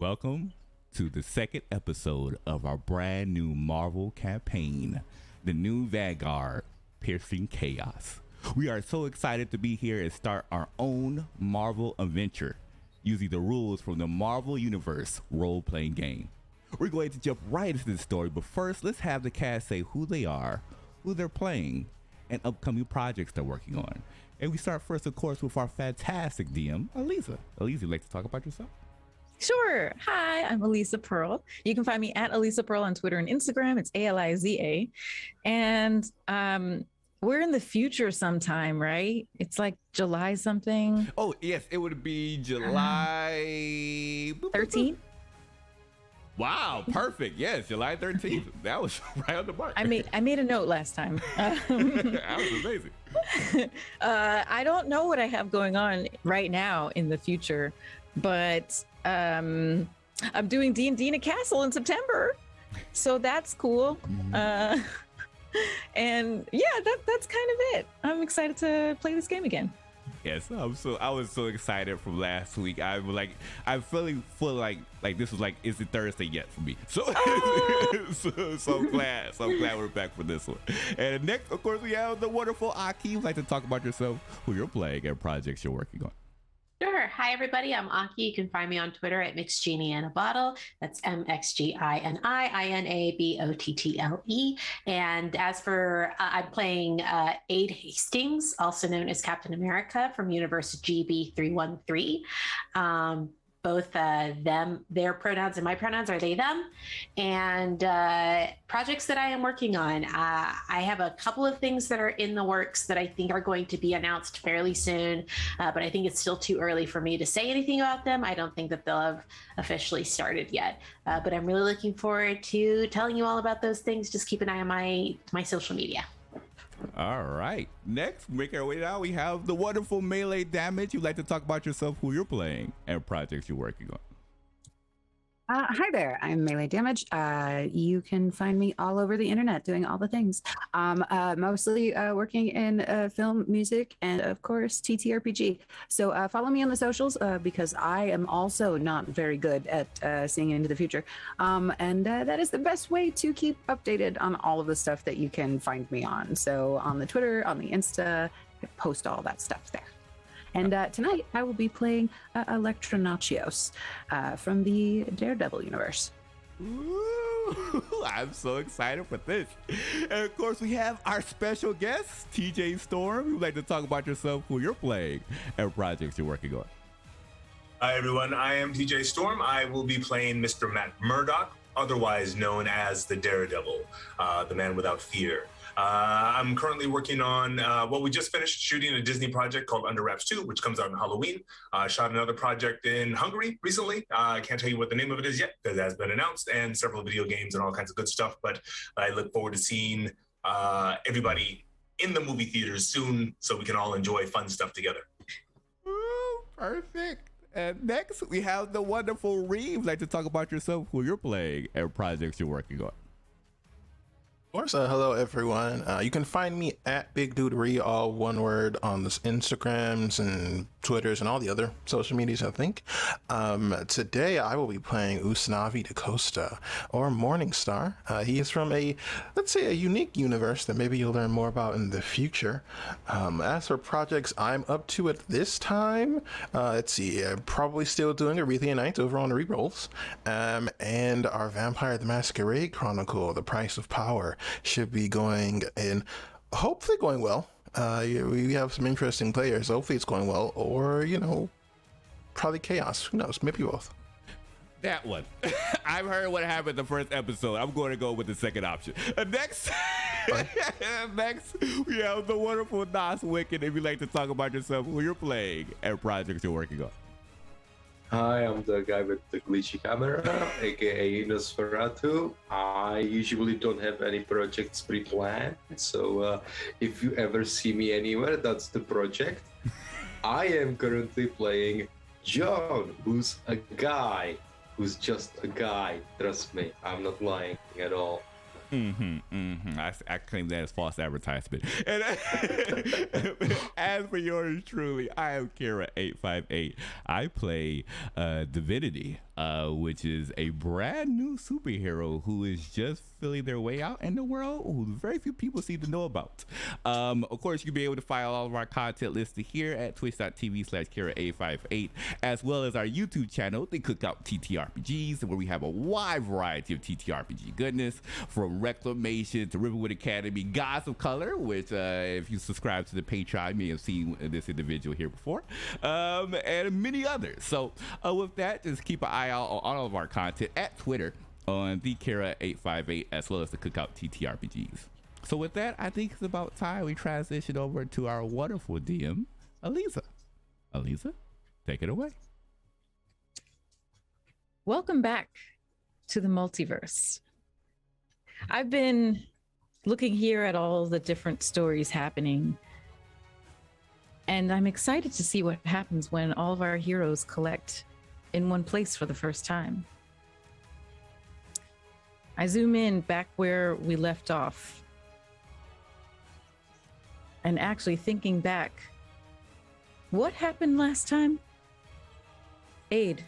Welcome to the second episode of our brand new Marvel campaign, the new Vanguard, Piercing Chaos. We are so excited to be here and start our own Marvel adventure using the rules from the Marvel Universe role-playing game. We're going to jump right into the story, but first, let's have the cast say who they are, who they're playing, and upcoming projects they're working on. And we start first, of course, with our fantastic DM, Aliza. Aliza, you'd like to talk about yourself? Sure. Hi, I'm Elisa Pearl. You can find me at Elisa Pearl on Twitter and Instagram. It's Aliza. And we're in the future sometime, right? It's like July something. Oh, yes. It would be July 13th. Wow, perfect. Yes, July 13th. That was right on the mark. I made a note last time. That was amazing. I don't know what I have going on right now in the future, but I'm doing D&D in a castle in September, so that's cool. And yeah, that's kind of it. I'm excited to play this game again. Yes, I was so excited from last week. I feel like this was like, is it Thursday yet for me? So so glad we're back for this one. And next, of course, we have the wonderful Aki. You'd like to talk about yourself, who you're playing, and projects you're working on. Sure. Hi, everybody. I'm Aki. You can find me on Twitter at MixGenie in a Bottle. That's MXGINIINABOTTLE. And as for, I'm playing Aid Hastings, also known as Captain America from Universe GB313. Both their pronouns and my pronouns are they, them. And projects that I am working on. I have a couple of things that are in the works that I think are going to be announced fairly soon, but I think it's still too early for me to say anything about them. I don't think that they'll have officially started yet, but I'm really looking forward to telling you all about those things. Just keep an eye on my social media. All right. Next, make our way down. We have the wonderful Melee Damage. You'd like to talk about yourself, who you're playing, and projects you're working on. Hi there, I'm Melee Damage. You can find me all over the internet doing all the things. Mostly working in film, music, and of course, TTRPG. So follow me on the socials because I am also not very good at seeing into the future. And that is the best way to keep updated on all of the stuff that you can find me on. So on the Twitter, on the Insta, I post all that stuff there. And tonight I will be playing Electronachios from the Daredevil universe. Ooh, I'm so excited for this. And of course, we have our special guest, TJ Storm. You'd like to talk about yourself, who you're playing, and projects you're working on. Hi, everyone. I am TJ Storm. I will be playing Mr. Matt Murdock, otherwise known as the Daredevil, the man without fear. I'm currently working on, we just finished shooting a Disney project called Under Wraps 2, which comes out on Halloween. Shot another project in Hungary recently. I can't tell you what the name of it is yet because it has been announced, and several video games and all kinds of good stuff. But I look forward to seeing everybody in the movie theaters soon so we can all enjoy fun stuff together. Ooh, perfect. And next, we have the wonderful Reeve. You'd like to talk about yourself, who you're playing, and projects you're working on. Of course, hello everyone. You can find me at Big Dude Ree, all one word, on the Instagrams and Twitters and all the other social medias, I think. Today I will be playing Usnavi da Costa, or Morningstar. He is from let's say a unique universe that maybe you'll learn more about in the future. As for projects I'm up to at this time, let's see, probably still doing Arethian Nights over on the Rerolls, and our Vampire the Masquerade Chronicle, The Price of Power, should be going in, hopefully going well. We have some interesting players. Hopefully it's going well, or probably chaos. Who knows? Maybe both. That one. I've heard what happened the first episode. I'm going to go with the second option. Next, we have the wonderful Nas Wicked. If you'd like to talk about yourself, who you're playing, and projects you're working on. Hi, I'm the guy with the glitchy camera, aka Nosferatu. I usually don't have any projects pre-planned, so if you ever see me anywhere, that's the project. I am currently playing John, who's a guy, who's just a guy. Trust me, I'm not lying at all. I claim that as false advertisement. And as for yours truly, I am Kira858. I play Divinity, which is a brand new superhero who is just feeling their way out in the world, who very few people seem to know about. Of course, you'll be able to find all of our content listed here at twitch.tv/Kira858, as well as our YouTube channel, The Cookout TTRPGs, where we have a wide variety of TTRPG goodness, from Reclamation to Riverwood Academy, Gods of Color, which if you subscribe to the Patreon, you may have seen this individual here before, and many others. So with that, just keep an eye out on all of our content at Twitter on the Kira858, as well as the Cookout TTRPGs. So with that, I think it's about time we transition over to our wonderful DM, Aliza. Aliza, take it away. Welcome back to the multiverse. I've been looking here at all the different stories happening, and I'm excited to see what happens when all of our heroes collect in one place for the first time. I zoom in back where we left off, and actually thinking back, what happened last time? Aid,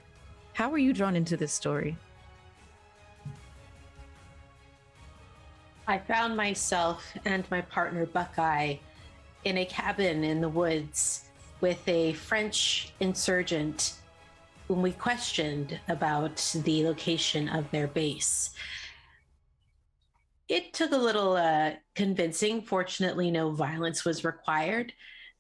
how were you drawn into this story? I found myself and my partner Buckeye in a cabin in the woods with a French insurgent whom we questioned about the location of their base. It took a little convincing. Fortunately, no violence was required,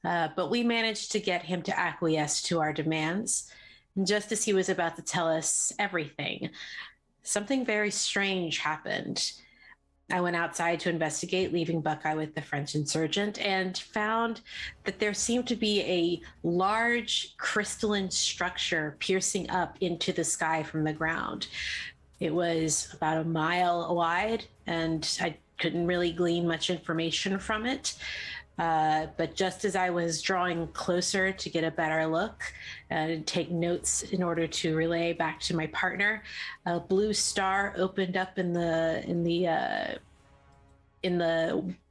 but we managed to get him to acquiesce to our demands. And just as he was about to tell us everything, something very strange happened. I went outside to investigate, leaving Buckeye with the French insurgent, and found that there seemed to be a large crystalline structure piercing up into the sky from the ground. It was about a mile wide, and I couldn't really glean much information from it. But just as I was drawing closer to get a better look and take notes in order to relay back to my partner, a blue star opened up in the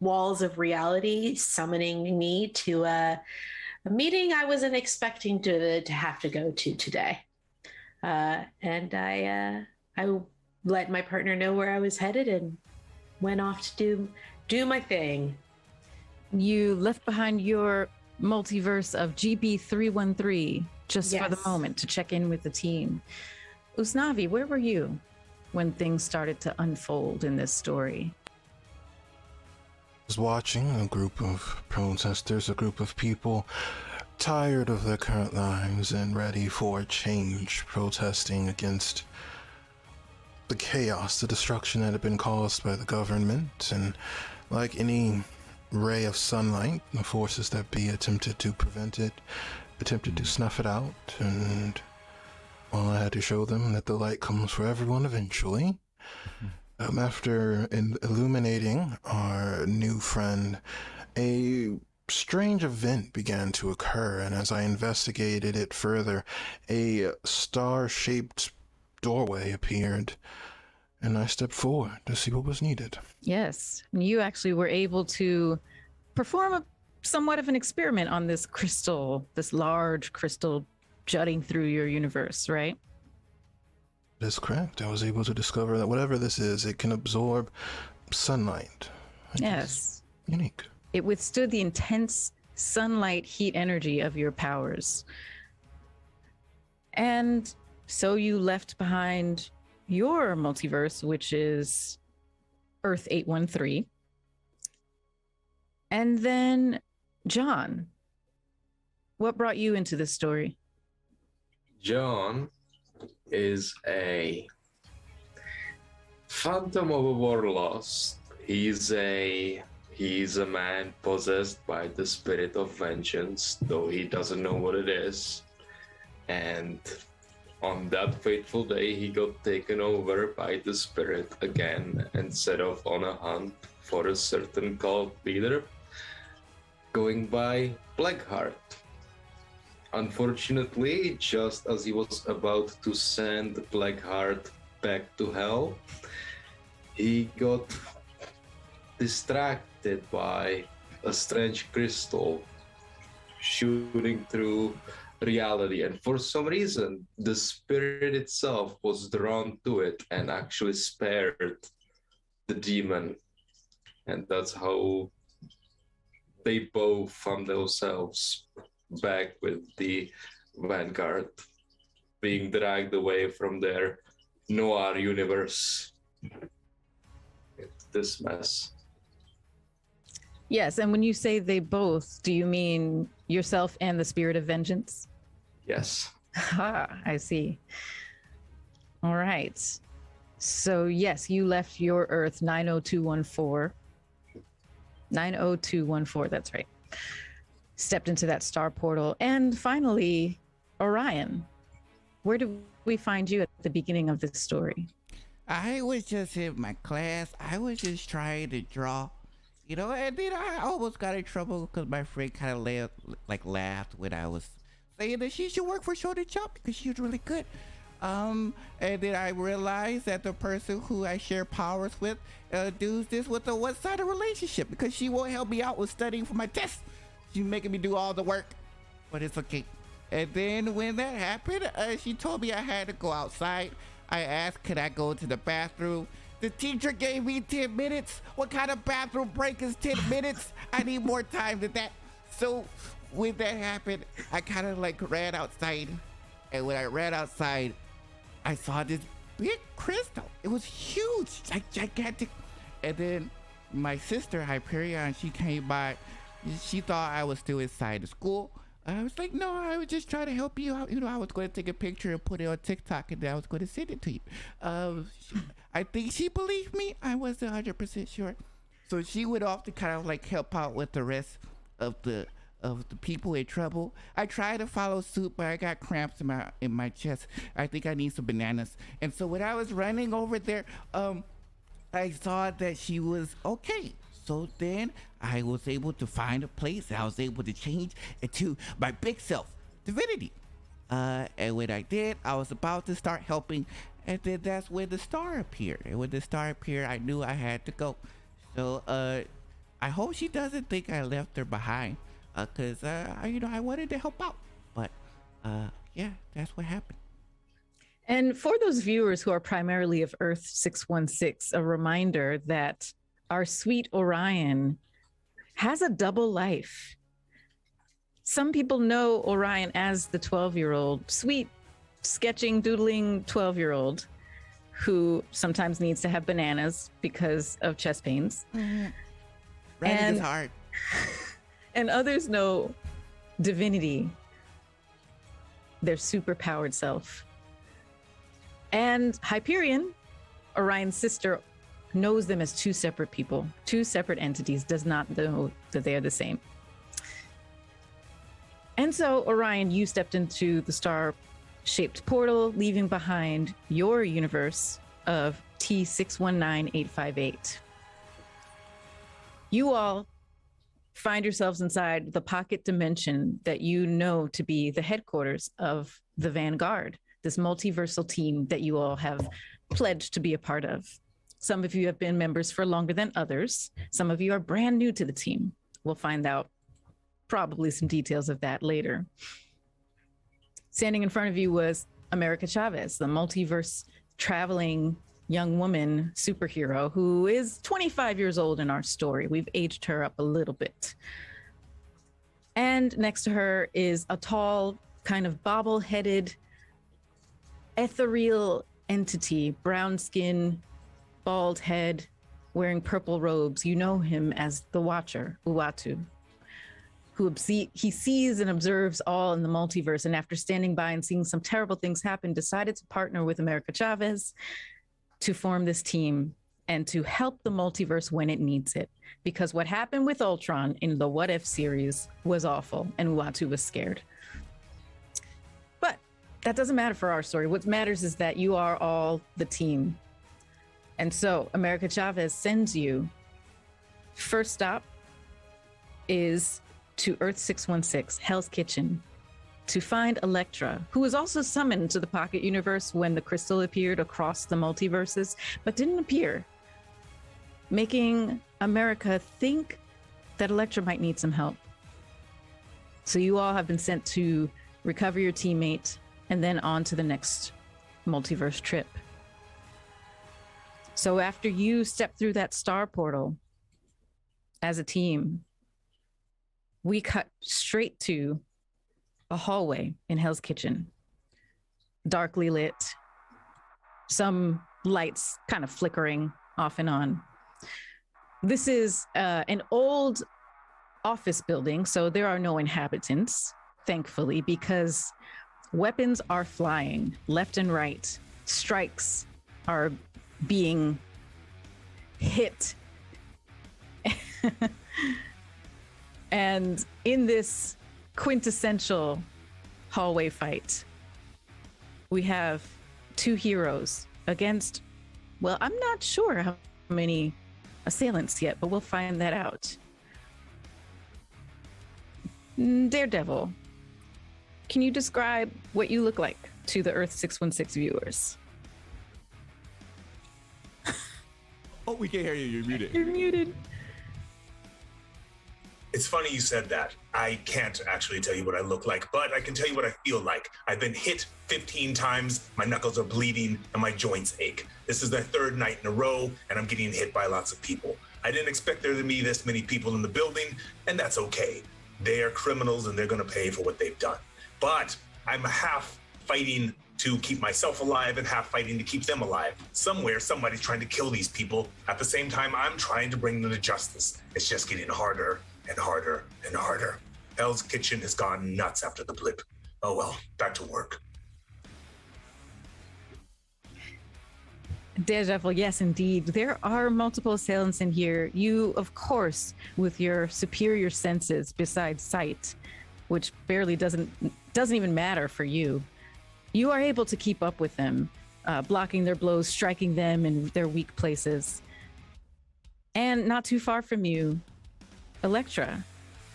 walls of reality, summoning me to a meeting I wasn't expecting to have to go to today. And I let my partner know where I was headed and went off to do my thing. You left behind your multiverse of GB313 just for the Yes. moment to check in with the team. Usnavi, where were you when things started to unfold in this story? I was watching a group of protesters, a group of people tired of their current lives and ready for change, protesting against the chaos, the destruction that had been caused by the government. And like any ray of sunlight, the forces that be attempted to prevent it, attempted to snuff it out, and well, I had to show them that the light comes for everyone eventually. After illuminating our new friend, a strange event began to occur, and as I investigated it further, a star-shaped doorway appeared, and I stepped forward to see what was needed. Yes, you actually were able to perform somewhat of an experiment on this crystal, this large crystal jutting through your universe, right? That's correct. I was able to discover that whatever this is, it can absorb sunlight. Yes. Unique. It withstood the intense sunlight heat energy of your powers. And so you left behind your multiverse, which is Earth 813. And then, John, what brought you into this story? John is a phantom of a warlost. He's a man possessed by the spirit of vengeance, though he doesn't know what it is. And on that fateful day, he got taken over by the spirit again and set off on a hunt for a certain cult leader, going by Blackheart. Unfortunately, just as he was about to send Blackheart back to hell, he got distracted by a strange crystal shooting through reality. And for some reason, the spirit itself was drawn to it and actually spared the demon. And that's how they both found themselves back with the Vanguard, being dragged away from their noir universe. This mess. Yes, and when you say they both, do you mean yourself and the spirit of vengeance? Yes. I see. All right. So yes, you left your Earth 90214. 90214, that's right. Stepped into that star portal. And finally, Orion. Where do we find you at the beginning of this story? I was just in my class. I was just trying to draw, and then I almost got in trouble because my friend kind of laughed when I was saying that she should work for Shonen Jump because she was really good. And then I realized that the person who I share powers with does this with a one-sided relationship because she won't help me out with studying for my test. She's making me do all the work, but it's okay. And then when that happened, she told me I had to go outside. I asked, could I go to the bathroom? The teacher gave me 10 minutes. What kind of bathroom break is 10 minutes? I need more time than that. So when that happened, I kind of ran outside. And when I ran outside, I saw this big crystal. It was huge, gigantic. And then my sister, Hyperion, she came by. She thought I was still inside the school. I was like, no, I was just trying to help you out. I was going to take a picture and put it on TikTok, and then I was going to send it to you. I think she believed me. I wasn't 100% sure. So she went off to kind of help out with the rest of the people in trouble. I tried to follow suit, but I got cramps in my chest. I think I need some bananas. And so when I was running over there, I saw that she was okay. So then I was able to find a place. I was able to change into my big self, Divinity. And when I did, I was about to start helping. And then that's when the star appeared. And when the star appeared, I knew I had to go. So I hope she doesn't think I left her behind. Because, I wanted to help out. But, yeah, that's what happened. And for those viewers who are primarily of Earth 616, a reminder that our sweet Orion has a double life. Some people know Orion as the 12-year-old, sweet, sketching, doodling 12-year-old who sometimes needs to have bananas because of chest pains. Writing is hard. And others know Divinity, their super-powered self. And Hyperion, Orion's sister, knows them as two separate people, two separate entities, does not know that they are the same. And so, Orion, you stepped into the star-shaped portal, leaving behind your universe of T619858. You all find yourselves inside the pocket dimension that you know to be the headquarters of the Vanguard, this multiversal team that you all have pledged to be a part of. Some of you have been members for longer than others. Some of you are brand new to the team. We'll find out probably some details of that later. Standing in front of you was America Chavez, the multiverse traveling young woman superhero who is 25 years old in our story. We've aged her up a little bit. And next to her is a tall, kind of bobble-headed, ethereal entity, brown skin, bald head, wearing purple robes. You know him as the Watcher, Uatu, who he sees and observes all in the multiverse, and after standing by and seeing some terrible things happen, decided to partner with America Chavez to form this team and to help the multiverse when it needs it. Because what happened with Ultron in the What If series was awful, and Uatu was scared. But that doesn't matter for our story. What matters is that you are all the team. And so America Chavez sends you. First stop is to Earth 616, Hell's Kitchen, to find Elektra, who was also summoned to the Pocket Universe when the crystal appeared across the multiverses, but didn't appear, making America think that Elektra might need some help. So you all have been sent to recover your teammate, and then on to the next multiverse trip. So after you step through that star portal as a team, we cut straight to a hallway in Hell's Kitchen, darkly lit, some lights kind of flickering off and on. This is an old office building, so there are no inhabitants, thankfully, because weapons are flying left and right. Strikes are being hit. And in this quintessential hallway fight, we have two heroes against, well, I'm not sure how many assailants yet, but we'll find that out. Daredevil, can you describe what you look like to the Earth 616 viewers? Oh, we can't hear you. You're muted. You're muted. It's funny you said that. I can't actually tell you what I look like, but I can tell you what I feel like. I've been hit 15 times, my knuckles are bleeding, and my joints ache. This is the third night in a row, and I'm getting hit by lots of people. I didn't expect there to be this many people in the building, and that's okay. They are criminals, and they're gonna pay for what they've done. But I'm half fighting to keep myself alive and half fighting to keep them alive. Somewhere, somebody's trying to kill these people. At the same time, I'm trying to bring them to justice. It's just getting harder and harder and harder. Hell's Kitchen has gone nuts after the blip. Oh well, back to work. Daredevil, yes, indeed. There are multiple assailants in here. You, of course, with your superior senses besides sight, which barely doesn't even matter for you, you are able to keep up with them, blocking their blows, striking them in their weak places. And not too far from you, Elektra,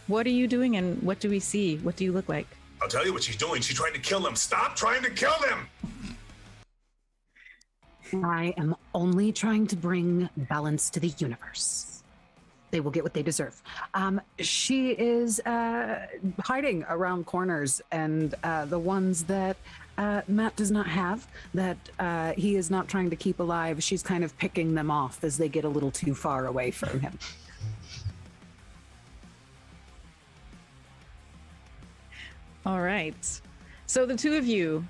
what are you doing and what do we see? What do you look like? I'll tell you what she's doing. She's trying to kill them. Stop trying to kill them! I am only trying to bring balance to the universe. They will get what they deserve. She is hiding around corners, and the ones that Matt does not have, that he is not trying to keep alive, she's kind of picking them off as they get a little too far away from him. All right. So the two of you,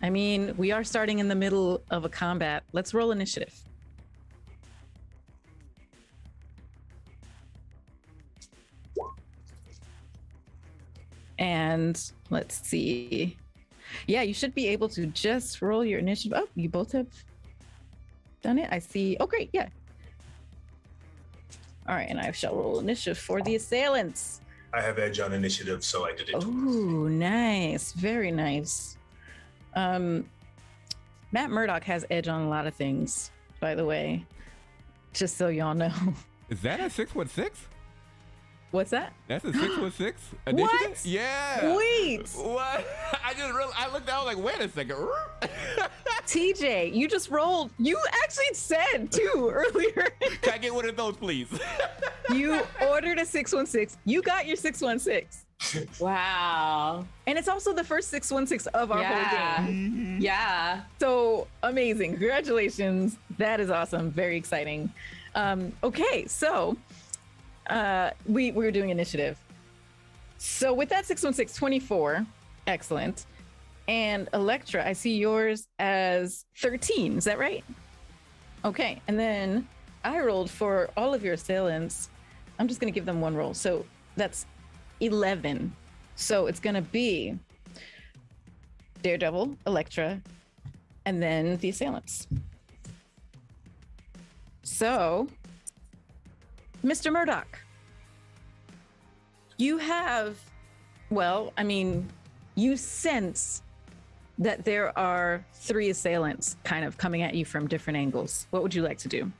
I mean, we are starting in the middle of a combat. Let's roll initiative. And let's see. Yeah, you should be able to just roll your initiative. Oh, you both have done it. I see. Oh, great. Yeah. All right. And I shall roll initiative for the assailants. I have edge on initiative, so I did it. Oh, nice. Very nice. Matt Murdock has edge on a lot of things, by the way, just so y'all know. Is that a 616? What's that? That's a 616 initiative? What? Yeah. Wait. What? I looked out like, wait a second. TJ, you just rolled. You actually said too earlier. Can I get one of those, please? You ordered a 616. You got your 616. Wow. And it's also the first 616 of our whole game. Yeah. So amazing. Congratulations. That is awesome. Very exciting. Okay, so we were doing initiative. So with that 616, 24. Excellent. And Elektra, I see yours as 13. Is that right? Okay. And then I rolled for all of your assailants. I'm just going to give them one roll. So that's 11. So it's going to be Daredevil, Elektra, and then the assailants. So, Mr. Murdock, you have, well, I mean, you sense that there are 3 assailants kind of coming at you from different angles. What would you like to do?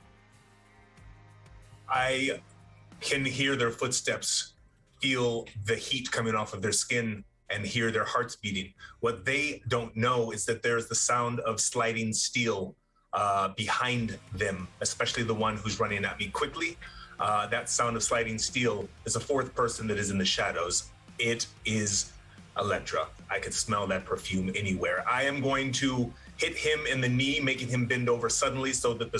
I can hear their footsteps, feel the heat coming off of their skin, and hear their hearts beating. What they don't know is that there's the sound of sliding steel behind them, especially the one who's running at me quickly. That sound of sliding steel is a 4th person that is in the shadows. It is Electra. I could smell that perfume anywhere. I am going to hit him in the knee, making him bend over suddenly so that the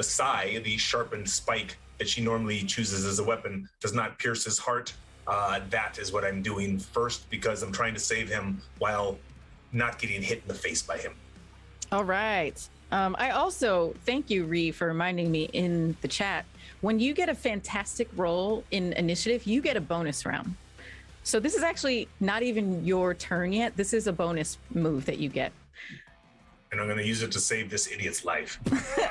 sai, the sharpened spike that she normally chooses as a weapon, does not pierce his heart. That is what I'm doing first because I'm trying to save him while not getting hit in the face by him. All right. I also thank you, Ree, for reminding me in the chat. When you get a fantastic roll in initiative, you get a bonus round. So this is actually not even your turn yet. This is a bonus move that you get. And I'm going to use it to save this idiot's life.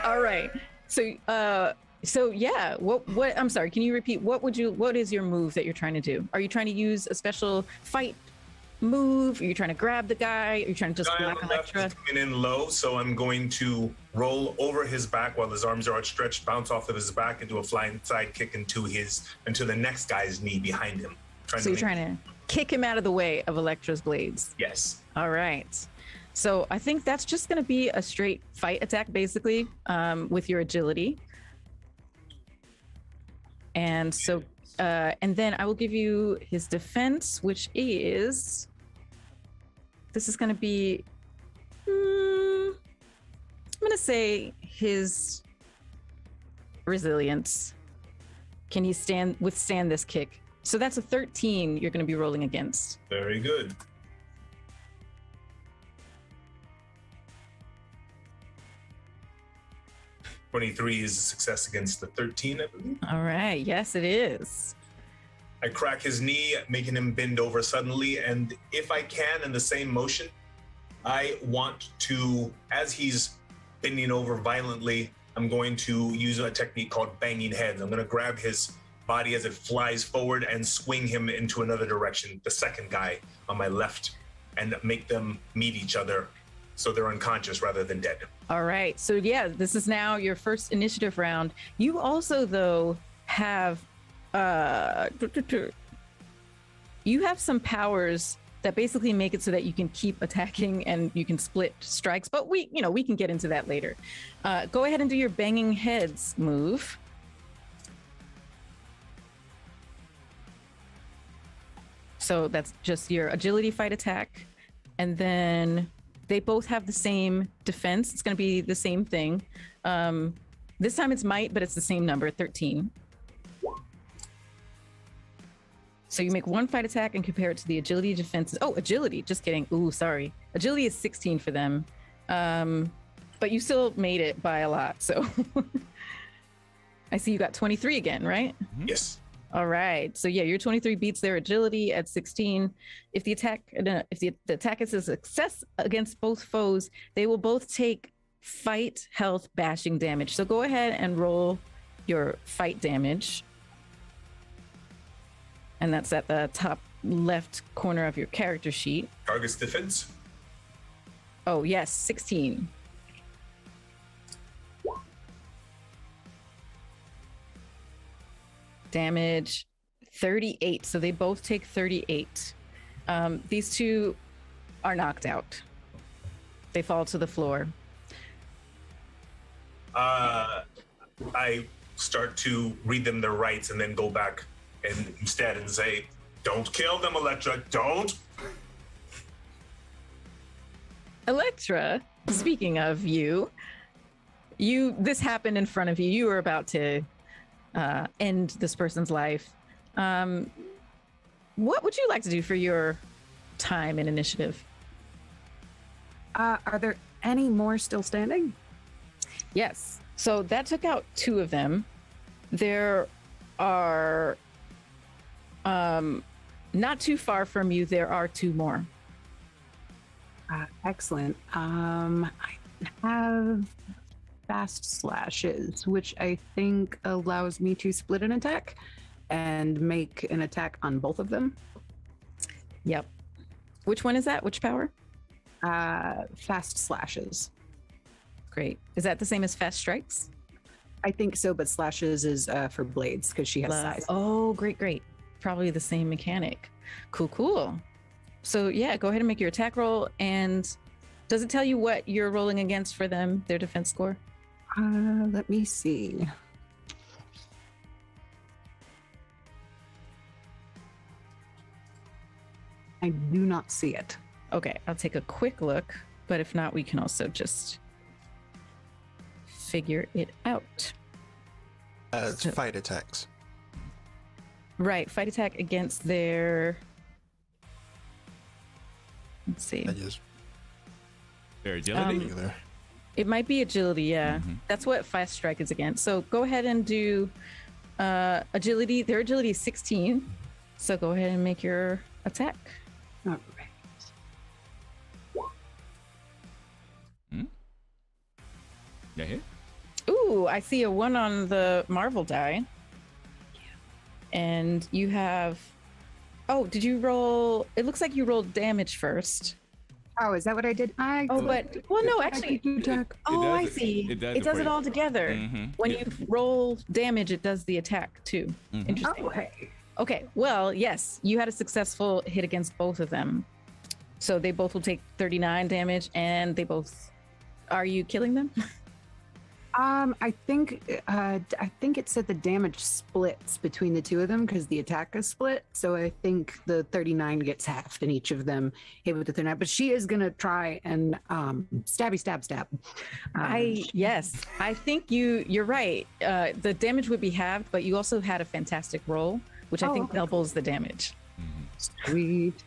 All right. So yeah, what I'm sorry, can you repeat what is your move that you're trying to do? Are you trying to use a special fight move? Are you trying to grab the guy? Are you trying to just whack Electra? Coming in low, so I'm going to roll over his back while his arms are outstretched, bounce off of his back and do a flying side kick into the next guy's knee behind him. So you're trying to kick him out of the way of Electra's blades. Yes. All right. So I think that's just going to be a straight fight attack, basically, with your agility. And so, and then I will give you his defense, which is, this is going to be, I'm going to say his resilience. Can he withstand this kick? So that's a 13 you're going to be rolling against. Very good. (23) is a success against the 13, I believe. All right. Yes, it is. I crack his knee, making him bend over suddenly. And if I can, in the same motion, I want to, as he's bending over violently, I'm going to use a technique called banging heads. I'm going to grab his body as it flies forward and swing him into another direction, the second guy on my left, and make them meet each other so they're unconscious rather than dead. All right. So yeah, this is now your first initiative round. You also, though, have you have some powers that basically make it so that you can keep attacking and you can split strikes, but we can get into that later. Go ahead and do your banging heads move. So that's just your agility fight attack. And then they both have the same defense. It's going to be the same thing. This time it's might, but it's the same number, 13. So you make one fight attack and compare it to the agility defenses. Oh, agility, just kidding. Ooh, sorry. Agility is 16 for them. But you still made it by a lot, so. I see you got 23 again, right? Yes. All right. So yeah, your 23 beats their agility at 16. If the attack is a success against both foes, they will both take fight health bashing damage. So go ahead and roll your fight damage. And that's at the top left corner of your character sheet. Target's defense. Oh yes, 16. Damage 38, so they both take 38. These two are knocked out. They fall to the floor. I start to read them their rights and then go back and instead and say, "Don't kill them, Electra, don't." Electra, speaking of you, this happened in front of you. You were about to end this person's life. What would you like to do for your time in initiative? Are there any more still standing? Yes. So that took out 2 of them. There are, not too far from you, there are 2 more. Excellent. I have fast slashes, which I think allows me to split an attack and make an attack on both of them. Yep. Which one is that? Which power? Fast slashes. Great. Is that the same as fast strikes? I think so, but slashes is for blades because she has size. Oh, great. Probably the same mechanic. Cool. So yeah, go ahead and make your attack roll. And does it tell you what you're rolling against for them, their defense score? Let me see. I do not see it. Okay, I'll take a quick look, but if not, we can also just figure it out. It's fight attacks. Right, fight attack against their. Let's see. I just Their agility. either. It might be agility, yeah. Mhm. That's what fast strike is against. So go ahead and do agility. Their agility is 16. So go ahead and make your attack. All right. That hit. Ooh, I see a 1 on the Marvel die. And you have. Oh, did you roll? It looks like you rolled damage first. Oh, is that what I did? Oh, but well, no, actually. attack. Oh, does I it. see. It does It it does for it you. all together. Mhm. When Yeah. you roll damage, it does the attack too. Mhm. Interesting. Oh, hey. Okay, well, yes, you had a successful hit against both of them. So they both will take 39 damage, and they both. Are you killing them? I think it said the damage splits between the two of them because the attack is split. So I think the 39 gets halved and each of them hit with the 39. But she is gonna try and stab. Yes, I think you're right. The damage would be halved, but you also had a fantastic roll, which I think okay. doubles the damage. Sweet.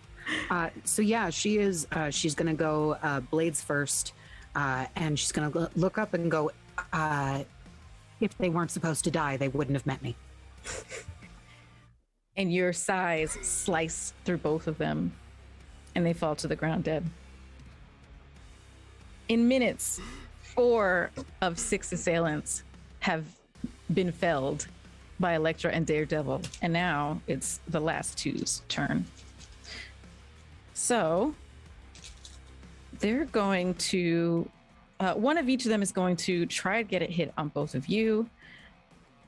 So yeah, she is. She's gonna go blades first, and she's gonna look up and go. If they weren't supposed to die, they wouldn't have met me. And your size slice through both of them, and they fall to the ground dead. In minutes, 4 of 6 assailants have been felled by Elektra and Daredevil, and now it's the last two's turn. So they're going to. One of each of them is going to try to get it hit on both of you.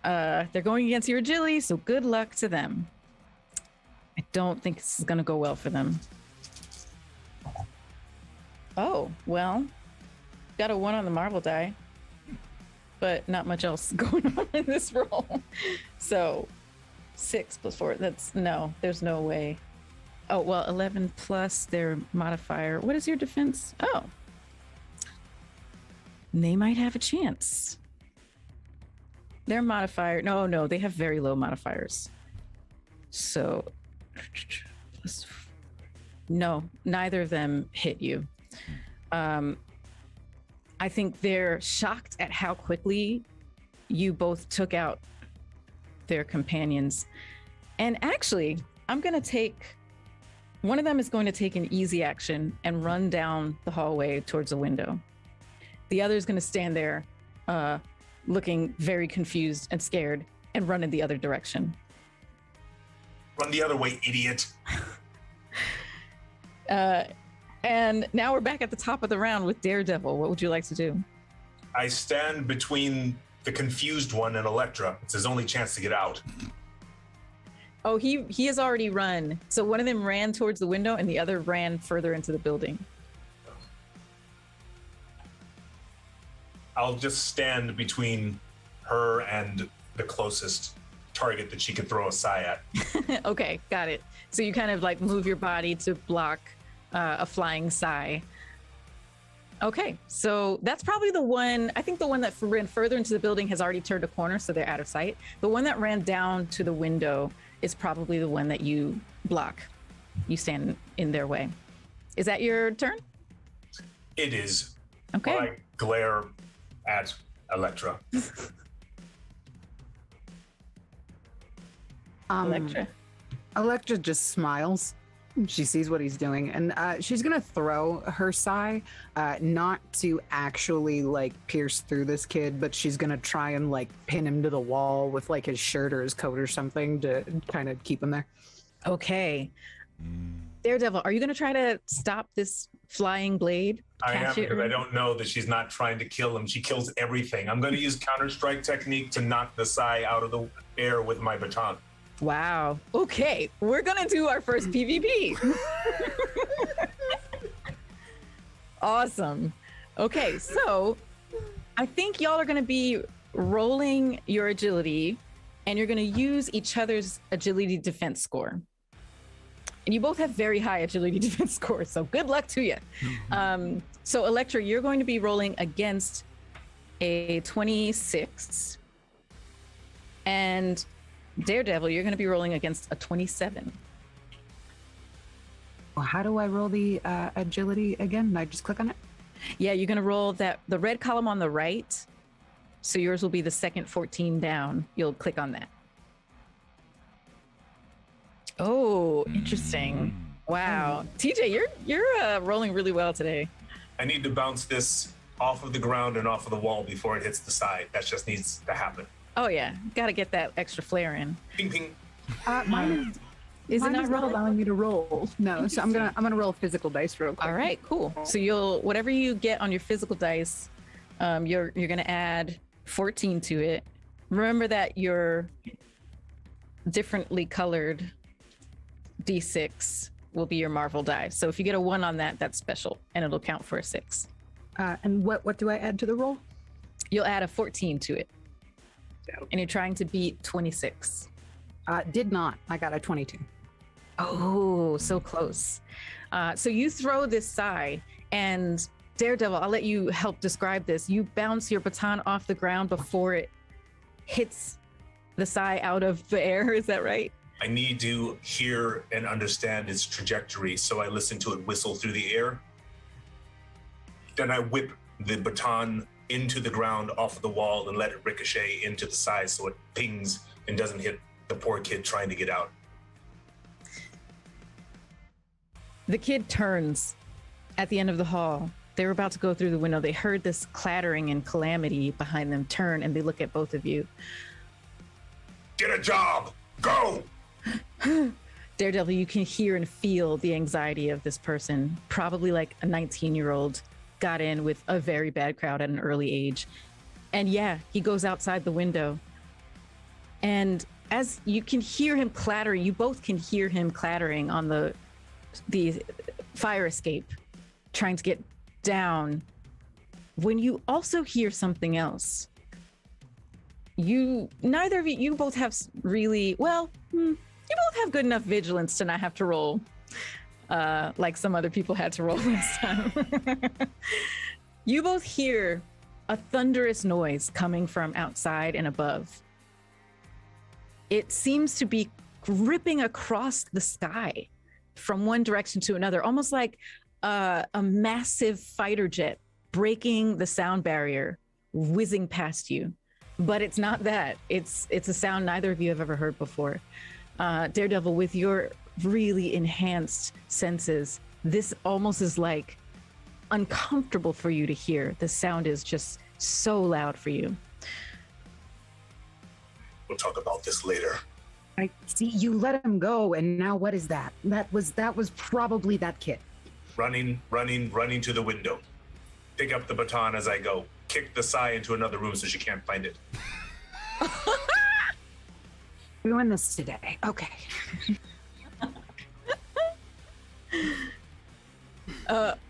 They're going against your agility, so good luck to them. I don't think this is going to go well for them. Oh, well, got a 1 on the Marvel die, but not much else going on in this roll. So 6 plus 4, there's no way. Oh, well, 11 plus their modifier. What is your defense? Oh. They might have a chance. Their modifier, no, they have very low modifiers. So, no, neither of them hit you. I think they're shocked at how quickly you both took out their companions. And actually, one of them is going to take an easy action and run down the hallway towards a window. The other is going to stand there looking very confused and scared and run in the other direction. Run the other way, idiot. And now we're back at the top of the round with Daredevil. What would you like to do? I stand between the confused one and Elektra. It's his only chance to get out. Oh, he has already run. So one of them ran towards the window and the other ran further into the building. I'll just stand between her and the closest target that she could throw a sigh at. Okay, got it. So you kind of like move your body to block a flying sigh. Okay, so that's probably the one. I think the one that ran further into the building has already turned a corner, so they're out of sight. The one that ran down to the window is probably the one that you block. You stand in their way. Is that your turn? It is. Okay. While I glare at Elektra. Elektra. Elektra just smiles. She sees what he's doing, and she's gonna throw her sigh, not to actually like pierce through this kid, but she's gonna try and like pin him to the wall with like his shirt or his coat or something to kind of keep him there. Okay. Daredevil, are you gonna try to stop this flying blade? I am, Catch it? because I don't know that she's not trying to kill him. She kills everything. I'm going to use Counter-Strike technique to knock the sigh out of the air with my baton. Wow. Okay, we're gonna do our first PvP. Awesome. Okay, so I think y'all are gonna be rolling your agility, and you're gonna use each other's agility defense score. And you both have very high agility defense scores, so good luck to you. So Electra, you're going to be rolling against a 26. And Daredevil, you're going to be rolling against a 27. Well, how do I roll the agility again? I just click on it? Yeah, you're going to roll the red column on the right. So yours will be the second 14 down. You'll click on that. Oh, interesting. Wow. TJ, you're rolling really well today. I need to bounce this off of the ground and off of the wall before it hits the side. That just needs to happen. Oh yeah, got to get that extra flair in. Ping ping. Mine Is it mine not is not rolling? allowing me to roll. No, so I'm gonna roll physical dice real quick. All right, cool. So you'll whatever you get on your physical dice, you're gonna add 14 to it. Remember that your differently colored D6 will be your Marvel die. So if you get a 1 on that, that's special, and it'll count for a 6. And what do I add to the roll? You'll add a 14 to it, and you're trying to beat 26. Did not. I got a 22. Oh, so close. So you throw this side, and Daredevil, I'll let you help describe this. You bounce your baton off the ground before it hits the sai out of the air. Is that right? I need to hear and understand its trajectory, so I listen to it whistle through the air. Then I whip the baton into the ground off of the wall and let it ricochet into the side so it pings and doesn't hit the poor kid trying to get out. The kid turns at the end of the hall. They were about to go through the window. They heard this clattering and calamity behind them turn, and they look at both of you. Get a job! Go! Daredevil, you can hear and feel the anxiety of this person, probably like a 19-year-old got in with a very bad crowd at an early age. And yeah, he goes outside the window. And as you can hear him clattering, you both can hear him clattering on the fire escape, trying to get down, when you also hear something else. Neither of you both have really, well, you both have good enough vigilance to not have to roll like some other people had to roll last time. You both hear a thunderous noise coming from outside and above. It seems to be ripping across the sky from one direction to another, almost like a massive fighter jet breaking the sound barrier, whizzing past you. But it's not that. It's a sound neither of you have ever heard before. Daredevil, with your really enhanced senses, this almost is like uncomfortable for you to hear. The sound is just so loud for you. We'll talk about this later. I see you let him go, and now what is that? That was probably that kid. Running to the window. Pick up the baton as I go. Kick the sai into another room so she can't find it. We win this today. Okay.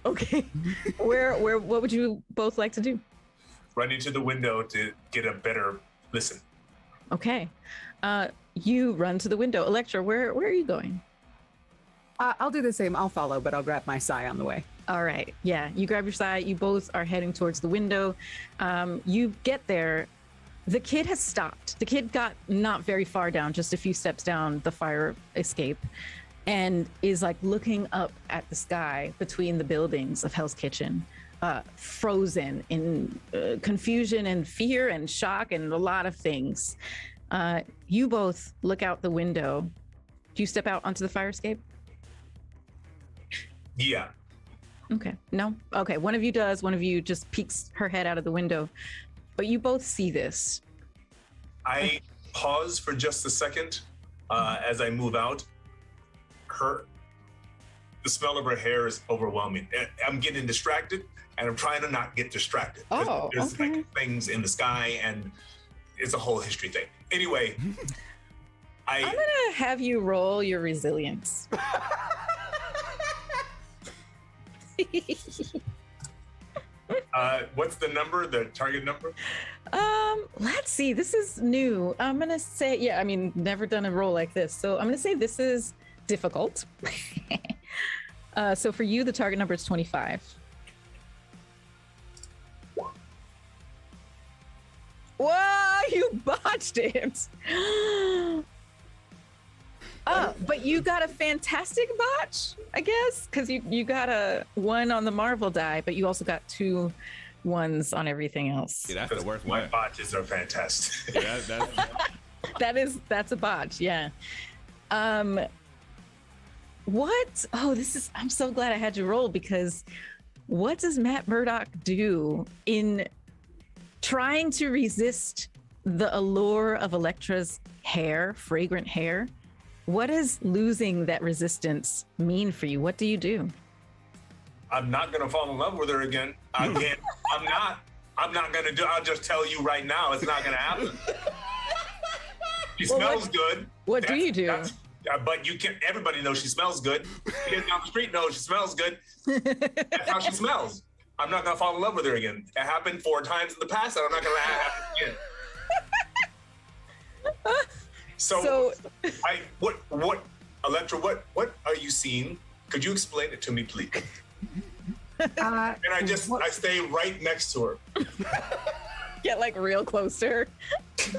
Okay. What would you both like to do? Running to the window to get a better listen. Okay. You run to the window. Electra, where are you going? I'll do the same. I'll follow, but I'll grab my sai on the way. All right. Yeah, you grab your side. You both are heading towards the window. You get there. The kid has stopped. The kid got not very far down, just a few steps down the fire escape, and is like looking up at the sky between the buildings of Hell's Kitchen, frozen in confusion and fear and shock and a lot of things. You both look out the window. Do you step out onto the fire escape? Yeah. Okay. No? Okay. One of you does. One of you just peeks her head out of the window. But you both see this. I pause for just a second as I move out. The smell of her hair is overwhelming. I'm getting distracted, and I'm trying to not get distracted. Oh, there's okay. like things in the sky, and it's a whole history thing. Anyway, I'm going to have you roll your resilience. What's the number, the target number? Let's see. This is new. I'm going to say, never done a roll like this. So I'm going to say this is difficult. So for you, the target number is 25. Whoa, you botched it. Oh, but you got a fantastic botch, I guess, because you got a 1 on the Marvel die, but you also got 2 1s on everything else. Yeah, that's the worst My one. botches are fantastic. Yeah, That's a botch, yeah. What? Oh, I'm so glad I had you roll, because what does Matt Murdock do in trying to resist the allure of Elektra's hair, fragrant hair? What does losing that resistance mean for you? What do you do? I'm not gonna fall in love with her again. I'm not gonna do. I'll just tell you right now, it's not gonna happen. She smells good. What do you do? But you can. Everybody knows she smells good. Kids down the street know she smells good. That's how she smells. I'm not gonna fall in love with her again. It happened 4 times in the past, and I'm not gonna let it happen again. So what, Elektra? What are you seeing? Could you explain it to me, please? And I stay right next to her. Get like real close to her.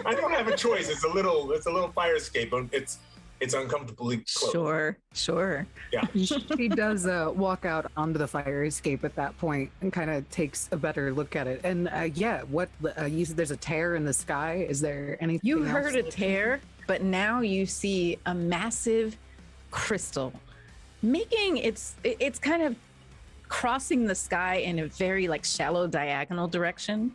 I don't have a choice. It's a little fire escape. It's uncomfortably close. Sure. Yeah. She does walk out onto the fire escape at that point and kind of takes a better look at it. And what you said there's a tear in the sky. Is there anything? You else? heard a tear, but now you see a massive crystal, making it's kind of crossing the sky in a very like shallow diagonal direction.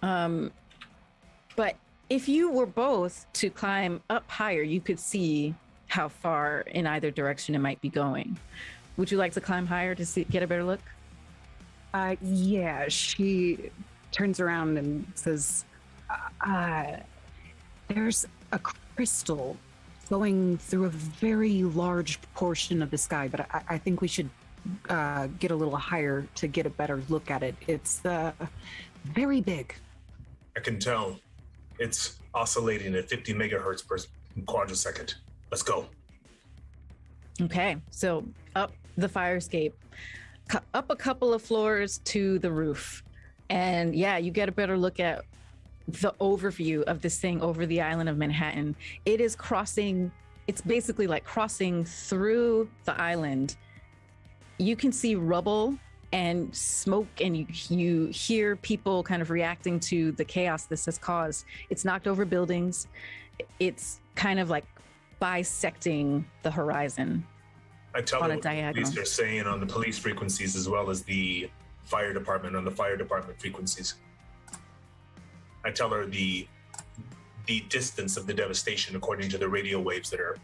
But if you were both to climb up higher, you could see how far in either direction it might be going. Would you like to climb higher to get a better look? Yeah, she turns around and says, there's a crystal going through a very large portion of the sky, but I think we should get a little higher to get a better look at it. It's very big. I can tell. It's oscillating at 50 megahertz per quadrisecond. Let's go. Okay, so up the fire escape, up a couple of floors to the roof. And yeah, you get a better look at the overview of this thing over the island of Manhattan. It is crossing, it's basically like crossing through the island. You can see rubble and smoke, and you hear people kind of reacting to the chaos this has caused. It's knocked over buildings. It's kind of like bisecting the horizon. I tell on her a what the diagonal. police are saying on the police frequencies as well as the fire department on the fire department frequencies. I tell her the distance of the devastation according to the radio waves that are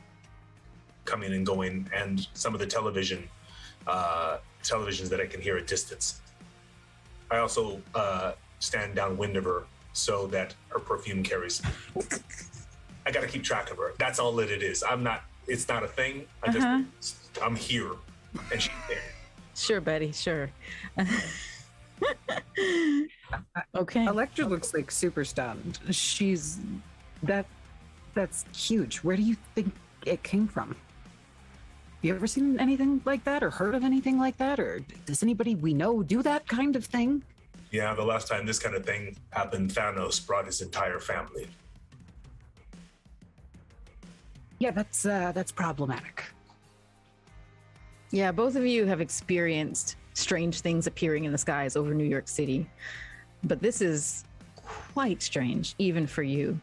coming and going, and some of the televisions that I can hear at distance. I also stand downwind of her so that her perfume carries. I got to keep track of her. That's all that it is. It's not a thing. I'm here and she's there. Sure, Betty, sure. Okay. Elektra looks like super stunned. That's huge. Where do you think it came from? You ever seen anything like that or heard of anything like that? Or does anybody we know do that kind of thing? Yeah, the last time this kind of thing happened, Thanos brought his entire family. Yeah, that's problematic. Yeah, both of you have experienced strange things appearing in the skies over New York City, but this is quite strange, even for you.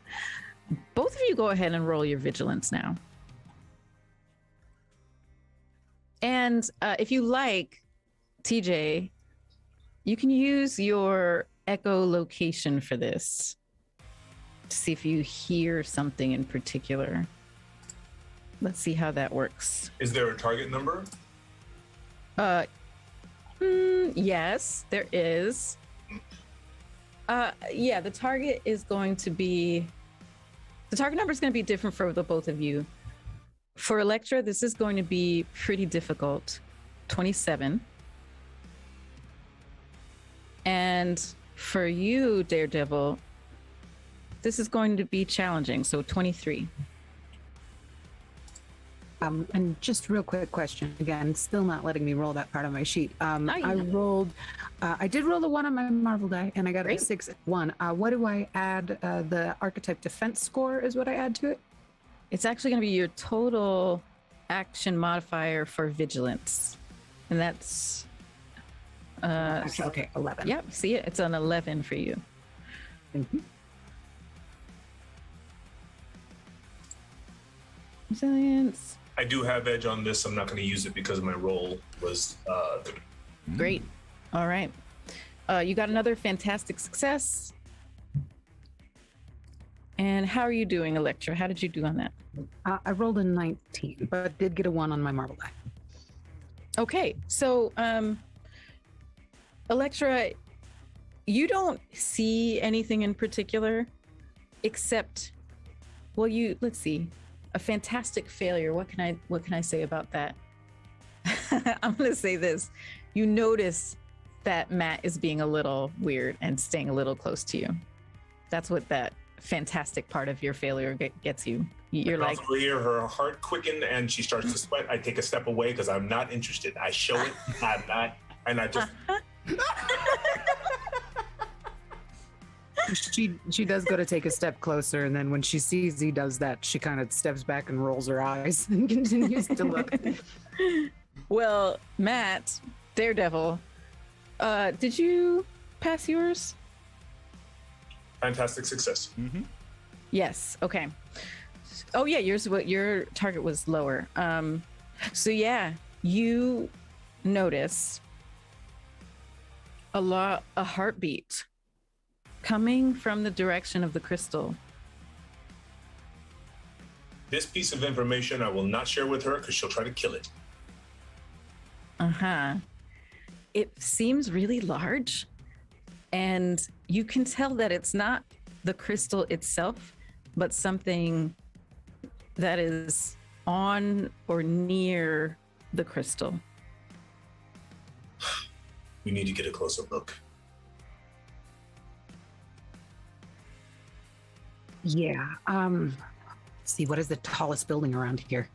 Both of you go ahead and roll your vigilance now. And if you like, TJ, you can use your echolocation for this to see if you hear something in particular. Let's see how that works. Is there a target number? Yes, there is. Yeah, the target is going to be, the target number is going to be different for the both of you. For Elektra, this is going to be pretty difficult, 27. And for you, Daredevil, this is going to be challenging, so 23. And just real quick question again, still not letting me roll that part on my sheet. you I know. rolled, I did roll the 1 on my Marvel die, and I got Great. a 6 at 1. What do I add? The archetype defense score is what I add to it. It's actually going to be your total action modifier for vigilance, and that's Actually, okay, 11. yep. See it? It's an 11 for you. Mhm. Resilience. I do have edge on this. I'm not going to use it because my roll was Great. All right. You got another fantastic success. And how are you doing, Electra? How did you do on that? I rolled a 19, but did get a 1 on my Marvel die. Okay, so Electra, you don't see anything in particular, except, well, let's see, a fantastic failure. What can I say about that? I'm gonna say this: you notice that Matt is being a little weird and staying a little close to you. That's what that fantastic part of your failure gets you. You're like, also hear her heart quicken and she starts to sweat. I take a step away because I'm not interested. I show it. I'm not, and I just. She does go to take a step closer, and then when she sees he does that, she kind of steps back and rolls her eyes and continues to look. well, Matt, Daredevil, did you pass yours? Fantastic success. Yes. Okay. Oh yeah, your target was lower. So yeah, you notice a heartbeat coming from the direction of the crystal. This piece of information I will not share with her because she'll try to kill it. It seems really large, and you can tell that it's not the crystal itself, but something that is on or near the crystal. We need to get a closer look. Yeah. Let's see, what is the tallest building around here?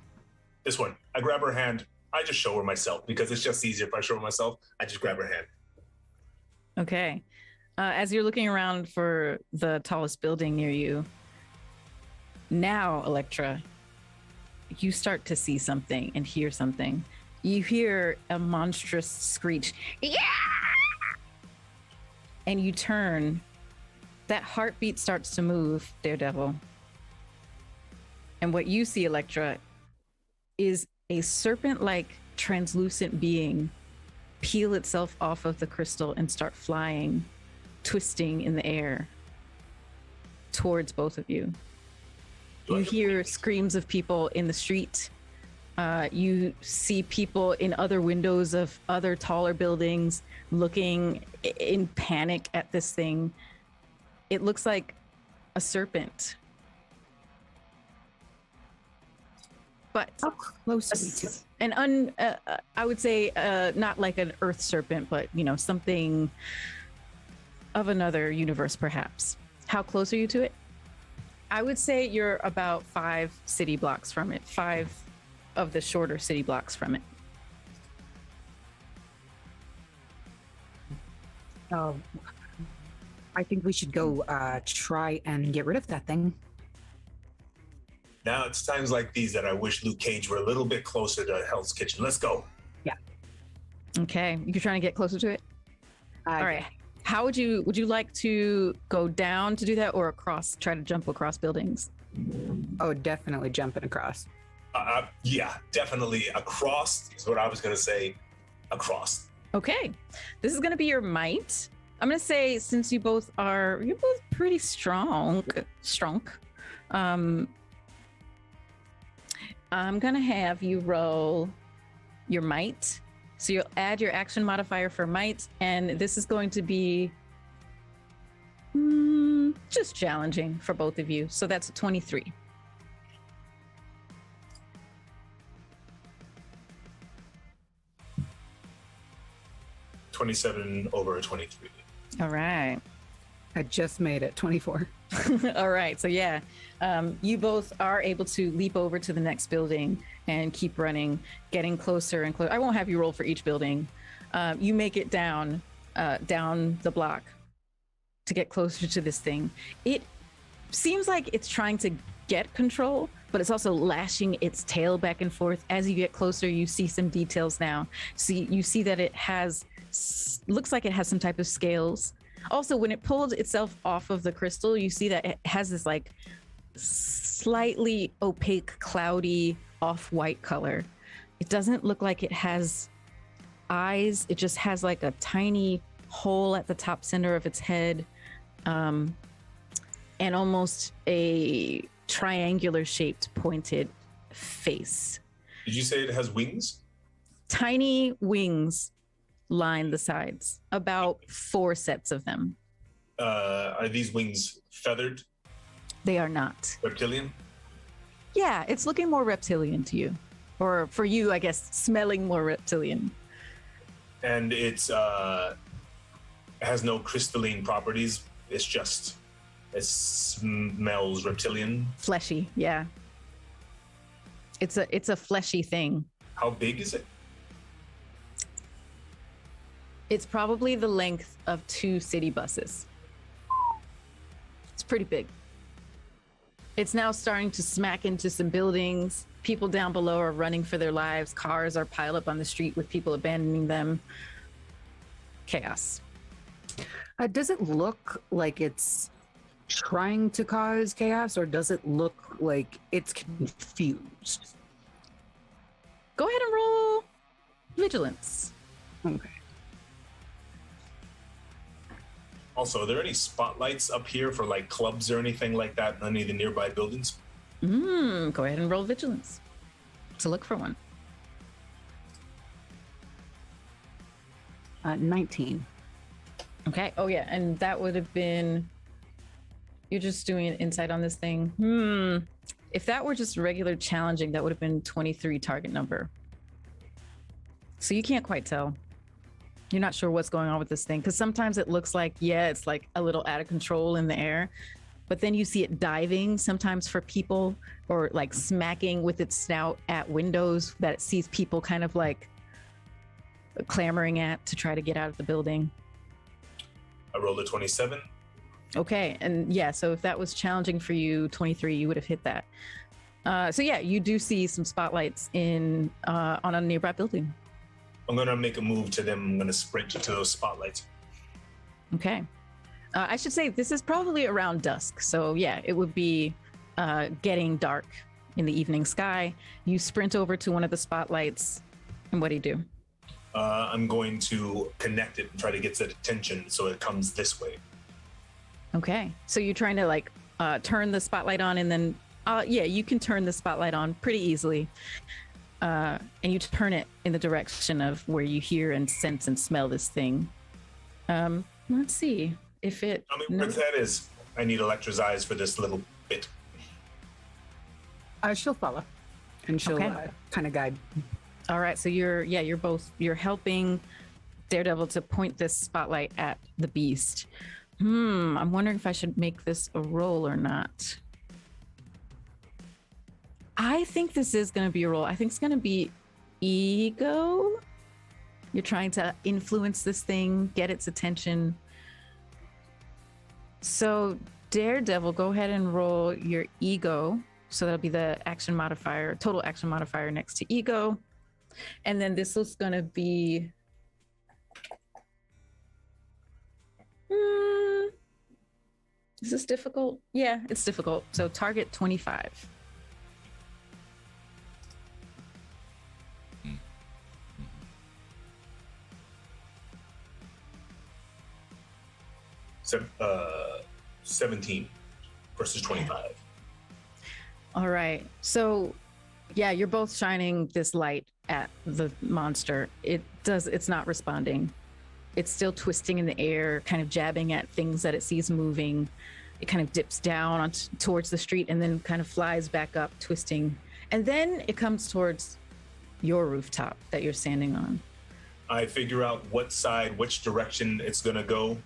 This one. I grab her hand. I just show her myself because it's just easier if I show her myself. I just grab her hand. Okay. As you're looking around for the tallest building near you, now, Electra, you start to see something and hear something. You hear a monstrous screech. Yeah! And you turn. That heartbeat starts to move, Daredevil. And what you see, Electra, is a serpent-like translucent being peel itself off of the crystal and start flying, twisting in the air towards both of you. You hear screams of people in the street. You see people in other windows of other taller buildings looking in panic at this thing. It looks like a serpent. But How close are we to it? I would say not like an earth serpent, but something of another universe, perhaps. How close are you to it? I would say you're about 5 city blocks from it, 5 of the shorter city blocks from it. I think we should go try and get rid of that thing. Now it's times like these that I wish Luke Cage were a little bit closer to Hell's Kitchen. Let's go. Yeah. Okay, you're trying to get closer to it? All right. How would you like to go down to do that, or across, try to jump across buildings? Oh, definitely jumping across. Yeah, definitely across is what I was going to say. Across. Okay, this is going to be your might. I'm going to say, since you're both pretty strong. I'm going to have you roll your might. So you'll add your action modifier for might, and this is going to be just challenging for both of you. So that's a 23. $27 over a 23. All right. I just made it 24. All right. So yeah, you both are able to leap over to the next building, and keep running, getting closer and closer. I won't have you roll for each building. You make it down the block to get closer to this thing. It seems like it's trying to get control, but it's also lashing its tail back and forth. As you get closer, you see some details now. You see that it looks like it has some type of scales. Also, when it pulls itself off of the crystal, you see that it has this like slightly opaque, cloudy, off-white color. It doesn't look like it has eyes. It just has like a tiny hole at the top center of its head, and almost a triangular shaped pointed face. Did you say it has wings? Tiny wings line the sides, about 4 sets of them. Are these wings feathered? They are not. Reptilian? Yeah, it's looking more reptilian to you. Or for you, I guess, smelling more reptilian. And it has no crystalline properties. It smells reptilian. Fleshy, yeah. It's a fleshy thing. How big is it? It's probably the length of 2 city buses. It's pretty big. It's now starting to smack into some buildings. People down below are running for their lives. Cars are piled up on the street with people abandoning them. Chaos. Does it look like it's trying to cause chaos, or does it look like it's confused? Go ahead and roll vigilance. Okay. Also, are there any spotlights up here for like clubs or anything like that in any of the nearby buildings? Go ahead and roll vigilance to look for one. 19. Okay. Oh yeah, and that would have been. You're just doing an insight on this thing. If that were just regular challenging, that would have been 23 target number. So you can't quite tell. You're not sure what's going on with this thing, because sometimes it looks like, it's like a little out of control in the air, but then you see it diving sometimes for people, or like smacking with its snout at windows that it sees people kind of like clamoring at to try to get out of the building. I rolled a 27. Okay, and so if that was challenging for you, 23, you would have hit that. So you do see some spotlights on a nearby building. I'm going to make a move to them. I'm going to sprint to those spotlights. Okay. I should say this is probably around dusk. So it would be getting dark in the evening sky. You sprint over to one of the spotlights, and what do you do? I'm going to connect it and try to get its attention so it comes this way. Okay. So you're trying to like turn the spotlight on, and then you can turn the spotlight on pretty easily. And you turn it in the direction of where you hear and sense and smell this thing. Let's see if it. Where that is. I need Electra's eyes for this little bit. She'll follow, and she'll kind of guide. All right. So you're helping Daredevil to point this spotlight at the beast. I'm wondering if I should make this a roll or not. I think this is going to be a roll. I think it's going to be ego. You're trying to influence this thing, get its attention. So Daredevil, go ahead and roll your ego. So that'll be the action modifier, total action modifier next to ego. And then this is going to be... Is this difficult? Yeah, it's difficult. So target 25. So, 17 versus 25. All right. So, you're both shining this light at the monster. It's not responding. It's still twisting in the air, kind of jabbing at things that it sees moving. It kind of dips down towards the street and then kind of flies back up, twisting. And then it comes towards your rooftop that you're standing on. I figure out which direction it's going to go,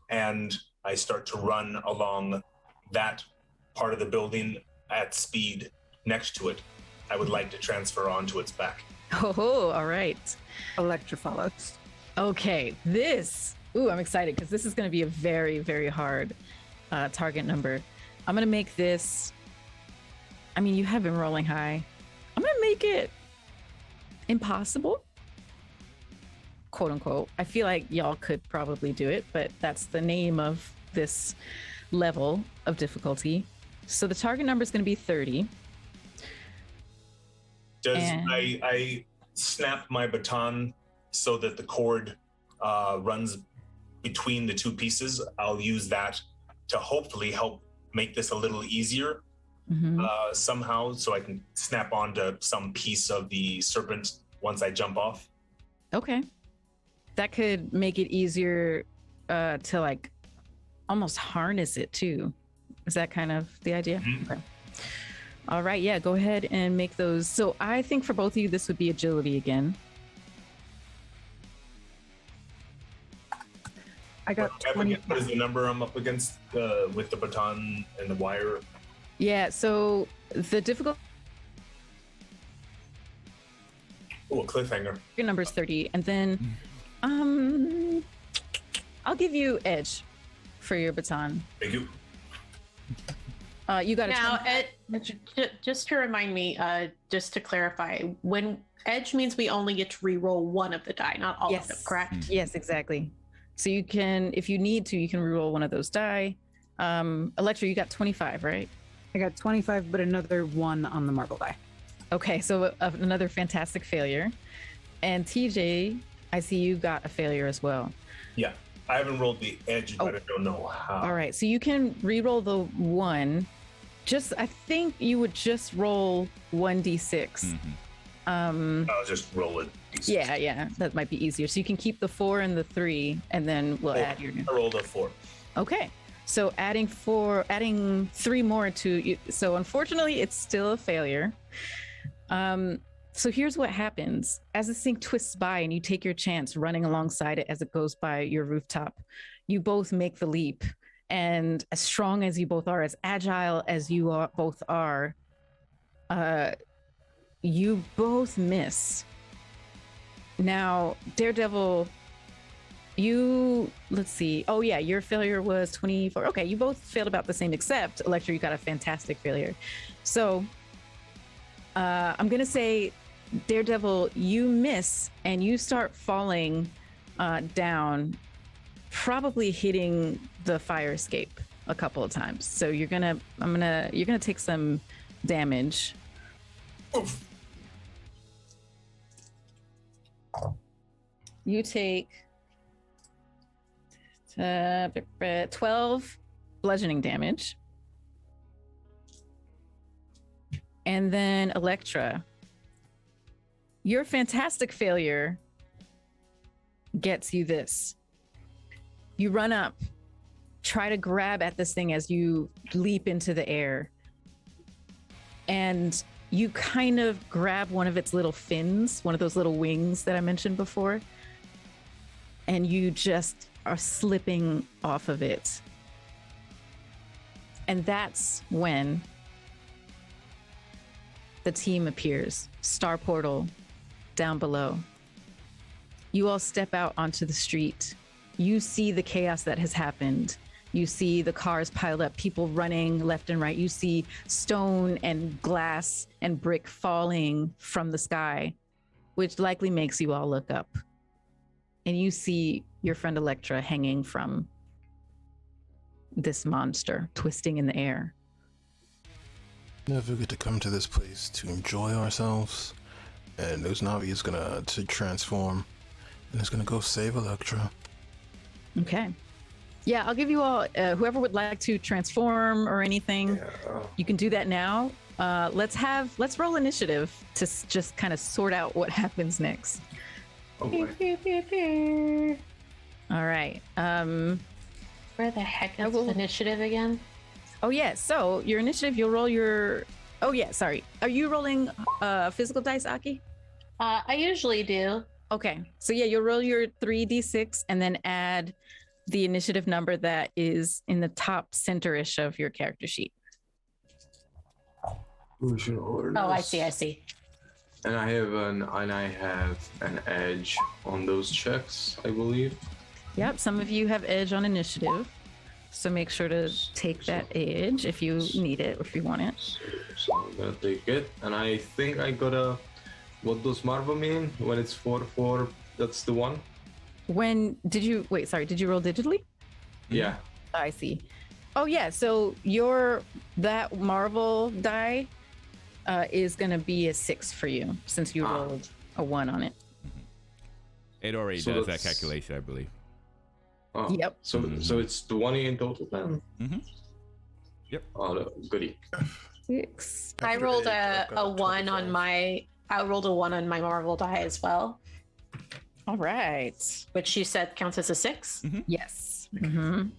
and I start to run along that part of the building at speed next to it. I would like to transfer onto its back. Oh, all right. Electra follows. Okay, I'm excited because this is going to be a very, very hard target number. I'm going to make this, I mean, you have been rolling high. I'm going to make it impossible, quote unquote. I feel like y'all could probably do it, but that's the name of this level of difficulty. So the target number is going to be 30. I snap my baton so that the cord runs between the two pieces? I'll use that to hopefully help make this a little easier somehow, so I can snap onto some piece of the serpent once I jump off. Okay. That could make it easier to like almost harness it too. Is that kind of the idea? Okay. All right, yeah, go ahead and make those. So I think for both of you, this would be agility again. I got What is the number I'm up against with the baton and the wire? Yeah, so the difficult Oh, a cliffhanger. your number is 30, and then I'll give you edge for your baton. Thank you. You got Now, a just to remind me, just to clarify, when edge means we only get to re-roll one of the die, not all of them, correct? Yes, exactly. So you can, if you need to, you can reroll one of those die. Electra, you got 25, right? I got 25, but another 1 on the marble die. Okay, so another fantastic failure. And TJ, I see you got a failure as well. Yeah, I haven't rolled the edge, but I don't know how. All right, so you can re-roll the 1. I think you would just roll 1d6. I'll just roll it. Yeah, that might be easier. So you can keep the 4 and the 3, and then we'll add your. I rolled a 4. Okay, so adding 3 more to you. So unfortunately, it's still a failure. So here's what happens. As this thing twists by and you take your chance running alongside it as it goes by your rooftop, you both make the leap. And as strong as you both are, as agile as you both are, you both miss. Now, Daredevil, let's see. Oh yeah, your failure was 24. Okay, you both failed about the same, except Electra, you got a fantastic failure. So I'm gonna say, Daredevil, you miss and you start falling down, probably hitting the fire escape a couple of times. So you're gonna take some damage. Oof. You take 12 bludgeoning damage. And then Electra, your fantastic failure gets you this. You run up, try to grab at this thing as you leap into the air. And you kind of grab one of its little fins, one of those little wings that I mentioned before. And you just are slipping off of it. And that's when the team appears. Star Portal down below. You all step out onto the street. You see the chaos that has happened. You see the cars piled up, people running left and right. You see stone and glass and brick falling from the sky, which likely makes you all look up. And you see your friend Electra hanging from this monster, twisting in the air. Never get to come to this place to enjoy ourselves. And Uznavi is gonna transform and is gonna go save Electra. Okay. Yeah, I'll give you all, whoever would like to transform or anything, you can do that now. Let's roll initiative to just kind of sort out what happens next. Oh boy. All right. Where the heck is will- initiative again? Oh yeah. So your initiative, you'll roll your. Oh yeah. Sorry. Are you rolling physical dice, Aki? I usually do. Okay. So yeah, you'll roll your 3d6 and then add the initiative number that is in the top center-ish of your character sheet. Oh, I see. And I have an edge on those checks, I believe. Yep, some of you have edge on initiative. So make sure to take that edge if you need it, if you want it. So I'm gonna take it, and I think I gotta. What does Marva mean when it's 4/4? That's the one. Did you roll digitally? Yeah. I see. Oh yeah, so that Marvel die is gonna be a 6 for you since you rolled a 1 on it. It already does that calculation, I believe. Oh, yep. So it's 20 in total then. Mm-hmm. Yep. Oh, goody. 6. I rolled a 1 on my. I rolled a 1 on my Marvel die as well, All right. which you said counts as a 6. Yes. Mm-hmm.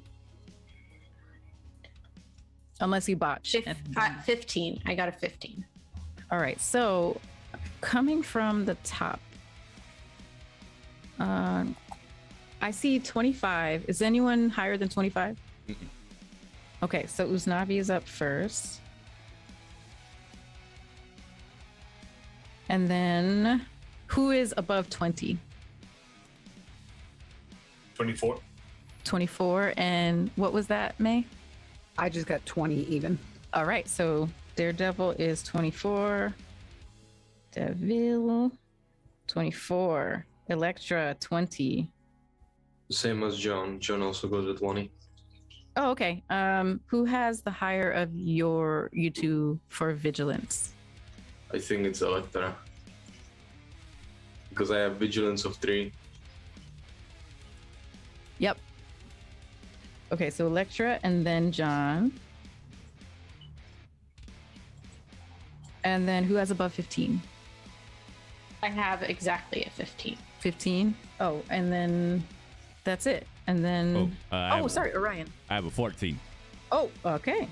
Unless you botch. 15. I got a 15. All right. So coming from the top, I see 25. Is anyone higher than 25? Okay. So Uznavi is up first. And then who is above 20? 24. 24. And what was that, May? I just got 20 even. All right. So Daredevil is 24. Devil 24. Elektra 20. Same as John. John also goes at 20. Oh, okay. Who has the higher of you two for vigilance? I think it's Electra. Because I have vigilance of 3. Yep. Okay, so Electra and then John. And then who has above 15? I have exactly a 15. 15? Oh, and then that's it. And then sorry, Orion. I have a 14. Oh, okay.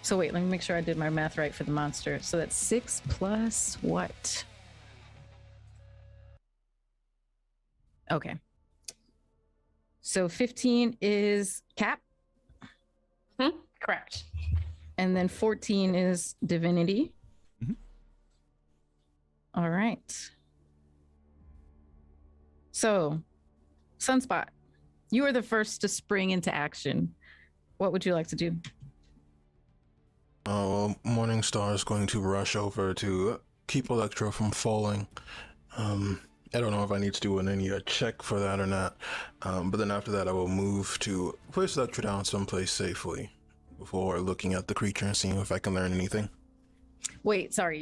So wait, let me make sure I did my math right for the monster. So that's 6 plus what? Okay. So 15 is Cap. Correct. And then 14 is Divinity. Mhm. All right. So, Sunspot, you are the first to spring into action. What would you like to do? Well, Morningstar is going to rush over to keep Electro from falling. I don't know if I need to do any check for that or not. But then after that, I will move to place Electro down someplace safely before looking at the creature and seeing if I can learn anything. Wait, sorry.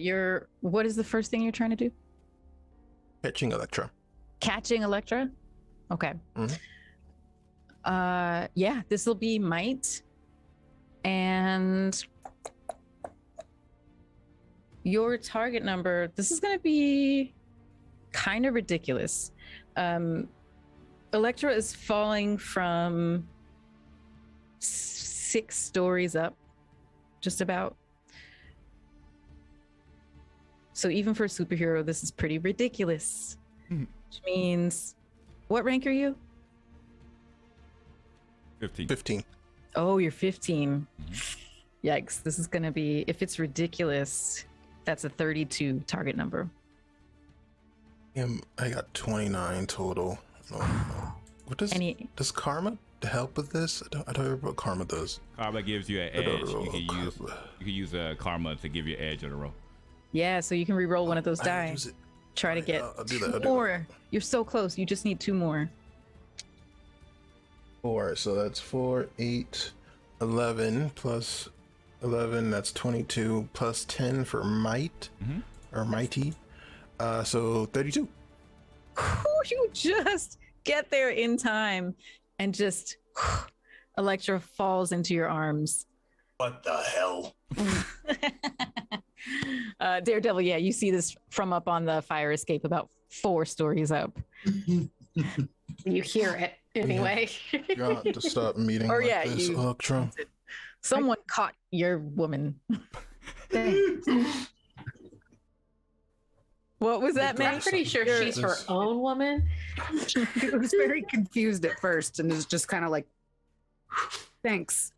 What is the first thing you're trying to do? Catching Electro. Catching Electra? Okay. Mhm. Yeah, this will be might. And your target number, this is going to be kind of ridiculous. Electra is falling from 6 stories up, just about. So even for a superhero, this is pretty ridiculous. Which means, what rank are you? 15. Oh, you're 15. Yikes. This is going to be, if it's ridiculous, that's a 32 target number. I got 29 total. What does karma help with this? I don't remember what karma does. Karma gives you an edge. You can use a karma to give you an edge on a roll. Yeah, so you can re-roll one of those die. Try to get I'll do 2 that. more. You're so close. You just need 2 more. 4, so that's 4, 8, 11 plus 11, that's 22 plus 10 for might or mighty. So 32. You just get there in time and just Electra falls into your arms. What the hell? Daredevil, yeah, you see this from up on the fire escape about 4 stories up. You hear it anyway. You got to stop meeting Or like yeah, this, you- Electro. Someone caught your woman. What was that, man? I'm pretty sure she's her own woman. He was very confused at first and is just kind of like, thanks.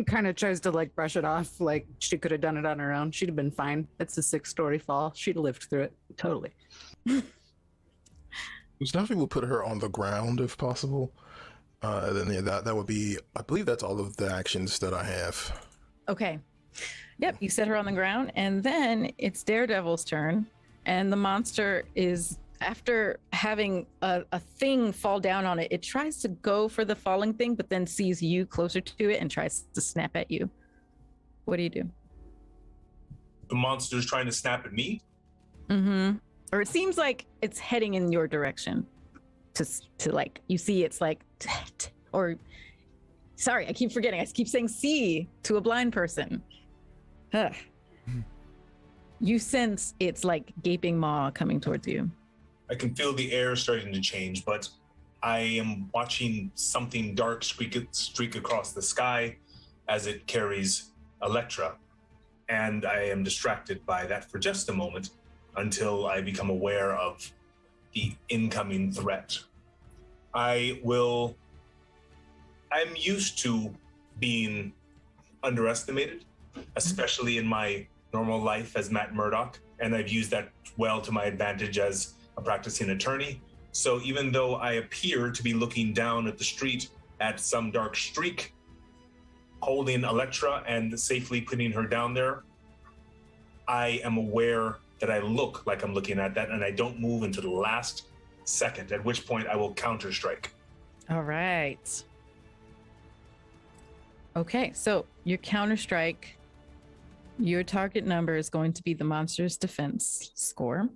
Kind of tries to like brush it off, like she could have done it on her own. She'd have been fine. It's a 6-story fall. She'd have lived through it. Totally. Snuffy will put her on the ground if possible. Then yeah, that would be. I believe that's all of the actions that I have. Okay. Yep, you set her on the ground, and then it's Daredevil's turn, and the monster is, after having a thing fall down on it, it tries to go for the falling thing, but then sees you closer to it and tries to snap at you. What do you do? The monster's trying to snap at me. Mm-hmm. Or it seems like it's heading in your direction. To like, you see it's like, or sorry, I keep forgetting. I keep saying see to a blind person. Ugh. You sense it's like gaping maw coming towards you. I can feel the air starting to change, but I am watching something dark streak across the sky as it carries Electra, and I am distracted by that for just a moment until I become aware of the incoming threat. I'm used to being underestimated, especially in my normal life as Matt Murdock, and I've used that well to my advantage as a practicing attorney. So even though I appear to be looking down at the street at some dark streak, holding Electra and safely putting her down there, I am aware that I look like I'm looking at that, and I don't move until the last second, at which point I will counter-strike. All right. Okay, so your counter-strike, your target number is going to be the monster's defense score.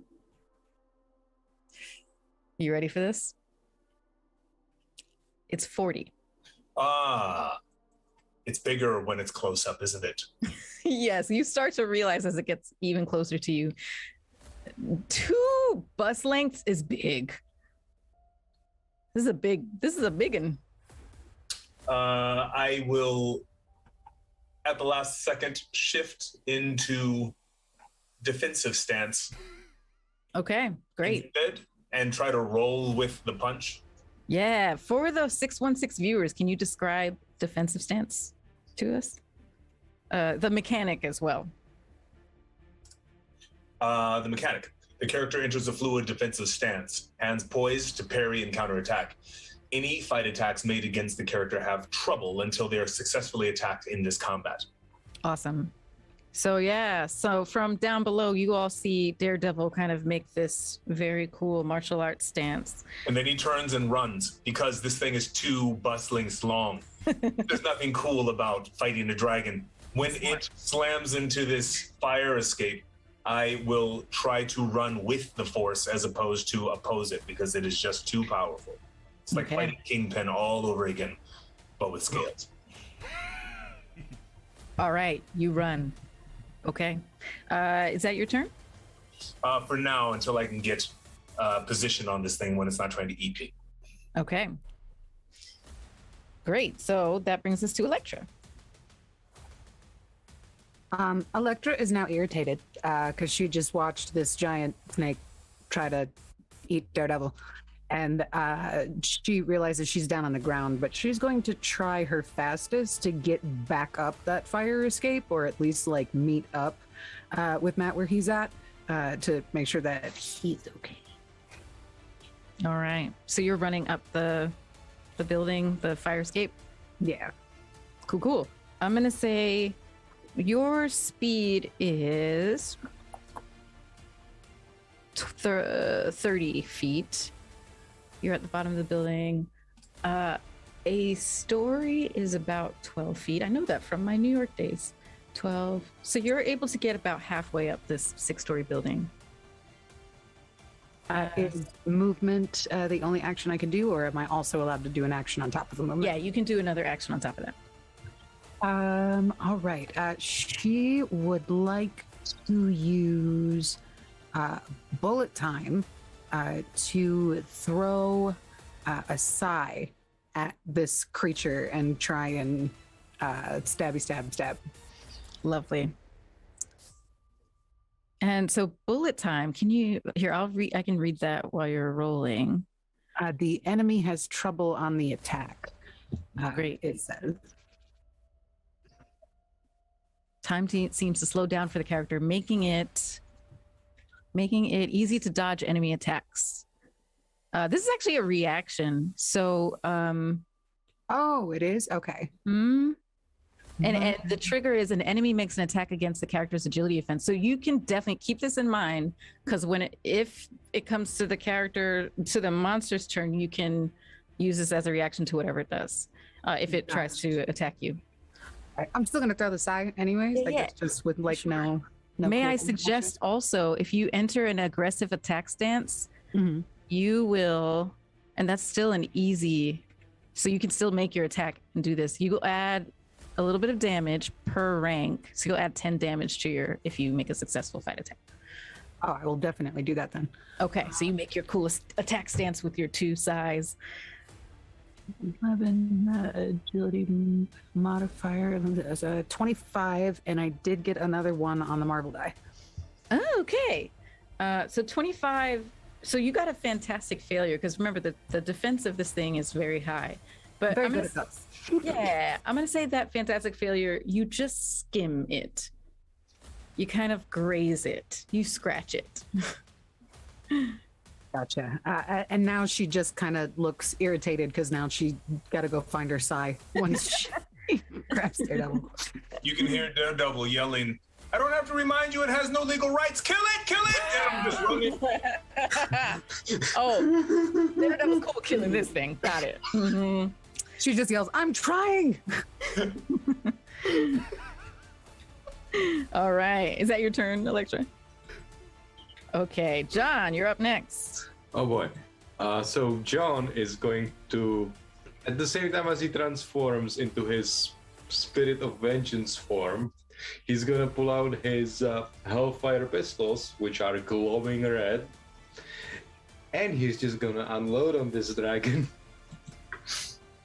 You ready for this? It's 40. It's bigger when it's close up, isn't it? Yes, you start to realize as it gets even closer to you, 2 bus lengths is big. This is a big one. I will, at the last second, shift into defensive stance. Okay, great. Instead, and try to roll with the punch. Yeah, for the 616 viewers, can you describe defensive stance to us? The mechanic as well. The mechanic. The character enters a fluid defensive stance, hands poised to parry and counterattack. Any fight attacks made against the character have trouble until they are successfully attacked in this combat. Awesome. So yeah, so from down below, you all see Daredevil kind of make this very cool martial arts stance. And then he turns and runs because this thing is 2 bus lengths long. There's nothing cool about fighting a dragon. When it slams into this fire escape, I will try to run with the force as opposed to oppose it because it is just too powerful. It's like fighting Kingpin all over again, but with scales. All right, you run. Okay. Is that your turn? For now, until I can get position on this thing when it's not trying to eat me. Okay. Great. So that brings us to Electra. Electra is now irritated because she just watched this giant snake try to eat Daredevil. And she realizes she's down on the ground, but she's going to try her fastest to get back up that fire escape, or at least like meet up with Matt where he's at to make sure that he's okay. All right. So you're running up the building, the fire escape? Yeah. Cool. I'm going to say your speed is 30 feet. You're at the bottom of the building. A story is about 12 feet. I know that from my New York days. 12. So you're able to get about halfway up this 6-story building. Is movement the only action I can do, or am I also allowed to do an action on top of the movement? Yeah, you can do another action on top of that. All right. She would like to use bullet time to throw a sigh at this creature and try and stab. Lovely. And so bullet time, can you, here, I can read that while you're rolling. The enemy has trouble on the attack. Great. It says. seems to slow down for the character, making it easy to dodge enemy attacks. This is actually a reaction. So, Oh, it is? Okay. and the trigger is an enemy makes an attack against the character's agility offense. So you can definitely keep this in mind, because if it comes to the monster's turn, you can use this as a reaction to whatever it does. If it tries to attack you. I'm still gonna throw the side anyways. Yeah, Like yeah. it's just with like no. May I critical suggest also, if you enter an aggressive attack stance, Mhm. you will, and that's still an easy, so you can still make your attack and do this. You will add a little bit of damage per rank. So you'll add 10 damage to if you make a successful fight attack. Oh, I will definitely do that then. Okay, so you make your coolest attack stance with your 2 size. 11 agility modifier as a 25, and I did get another one on the marble die. Oh, okay. So 25. So you got a fantastic failure, because remember the defense of this thing is very high. But Very I'm good gonna, at those. yeah, I'm gonna say that fantastic failure. You just skim it. You kind of graze it. You scratch it. Gotcha. And now she just kind of looks irritated because now she got to go find her Sai once she grabs Daredevil. You can hear Daredevil yelling, "I don't have to remind you it has no legal rights. Kill it, kill it!" And I'm just running. Oh, Daredevil's cool killing this thing. Got it. Mm-hmm. She just yells, "I'm trying!" All right. Is that your turn, Electra? Okay, John, you're up next. Oh boy. So John is going to, at the same time as he transforms into his Spirit of Vengeance form, he's gonna pull out his Hellfire pistols, which are glowing red, and he's just gonna unload on this dragon.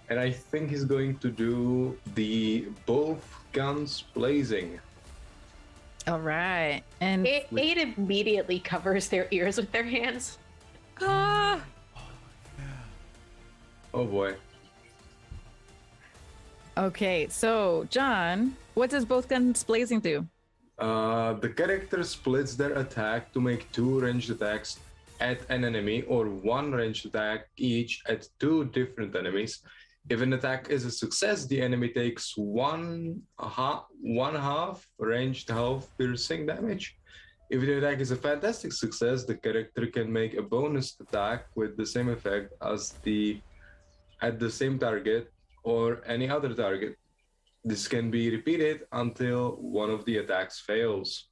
And I think he's going to do the both guns blazing. All right. And Eight immediately covers their ears with their hands. ah, Oh boy. okay, so John, what does both guns blazing do? The character splits their attack to make 2 ranged attacks at an enemy, or 1 ranged attack each at 2 different enemies. If an attack is a success, the enemy takes one half ranged health piercing damage. If the attack is a fantastic success, the character can make a bonus attack with the same effect as at the same target or any other target. This can be repeated until one of the attacks fails.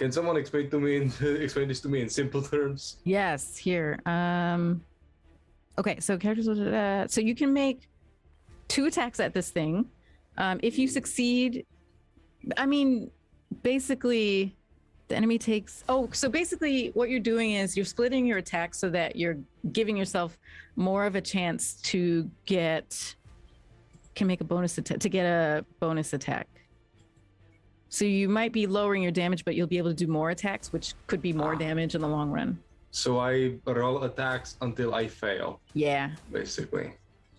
Can someone explain this to me in simple terms? Yes, here. Okay, so characters. So you can make 2 attacks at this thing. If you succeed, I mean, basically, the enemy takes. Oh, so basically, what you're doing is you're splitting your attack so that you're giving yourself more of a chance to get a bonus attack. So you might be lowering your damage, but you'll be able to do more attacks, which could be more damage in the long run. So I roll attacks until I fail, Yeah. basically.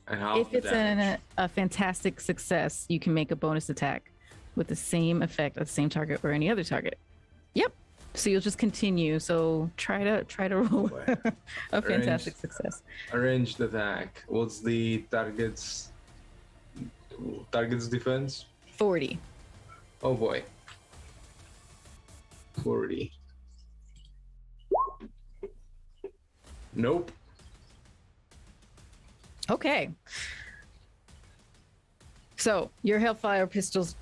And half If the it's damage. a fantastic success, you can make a bonus attack with the same effect at the same target or any other target. Yep. So you'll just continue. So try to roll a fantastic success. A ranged attack. What's the target's defense? 40. Oh boy. 40. Nope. Okay. So your Hellfire pistols,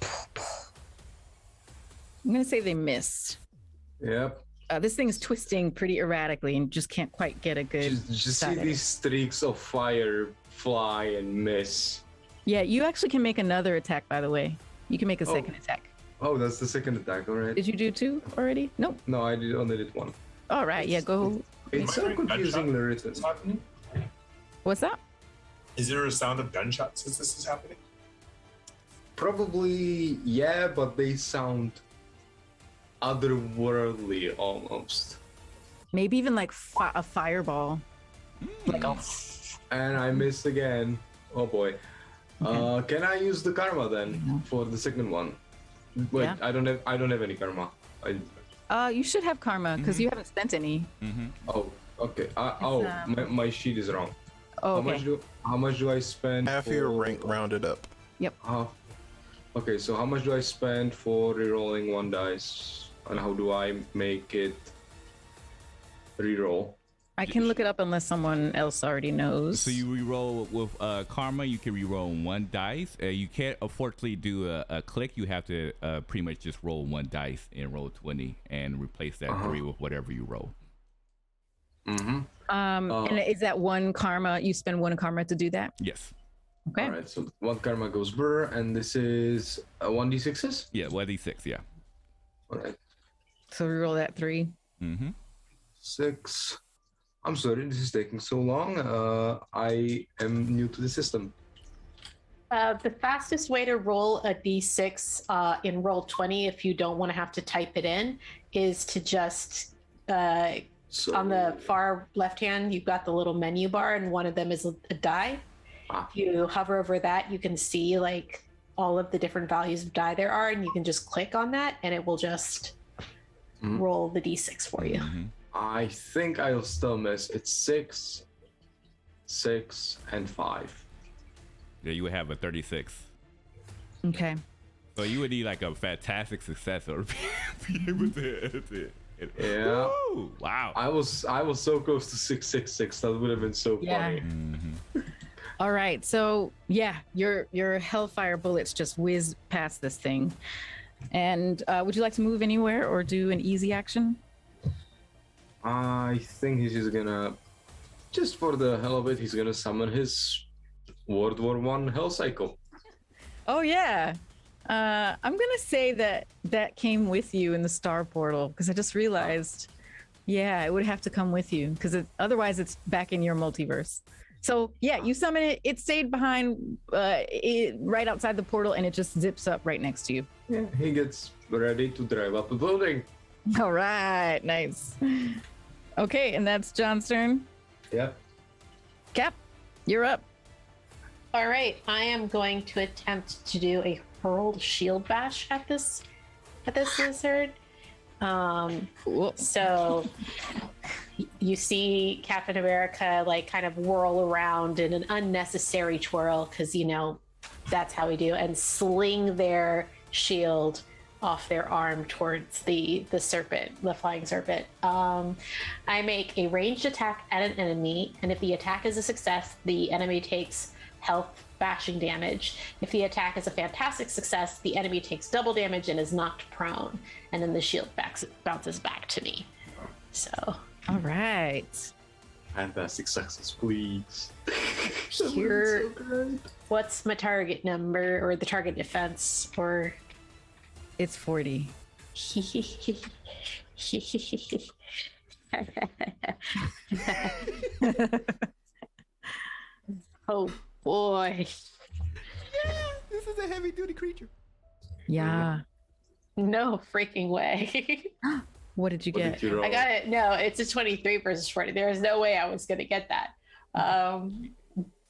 I'm going to say they missed. Yep. This thing is twisting pretty erratically and just can't quite get a good Just shot see at these it. streaks of fire fly and miss. Yeah, you actually can make another attack, by the way. You can make a second attack. Oh, that's the second attack, alright. Did you do 2 already? Nope. No, I only did 1. All right. Yeah, go. It's so confusingly written. What's happening? What's that? Is there a sound of gunshots as this is happening? Probably, yeah, but they sound otherworldly almost. Maybe even like a fireball. Like a... And I missed again. Oh boy. Okay. Can I use the karma then for the second one? Wait, Yeah. I don't have any karma. You should have karma because you haven't spent any. Oh, okay. My sheet is wrong. Oh, How okay. much do I spend? Half your rank rounded up. Okay, so how much do I spend for rerolling one dice, and how do I make it reroll? I can look it up unless someone else already knows. So you re-roll with karma. You can re-roll one dice. You can't unfortunately do a click. You have to pretty much just roll one dice and roll 20 and replace that 3 with whatever you roll. And is that one karma? You spend one karma to do that? Yes. Okay. All right, so one karma goes brr, and this is 1d6s? Yeah, 1d6, yeah. All right. So we roll that 3. 6. I'm sorry, this is taking so long. I am new to the system. The fastest way to roll a d6 in roll 20, if you don't want to have to type it in, is to just on the far left hand, you've got the little menu bar, and one of them is a die. If you hover over that, you can see like all of the different values of die there are, and you can just click on that, and it will just roll the d6 for you. I think I'll still miss. It's 6, 6, and 5. Yeah, you would have a 36. Okay. So you would need like a fantastic success or be able to Yeah. Woo! Wow. I was so close to 666. That would have been so funny. All right. So yeah, your hellfire bullets just whiz past this thing. And would you like to move anywhere or do an easy action? I think he's just gonna, just for the hell of it, he's gonna summon his World War I Hell Cycle. Oh yeah. I'm gonna say that came with you in the star portal because I just realized, yeah, it would have to come with you because otherwise it's back in your multiverse. So yeah, you summon it. It stayed behind, right outside the portal, and it just zips up right next to you. Yeah, he gets ready to drive up the building. All right, nice. Okay, and that's John's turn. Yep. Cap, you're up. All right, I am going to attempt to do a hurled shield bash at this lizard. Cool. So you see Captain America like kind of whirl around in an unnecessary twirl because that's how we do, and sling their shield off their arm towards the serpent, the flying serpent. I make a ranged attack at an enemy, and if the attack is a success, the enemy takes health bashing damage. If the attack is a fantastic success, the enemy takes double damage and is knocked prone, and then the shield bounces back to me. So, all right. Fantastic success, please. Here, what's my target number or the target defense? Or it's 40. Oh boy. Yeah, this is a heavy duty creature. Yeah. No freaking way. What did you get? I got it. No, it's a 23 versus 40. There's no way I was going to get that.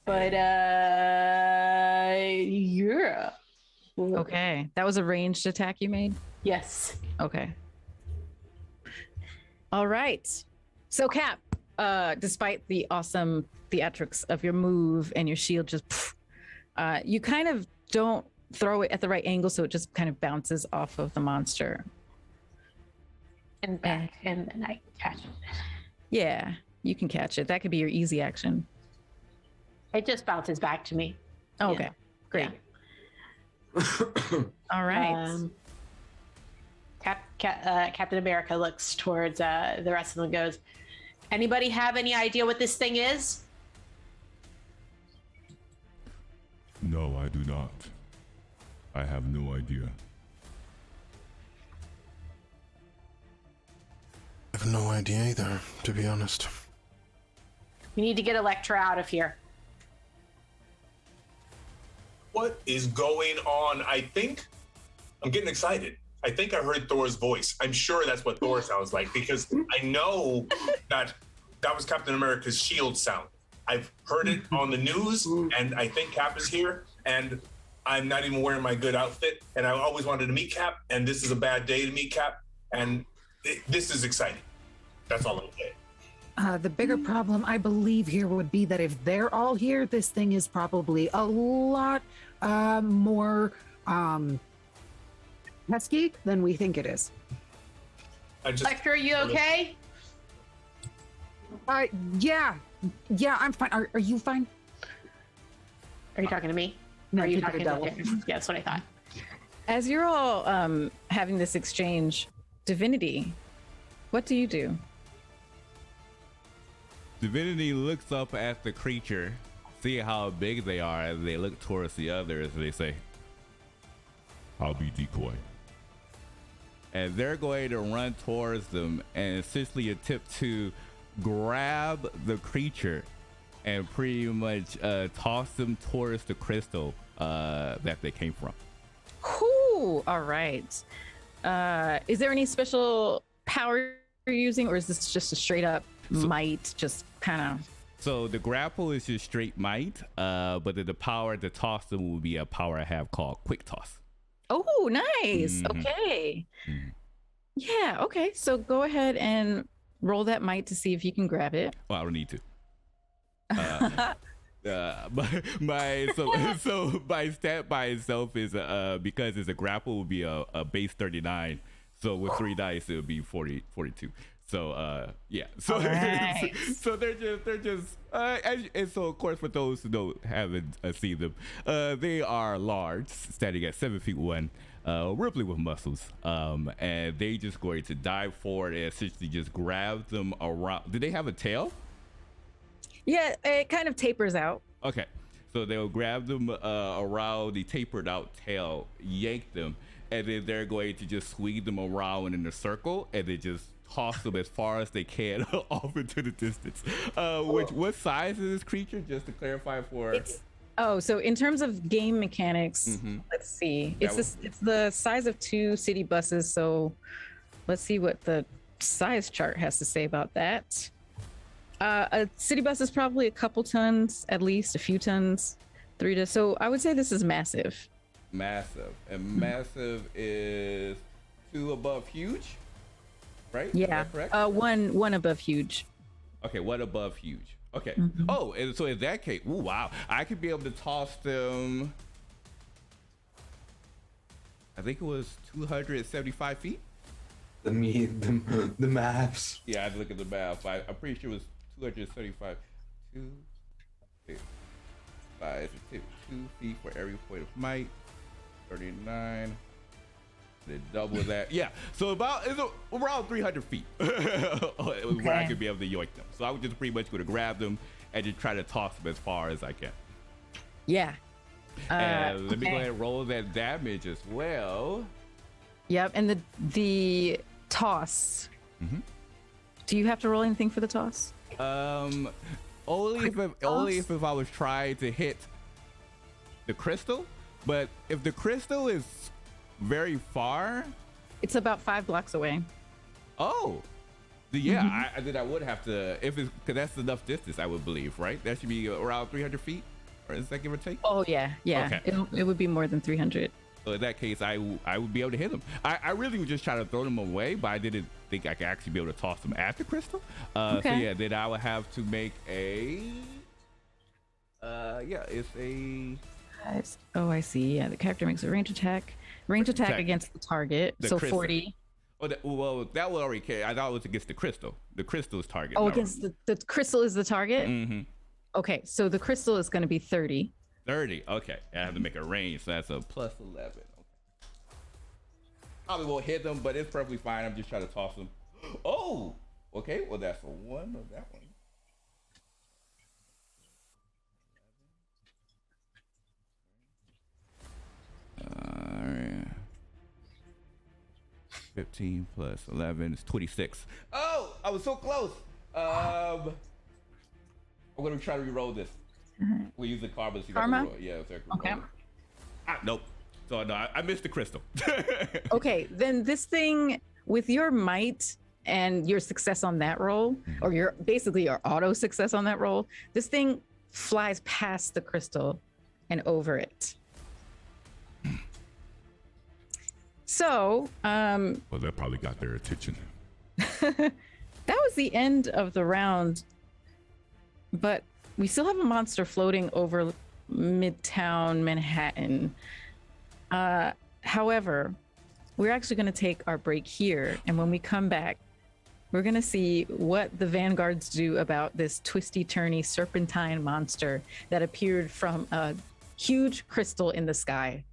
But yeah. Okay. That was a ranged attack you made? Yes. Okay. All right. So Cap, despite the awesome theatrics of your move and your shield just you kind of don't throw it at the right angle, so it just kind of bounces off of the monster. And back, and then I catch it. Yeah, you can catch it. That could be your easy action. It just bounces back to me. Oh, okay. Great. All right. Captain America looks towards the rest of them and goes, anybody have any idea what this thing is? No, I do not. I have no idea. I have no idea either, to be honest. We need to get Elektra out of here. What is going on? I think I'm getting excited. I think I heard Thor's voice. I'm sure that's what Thor sounds like because I know that was Captain America's shield sound. I've heard it on the news, and I think Cap is here. And I'm not even wearing my good outfit, and I always wanted to meet Cap, and this is a bad day to meet Cap, and this is exciting. That's all I'm saying. The bigger problem, I believe, here would be that if they're all here, this thing is probably a lot more pesky than we think it is. Lecter, are you okay? Yeah, I'm fine. Are you fine? Are you talking to me? No, Are you you're talking Devil. to Yeah, that's what I thought. As you're all having this exchange, Divinity, what do you do? Divinity looks up at the creature, see how big they are as they look towards the others. They say, I'll be decoy. and they're going to run towards them and essentially attempt to grab the creature and pretty much toss them towards the crystal that they came from. Whew, all right. Is there any special power you're using, or is this just a straight up might, just kind of? So the grapple is just straight might, but the power to toss them will be a power I have called quick toss. Oh, nice. Mhm. Okay. Mhm. Yeah, okay. So go ahead and roll that might to see if you can grab it. Well, I don't need to. So my stat by itself is because it's a grapple will be a base 39. So with 3 dice it would be 42. So yeah. So Alright. so they're just and so of course for those who haven't seen them, they are large, standing at 7 feet 1. Rippling with muscles, and they just going to dive forward and essentially just grab them around. Do they have a tail? Yeah, it kind of tapers out. Okay, so they'll grab them around the tapered out tail, yank them, and then they're going to just swing them around in a circle and then just toss them as far as they can off into the distance. What size is this creature? Just to clarify for. So in terms of game mechanics, let's see. It's the size of 2 city buses. So let's see what the size chart has to say about that. A city bus is probably a couple tons, at least a few tons, 3 to. So I would say this is massive. Massive, and massive is 2 above huge, right? Yeah. Is that correct? One above huge. Okay, 1 above huge. Okay. Oh, and so in that case, ooh, wow, I could be able to toss them. I think it was 275 feet. The maps. Yeah, I had to look at the math. I'm pretty sure it was 275. 2 feet for every point of might. 39. Then double that. Yeah. So it's around 300 feet where I could be able to yoink them. So I would just pretty much go to grab them and just try to toss them as far as I can. Yeah. And let me go ahead and roll that damage as well. Yep. And the toss. Do you have to roll anything for the toss? Only if I was trying to hit the crystal. But if the crystal is very far, it's about 5 blocks away. Oh, yeah. I think I would have to, if it's because that's enough distance, I would believe, right? That should be around 300 feet, or is that give or take? Oh yeah. Okay. It would be more than 300. So in that case, I would be able to hit them. I really was just trying to throw them away, but I didn't think I could actually be able to toss them at the crystal. So yeah, then I would have to make a. It's a. Oh, I see. Yeah, the character makes a range attack against the target. So crystal. 40. Well, that would already carry. I thought it was against the crystal. The crystal's target. Oh, against the crystal is the target? Okay, so the crystal is going to be 30. 30. Okay, I have to make a range, so that's a plus 11. Okay. Probably won't hit them, but it's perfectly fine. I'm just trying to toss them. Oh, okay. Well, that's a 1 of that one. All right. 15 plus 11 is 26. Oh, I was so close. I'm gonna try to re-roll this. We'll use the karma. Karma? Yeah, exactly. Okay. Nope. So no, I missed the crystal. Okay, then this thing with your might and your success on that roll, or your auto success on that roll, this thing flies past the crystal and over it. So, Well, that probably got their attention. that was the end of the round, but we still have a monster floating over Midtown Manhattan. However, we're actually going to take our break here, and when we come back, we're going to see what the Vanguards do about this twisty-turny serpentine monster that appeared from a huge crystal in the sky.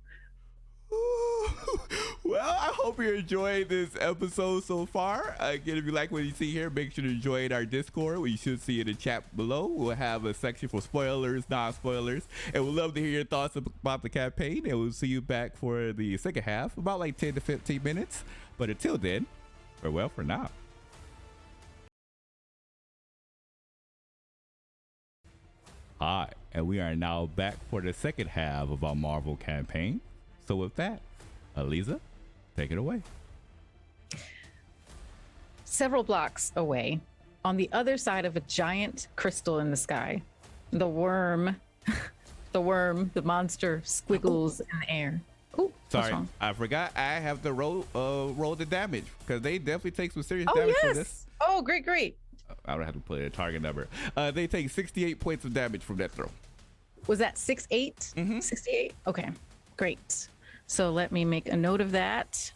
Well, I hope you're enjoying this episode so far. Again, if you like what you see here, make sure to join our Discord. You should see in the chat below. We'll have a section for spoilers, non-spoilers, and we'd love to hear your thoughts about the campaign. And we'll see you back for the second half, about like 10 to 15 minutes. But until then, farewell for now. Hi, and we are now back for the second half of our Marvel campaign. So with that, Aliza, take it away. Several blocks away, on the other side of a giant crystal in the sky, the monster squiggles in the air. Oh, sorry, I forgot. I have to roll the damage because they definitely take some serious Oh, damage yes. from this. Oh, great. I don't have to play a target number. They take 68 points of damage from that throw. Was that 6-8? Mhm. 68? Okay, great. So let me make a note of that.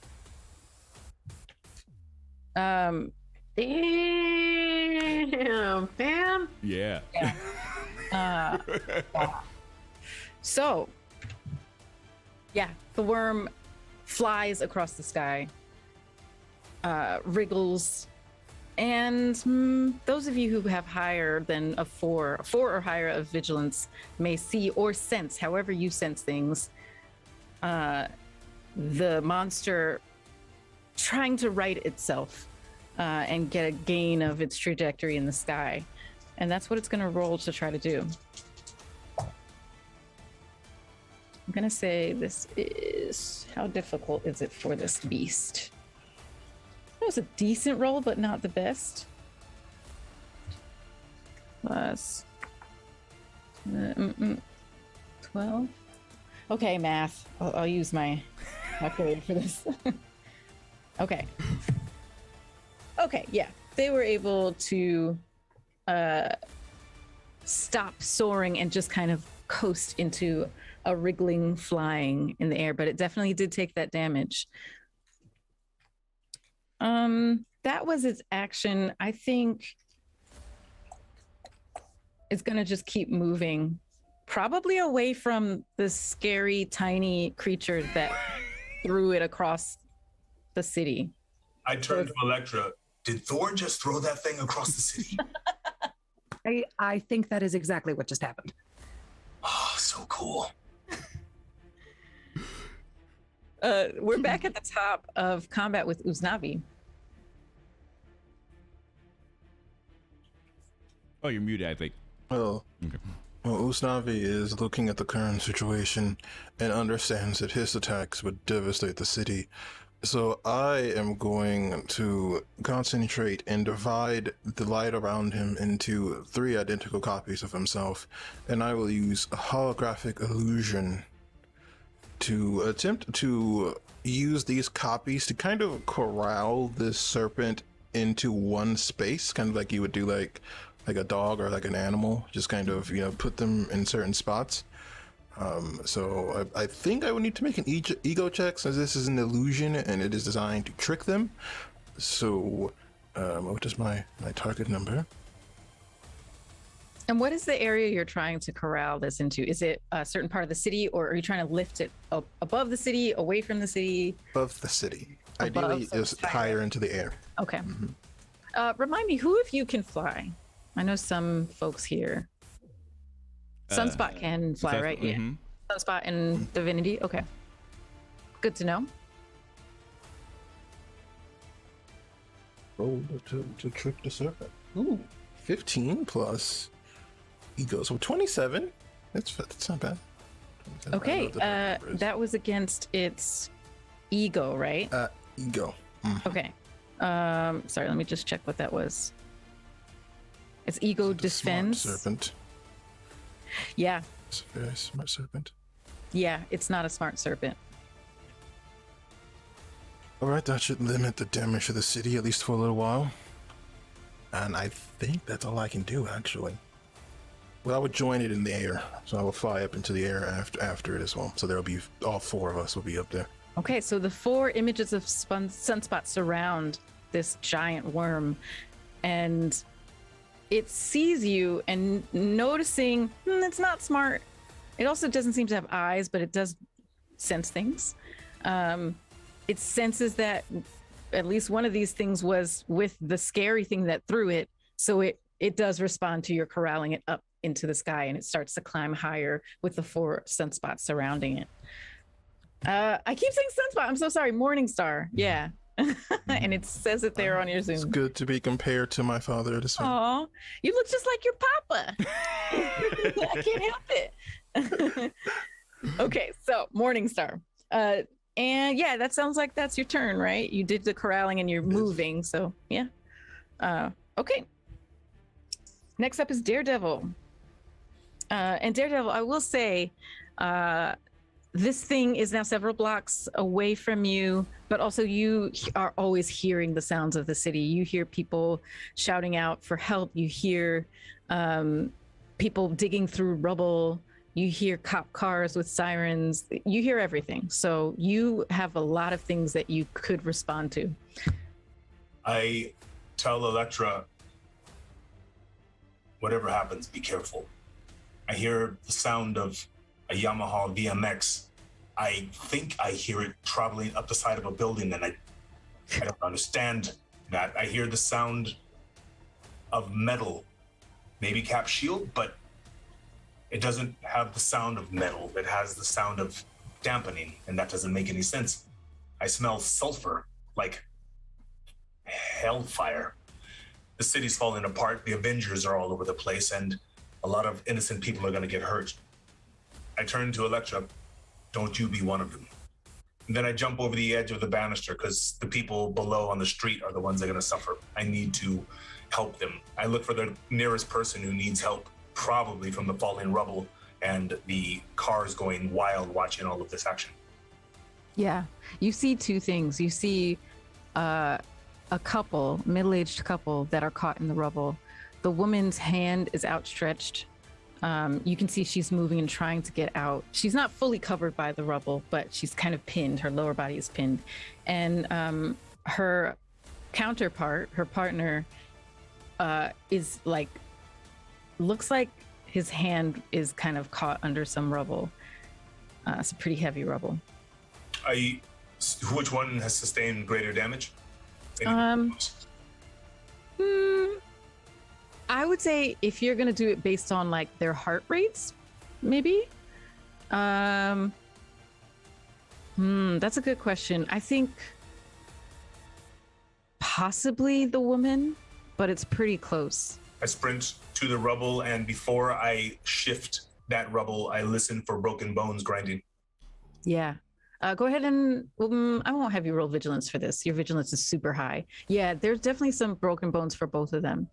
Damn, fam. Yeah. So, yeah, the worm flies across the sky, wriggles, and those of you who have higher than a four or higher of vigilance may see or sense, however you sense things, the monster trying to right itself and get a gain of its trajectory in the sky. And that's what it's going to roll to try to do. I'm going to say this is... How difficult is it for this beast? It was a decent roll, but not the best. Plus... 12? Okay, math. I'll use my calculator for this. Okay. Okay, yeah. They were able to stop soaring and just kind of coast into a wriggling flying in the air, but it definitely did take that damage. That was its action. I think it's gonna just keep moving, probably away from the scary tiny creature that threw it across the city. I turned to Elektra. Did Thor just throw that thing across the city? I think that is exactly what just happened. Oh, so cool. We're back at the top of combat with Uznavi. Oh, you're muted, I think. Well, Okay. Usnavi is looking at the current situation and understands that his attacks would devastate the city. So I am going to concentrate and divide the light around him into 3 identical copies of himself, and I will use a holographic illusion to attempt to use these copies to kind of corral this serpent into one space, kind of like you would do like a dog or like an animal, just kind of, put them in certain spots. So I think I would need to make an ego check, since this is an illusion and it is designed to trick them. So what is my target number? And what is the area you're trying to corral this into? Is it a certain part of the city, or are you trying to lift it up above the city, away from the city? Above the city. Above, Ideally, so just higher into the air. Okay. Remind me, who of you can fly? I know some folks here. Sunspot can fly, right? Yeah. Sunspot and Divinity. Okay. Good to know. Roll to trick the serpent. Ooh, 15 plus ego, so 27. That's not bad. Okay. That was against its ego, right? Ego. Okay. Sorry, let me just check what that was. It's ego defense. Smart serpent. Yeah. It's a very smart serpent. Yeah, it's not a smart serpent. All right, that should limit the damage to the city, at least for a little while. And I think that's all I can do, actually. Well, I would join it in the air, so I will fly up into the air after it as well. So there'll be all four of us will be up there. Okay, so the 4 images of Sunspot surround this giant worm, and it sees you and noticing it's not smart. It also doesn't seem to have eyes, but it does sense things. It senses that at least one of these things was with the scary thing that threw it, so it does respond to your corralling it up into the sky, and it starts to climb higher with the 4 sunspots surrounding it. I keep saying sunspot. I'm so sorry. Morningstar. Yeah. And it says it there on your Zoom. It's good to be compared to my father. Oh, you look just like your papa. I can't help it. Okay, so Morningstar. And yeah, that sounds like that's your turn, right? You did the corralling and you're moving. So yeah. Okay. Next up is Daredevil. And Daredevil, I will say, this thing is now several blocks away from you, but also you are always hearing the sounds of the city. You hear people shouting out for help. You hear people digging through rubble. You hear cop cars with sirens. You hear everything. So you have a lot of things that you could respond to. I tell Elektra, whatever happens, be careful. I hear the sound of a Yamaha VMX. I think I hear it traveling up the side of a building, and I don't understand that. I hear the sound of metal, maybe cap shield, but it doesn't have the sound of metal. It has the sound of dampening, and that doesn't make any sense. I smell sulfur, like hellfire. The city's falling apart. The Avengers are all over the place, and a lot of innocent people are going to get hurt. I turn to Elektra. Don't you be one of them. And then I jump over the edge of the banister because the people below on the street are the ones that are going to suffer. I need to help them. I look for the nearest person who needs help, probably from the falling rubble and the cars going wild watching all of this action. Yeah, you see 2 things. You see a couple, middle-aged couple that are caught in the rubble. The woman's hand is outstretched. You can see she's moving and trying to get out. She's not fully covered by the rubble, but she's kind of pinned. Her lower body is pinned. And her counterpart, her partner, is like, looks like his hand is kind of caught under some rubble. It's a pretty heavy rubble. Which one has sustained greater damage? I would say if you're gonna do it based on like their heart rates, maybe. That's a good question. I think possibly the woman, but it's pretty close. I sprint to the rubble, and before I shift that rubble, I listen for broken bones grinding. Yeah. Go ahead and I won't have you roll vigilance for this. Your vigilance is super high. Yeah, there's definitely some broken bones for both of them.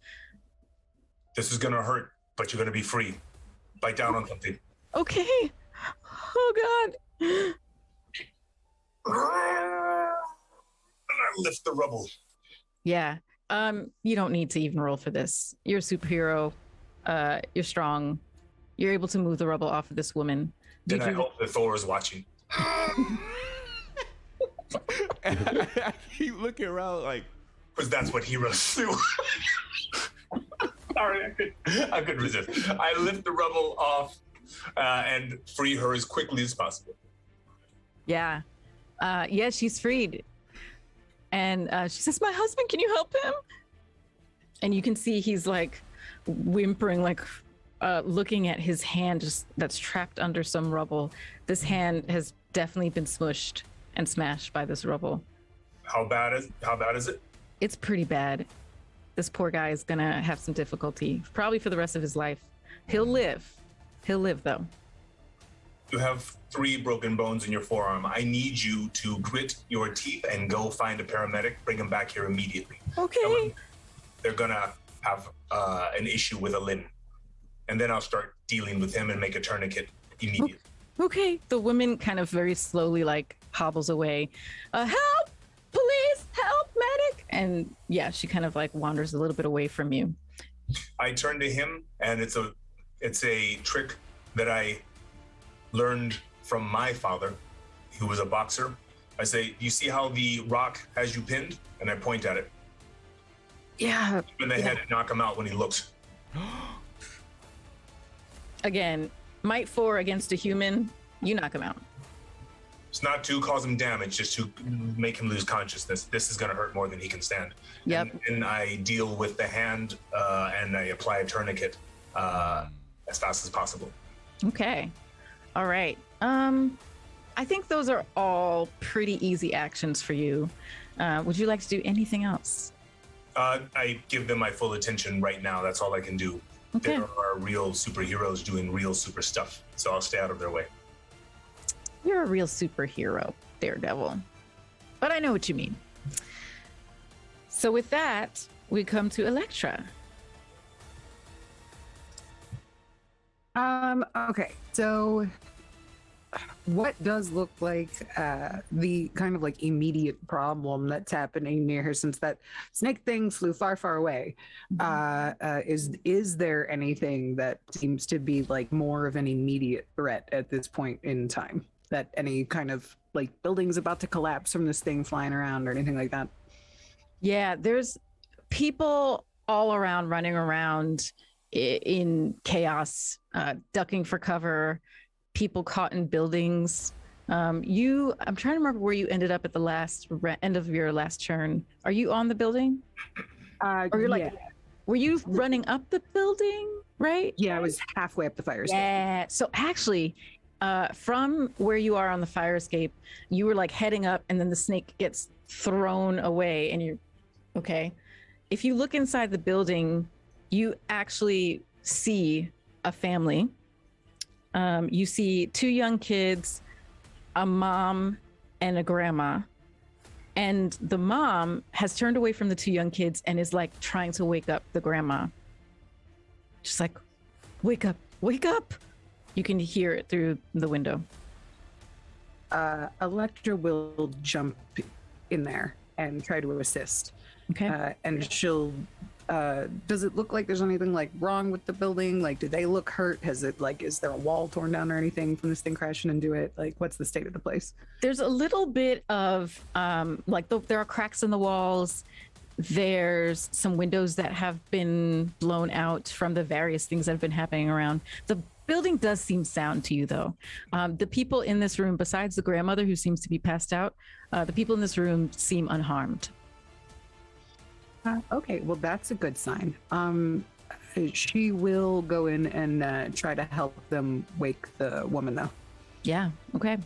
This is gonna hurt, but you're gonna be free. Bite down on something. Okay. Oh God. And I lift the rubble. Yeah. You don't need to even roll for this. You're a superhero. You're strong. You're able to move the rubble off of this woman. Then I hope that Thor is watching. I keep looking around like, because that's what heroes do. Sorry, I couldn't resist. I lift the rubble off and free her as quickly as possible. Yeah. Yeah, she's freed. And she says, "My husband, can you help him?" And you can see he's like whimpering, like looking at his hand just that's trapped under some rubble. This hand has definitely been smushed and smashed by this rubble. How bad is it? It's pretty bad. This poor guy is gonna have some difficulty, probably for the rest of his life. He'll live though. You have 3 broken bones in your forearm. I need you to grit your teeth and go find a paramedic. Bring him back here immediately. Okay. They're gonna have an issue with a limb, and then I'll start dealing with him and make a tourniquet immediately. Okay. The woman kind of very slowly like hobbles away. Help, And yeah, she kind of like wanders a little bit away from you. I turn to him, and it's a trick that I learned from my father, who was a boxer. I say, "You see how the rock has you pinned?" And I point at it. Yeah. In the head and knock him out when he looks. Again, might 4 against a human, you knock him out. It's not to cause him damage, just to make him lose consciousness. This is going to hurt more than he can stand. Yep. And I deal with the hand and I apply a tourniquet as fast as possible. Okay. All right. I think those are all pretty easy actions for you. Would you like to do anything else? I give them my full attention right now. That's all I can do. Okay. There are real superheroes doing real super stuff, so I'll stay out of their way. You're a real superhero, Daredevil. But I know what you mean. So with that, we come to Elektra. Okay, so what does look like the kind of like immediate problem that's happening near her, since that snake thing flew far, far away? Is there anything that seems to be like more of an immediate threat at this point in time? That any kind of like buildings about to collapse from this thing flying around or anything like that? Yeah, there's people all around running around in chaos, ducking for cover, people caught in buildings. I'm trying to remember where you ended up at the end of your last turn. Are you on the building? Or you're like, were you running up the building, right? Yeah, I was halfway up the fire escape. Yeah, so actually, from where you are on the fire escape, you were like heading up and then the snake gets thrown away and you're okay. If you look inside the building, you actually see a family. You see 2 young kids, a mom and a grandma. And the mom has turned away from the 2 young kids and is like trying to wake up the grandma. Just like, wake up, wake up. You can hear it through the window. Elektra will jump in there and try to assist. Okay. And she'll does it look like there's anything like wrong with the building? Like, do they look hurt? Has it like, is there a wall torn down or anything from this thing crashing into it? Like, what's the state of the place? There's a little bit of there are cracks in the walls. There's some windows that have been blown out from the various things that have been happening around. The building does seem sound to you, though. The people in this room, besides the grandmother who seems to be passed out, the people in this room seem unharmed. Okay, well, that's a good sign. She will go in and try to help them wake the woman, though. Yeah, okay.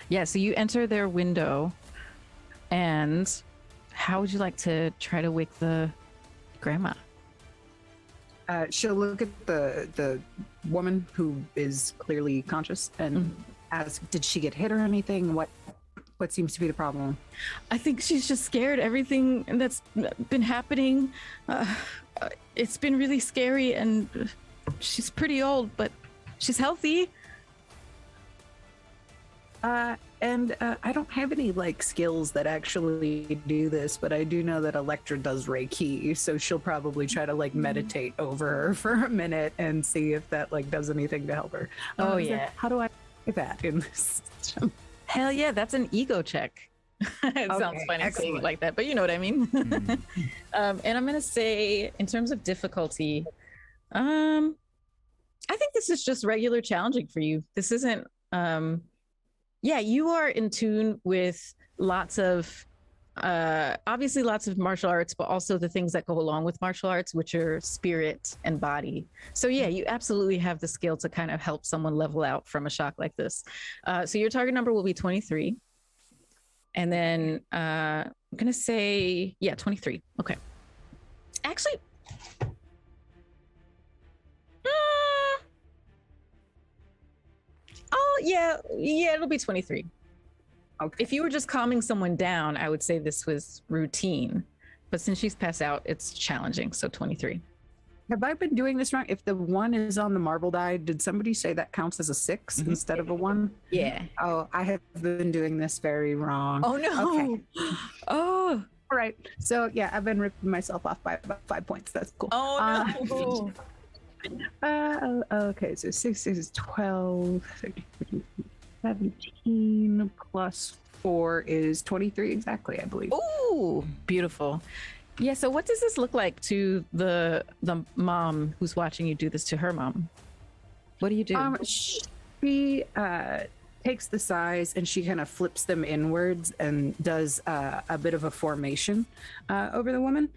Yeah, so you enter their window, and how would you like to try to wake the grandma? She'll look at the woman who is clearly conscious and ask, did she get hit or anything? What seems to be the problem? I think she's just scared. Everything that's been happening, it's been really scary, and she's pretty old, but she's healthy. And I don't have any like skills that actually do this, but I do know that Elektra does Reiki, so she'll probably try to like meditate over her for a minute and see if that like does anything to help her. Oh yeah. How do I do that in this system? Hell yeah, that's an ego check. It sounds funny saying it like that, but you know what I mean. And I'm gonna say, in terms of difficulty, I think this is just regular challenging for you. This isn't. Yeah, you are in tune with lots of, obviously lots of martial arts, but also the things that go along with martial arts, which are spirit and body. So yeah, you absolutely have the skill to kind of help someone level out from a shock like this. So your target number will be 23. And then I'm going to say, yeah, 23. Okay. Actually, oh, yeah, it'll be 23. Okay. If you were just calming someone down, I would say this was routine. But since she's passed out, it's challenging. So 23. Have I been doing this wrong? If the 1 is on the marble die, did somebody say that counts as a 6 instead of a 1? Yeah. Oh, I have been doing this very wrong. Oh, no. Okay. Oh. All right. So yeah, I've been ripping myself off by about 5 points. That's cool. Oh no. Okay, so 6 is 12, 17 plus 4 is 23 exactly, I believe. Ooh, beautiful. Yeah, so what does this look like to the mom who's watching you do this to her mom? What do you do? She takes the size and she kind of flips them inwards and does a bit of a formation over the woman,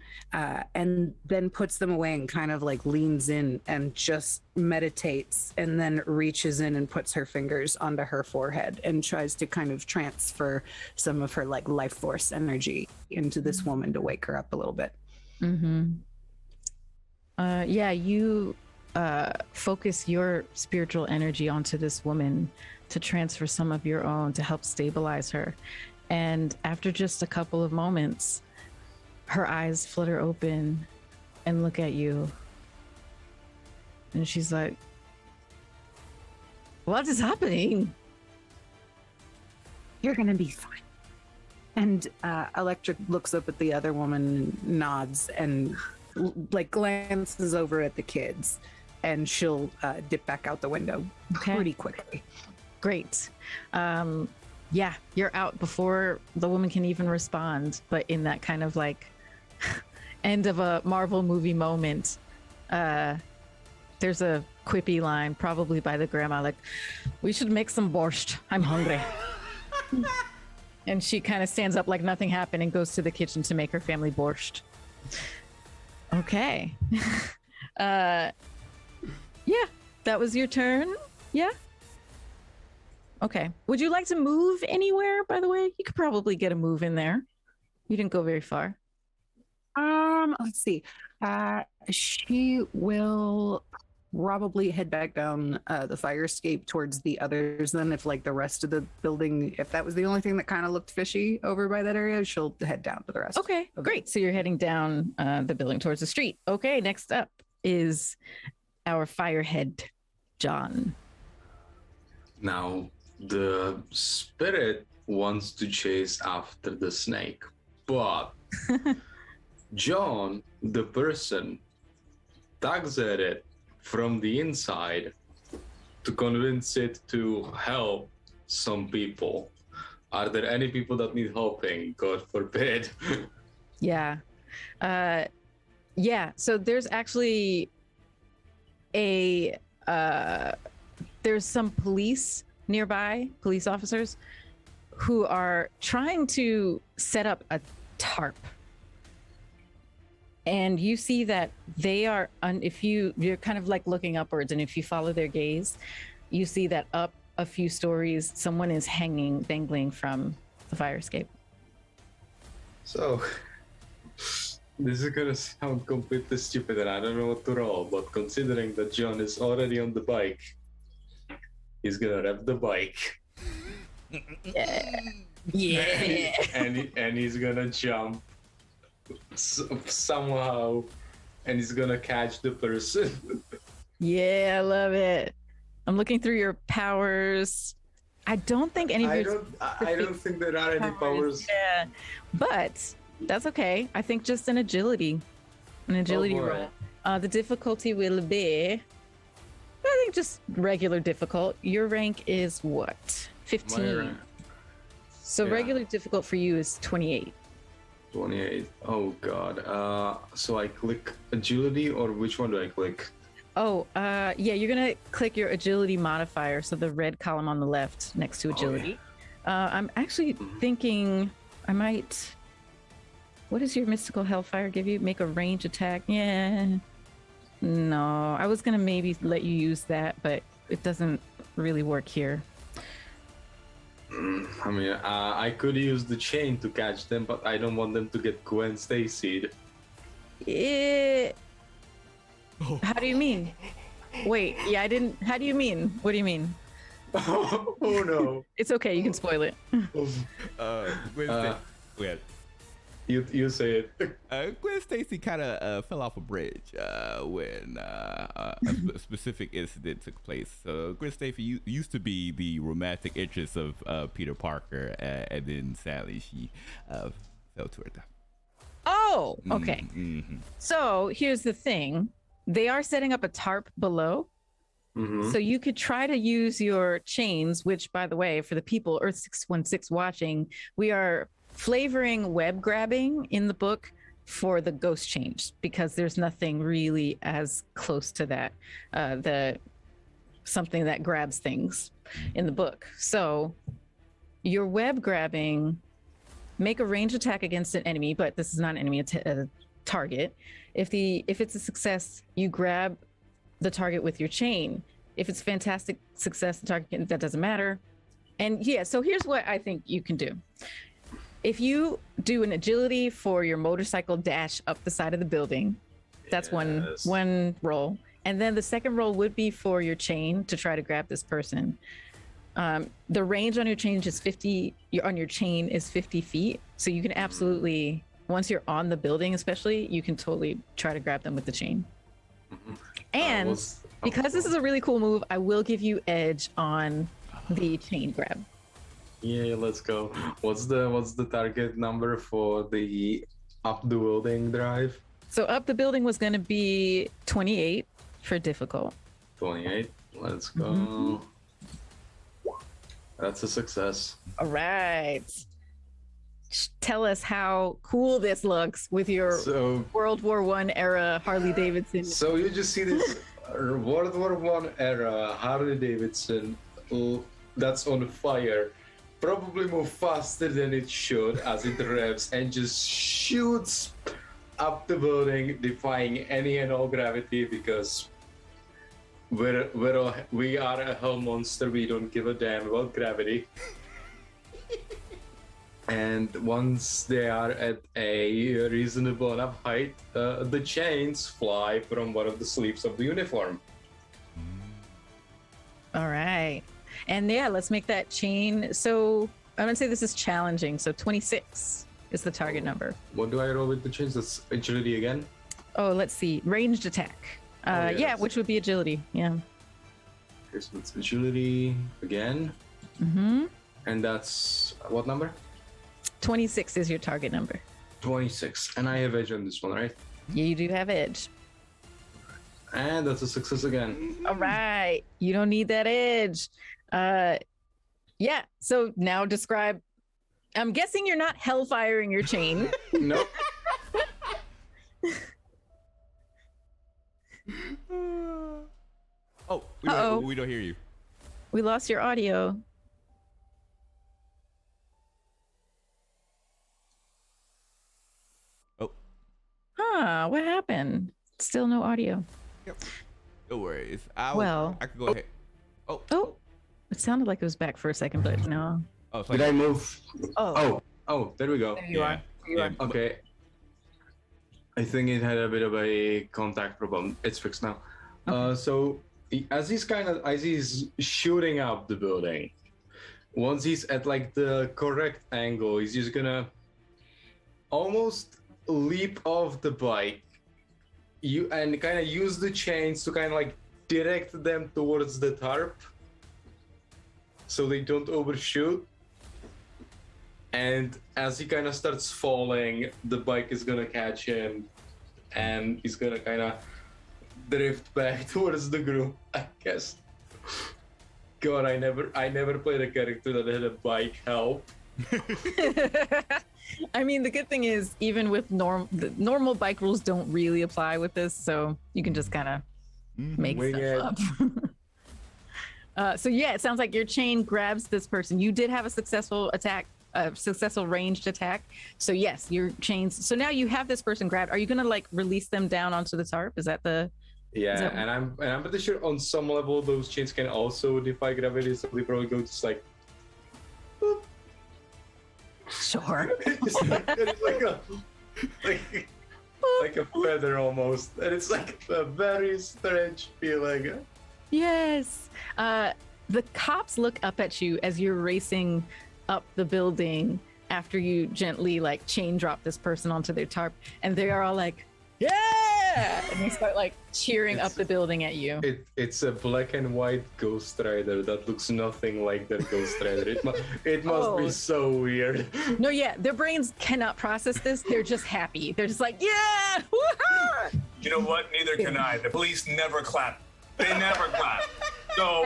and then puts them away and kind of like leans in and just meditates, and then reaches in and puts her fingers onto her forehead and tries to kind of transfer some of her like life force energy into this woman to wake her up a little bit. Mm-hmm. Yeah, you focus your spiritual energy onto this woman to transfer some of your own to help stabilize her. And after just a couple of moments, her eyes flutter open and look at you. And she's like, what is happening? You're gonna be fine. And Electric looks up at the other woman, nods, and like glances over at the kids, and she'll dip back out the window pretty quickly. Great. Yeah, you're out before the woman can even respond, but in that kind of like end of a Marvel movie moment, there's a quippy line, probably by the grandma, like, we should make some borscht. I'm hungry. And she kind of stands up like nothing happened and goes to the kitchen to make her family borscht. Okay. Yeah, that was your turn. Yeah. Okay. Would you like to move anywhere, by the way? You could probably get a move in there. You didn't go very far. Let's see. She will probably head back down the fire escape towards the others. Then if like the rest of the building, if that was the only thing that kind of looked fishy over by that area, she'll head down to the rest. Okay, great. So you're heading down the building towards the street. Okay, next up is our firehead, John. Now, the spirit wants to chase after the snake, but John, the person, tugs at it from the inside to convince it to help some people. Are there any people that need helping? God forbid. Yeah. Yeah, so there's actually there's some police nearby, police officers, who are trying to set up a tarp. And you see that they are, you're kind of like looking upwards, and if you follow their gaze, you see that up a few stories, someone is dangling from the fire escape. So, this is gonna sound completely stupid and I don't know what to roll, but considering that John is already on the bike, he's gonna rev the bike. Yeah. And he's gonna jump somehow, and he's gonna catch the person. Yeah, I love it. I'm looking through your powers. I don't think any of your I don't think there are any powers. Yeah, but that's okay. I think just an agility roll. The difficulty will be, I think, just regular difficult. Your rank is what? 15. So yeah. Regular difficult for you is 28. 28. Oh god. So I click agility, or which one do I click? Oh, yeah, you're gonna click your agility modifier, so the red column on the left next to agility. I'm actually thinking I might. What does your mystical hellfire give you? Make a range attack? Yeah. No, I was gonna maybe let you use that, but it doesn't really work here. I mean, I could use the chain to catch them, but I don't want them to get Gwen Stacy'd. How do you mean? Wait, yeah, I didn't. How do you mean? What do you mean? Oh no! It's okay. You can spoil it. You say it. Gwen Stacy kind of fell off a bridge when a specific incident took place. So Gwen Stacy used to be the romantic interest of Peter Parker, and then sadly she fell to her death. Oh, okay. Mm-hmm. So here's the thing. They are setting up a tarp below. Mhm. So you could try to use your chains, which, by the way, for the people Earth 616 watching, we are flavoring web grabbing in the book for the ghost chains because there's nothing really as close to that, something that grabs things in the book. So your web grabbing, make a range attack against an enemy, but this is not an enemy, a target. If it's a success, you grab the target with your chain. If it's fantastic success, the target, that doesn't matter. And yeah, so here's what I think you can do. If you do an agility for your motorcycle dash up the side of the building, that's Yes. one roll. And then the second roll would be for your chain to try to grab this person. The range on your chain is 50. On your chain is 50 feet, so you can absolutely, once you're on the building, especially, you can totally try to grab them with the chain. And because this is a really cool move, I will give you edge on the chain grab. Yeah, let's go. What's the target number for the up the building drive? So up the building was going to be 28 for difficult. 28. Let's go. Mhm. That's a success. All right. Tell us how cool this looks with your So World War I era Harley Davidson. So you just see this World War One era Harley Davidson that's on fire, probably move faster than it should as it revs and just shoots up the building, defying any and all gravity because we are a hell monster. We don't give a damn about gravity. And once they are at a reasonable enough height, the chains fly from one of the sleeves of the uniform. All right. And yeah, let's make that chain. So I'm going to say this is challenging. So 26 is the target number. What do I roll with the chains? That's agility again? Oh, let's see. Ranged attack. Yeah, yes. which would be agility. Yeah. Okay, so it's agility again. Mm-hmm. And that's what number? 26 is your target number. 26. And I have edge on this one, right? You do have edge. And that's a success again. All right. You don't need that edge. Yeah. So now describe. I'm guessing you're not hellfiring your chain. Nope. Oh, Uh-oh. we don't hear you. We lost your audio. Oh. Huh, what happened? Still no audio. No worries. I could go ahead. Oh, it sounded like it was back for a second, but no. Oh, it's Did I move? Oh, Oh, there we go. there you are. There you are. Okay. I think it had a bit of a contact problem. It's fixed now. So as he's shooting up the building, once he's at like the correct angle, he's just gonna almost leap off the bike. And kind of use the chains to kind of like direct them towards the tarp, so they don't overshoot. And as he kind of starts falling, the bike is gonna catch him, and he's gonna kind of drift back towards the group, I guess. God, I never played a character that had a bike help. I mean, the good thing is, even with the normal bike rules don't really apply with this, so you can just kind of make Wing stuff up. So yeah, it sounds like your chain grabs this person. You did have a successful attack, successful ranged attack. So yes, your chains. So now you have this person grabbed. Are you gonna like release them down onto the tarp? Is that the? Yeah, that- and I'm pretty sure on some level those chains can also defy gravity, so they probably go just like. Boop. Sure. It's like a feather almost, and it's like a very strange feeling. Yes. The cops look up at you as you're racing up the building after you gently like chain drop this person onto their tarp, and they are all like, "Yeah!" yeah, and they start like cheering up the building at you. It's a black and white Ghost Rider that looks nothing like that Ghost Rider. It must be so weird. No, yeah, their brains cannot process this. They're just happy. They're just like, yeah, woo-ha! You know what? Neither can I. The police never clap. They never clap. So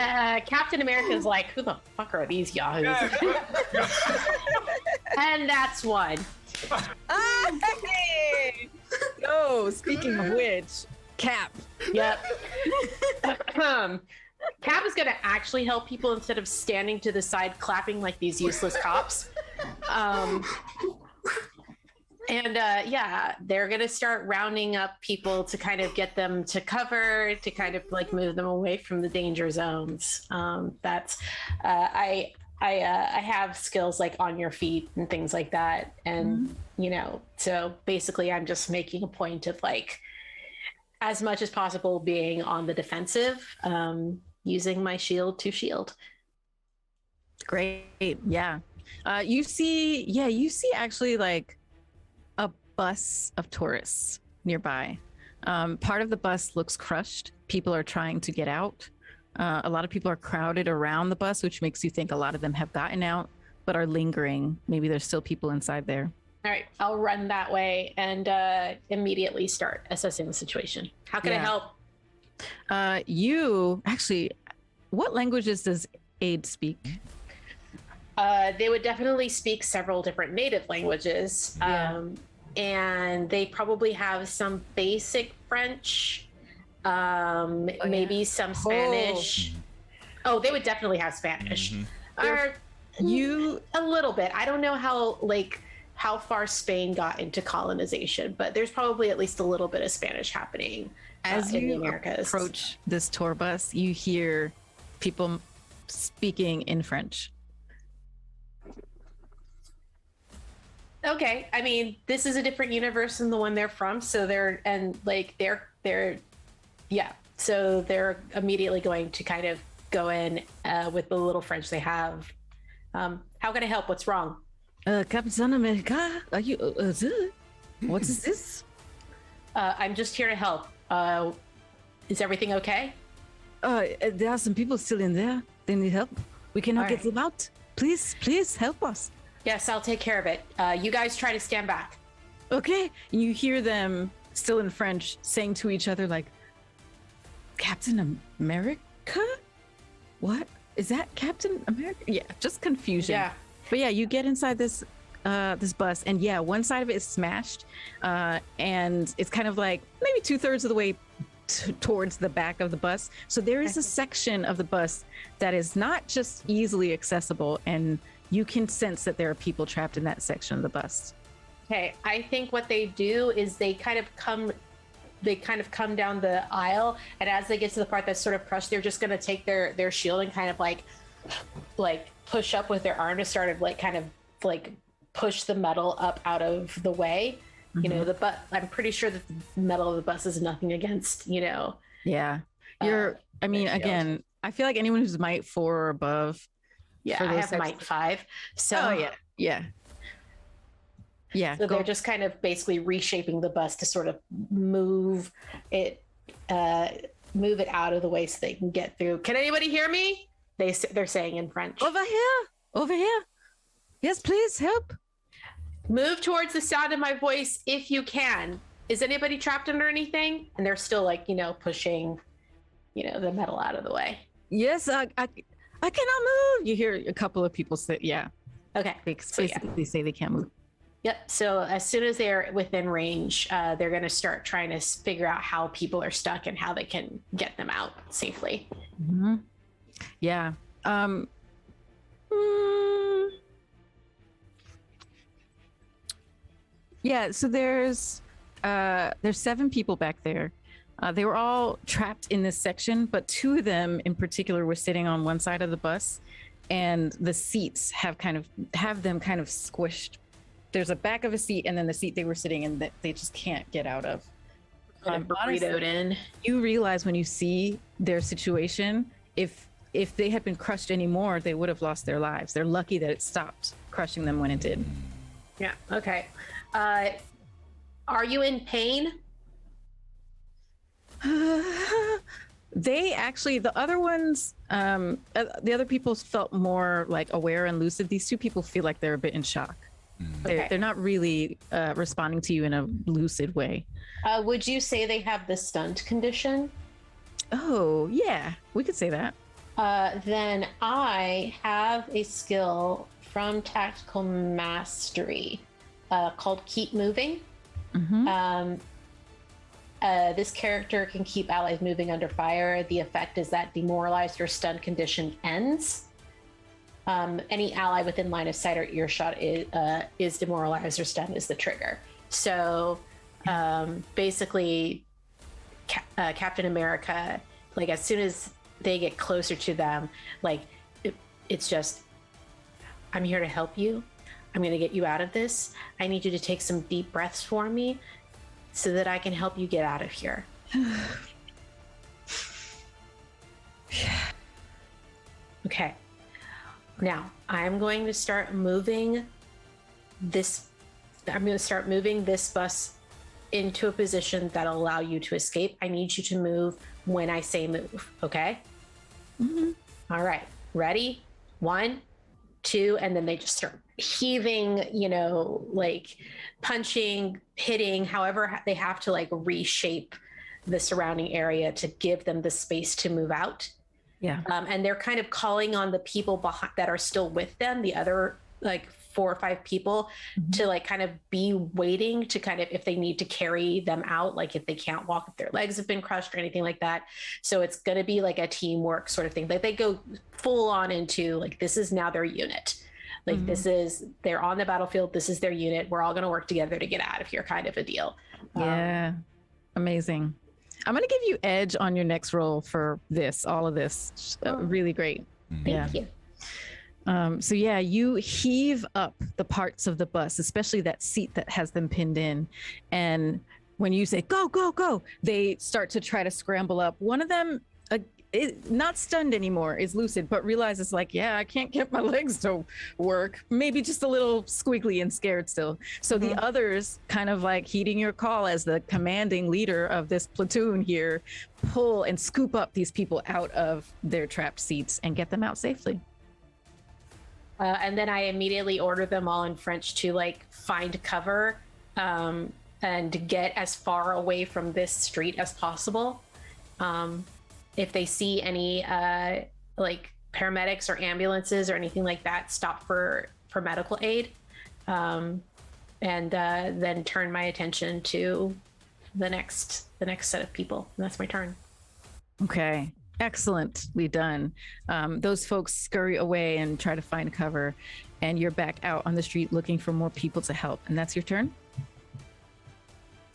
Captain America's like, who the fuck are these yahoos? And that's one. Hey! Oh, speaking of which, Cap. Yep. Cap is going to actually help people instead of standing to the side clapping like these useless cops. Yeah, they're going to start rounding up people to kind of get them to cover, to kind of like move them away from the danger zones. I have skills like on your feet and things like that. And, you know, so basically I'm just making a point of like, as much as possible being on the defensive, using my shield to shield. Great. Yeah. You see actually like a bus of tourists nearby. Part of the bus looks crushed. People are trying to get out. A lot of people are crowded around the bus, which makes you think a lot of them have gotten out, but are lingering. Maybe there's still people inside there. All right, I'll run that way and immediately start assessing the situation. How can I help? What languages does Aid speak? They would definitely speak several different native languages. And they probably have some basic French, maybe some Spanish. Oh, they would definitely have Spanish. Or a little bit. I don't know how far Spain got into colonization, but there's probably at least a little bit of Spanish happening as in the you Americas. Approach this tour bus, you hear people speaking in French. Okay, I mean, this is a different universe than the one they're from, so they're immediately going to kind of go in with the little French they have. How can I help? What's wrong? Captain America, are you? What is this? I'm just here to help. Is everything okay? There are some people still in there. They need help. We cannot get them out. Please help us. Yes, I'll take care of it. You guys try to stand back. Okay. You hear them still in French saying to each other like, Captain America? What? Is that Captain America? Yeah, just confusion. Yeah. But yeah, you get inside this bus, and yeah, one side of it is smashed, and it's kind of like maybe 2/3 of the way towards the back of the bus. So there is a section of the bus that is not just easily accessible, and you can sense that there are people trapped in that section of the bus. Okay, I think what they do is they kind of come down the aisle, and as they get to the part that's sort of crushed, they're just going to take their shield and kind of like push up with their arm to sort of kind of push the metal up out of the way. You know, I'm pretty sure that the metal of the bus is nothing against, Yeah. Again, I feel like anyone who's might 4 or above. Yeah, I have might 5. So yeah. So they're just kind of basically reshaping the bus to sort of move it out of the way so they can get through. Can anybody hear me? They're saying in French. Over here. Yes, please help. Move towards the sound of my voice if you can. Is anybody trapped under anything? And they're still pushing, the metal out of the way. Yes, I cannot move. You hear a couple of people say, yeah. Okay. They basically say they can't move. Yep. So as soon as they're within range, they're going to start trying to figure out how people are stuck and how they can get them out safely. Mm-hmm. Yeah. Yeah. So there's 7 people back there. They were all trapped in this section, but 2 of them in particular were sitting on one side of the bus, and the seats have them kind of squished. There's a back of a seat, and then the seat they were sitting in that they just can't get out of. Burritoed in. You realize when you see their situation, if they had been crushed anymore, they would have lost their lives. They're lucky that it stopped crushing them when it did. Yeah. Okay. Are you in pain? They actually, the other ones, the other people felt more like aware and lucid. These two people feel like they're a bit in shock. They're not really responding to you in a lucid way. Would you say they have the stunned condition? Oh, yeah, we could say that. Then I have a skill from Tactical Mastery called Keep Moving. This character can keep allies moving under fire. The effect is that demoralized or stunned condition ends. Any ally within line of sight or earshot is demoralized or stunned is the trigger. So basically, Captain America, like as soon as they get closer to them, like it's just, I'm here to help you. I'm going to get you out of this. I need you to take some deep breaths for me so that I can help you get out of here. Okay. Now, I'm going to start moving this. I'm going to start moving this bus into a position that'll allow you to escape. I need you to move when I say move, okay? All right. Ready? 1, 2, and then they just start heaving, like punching, hitting, however they have to like reshape the surrounding area to give them the space to move out. Yeah. And they're kind of calling on the people behind that are still with them, the other like 4 or 5 people, to like kind of be waiting to kind of, if they need to carry them out, like if they can't walk, if their legs have been crushed or anything like that. So it's going to be like a teamwork sort of thing. Like they go full on into like, this is now their unit. Like they're on the battlefield. This is their unit. We're all going to work together to get out of here, kind of a deal. Yeah. Amazing. I'm going to give you edge on your next roll for all of this. Really great. Thank you. So yeah, you heave up the parts of the bus, especially that seat that has them pinned in. And when you say, go, go, go, they start to try to scramble up. One of them, not stunned anymore, is lucid, but realizes like, yeah, I can't get my legs to work. Maybe just a little squiggly and scared still. So the others, kind of like heeding your call as the commanding leader of this platoon here, pull and scoop up these people out of their trapped seats and get them out safely. And then I immediately order them all in French to like find cover and get as far away from this street as possible. If they see any like paramedics or ambulances or anything like that, stop for medical aid, and then turn my attention to the next set of people. And that's my turn. Okay. Excellently done. Those folks scurry away and try to find cover, and you're back out on the street looking for more people to help. And that's your turn?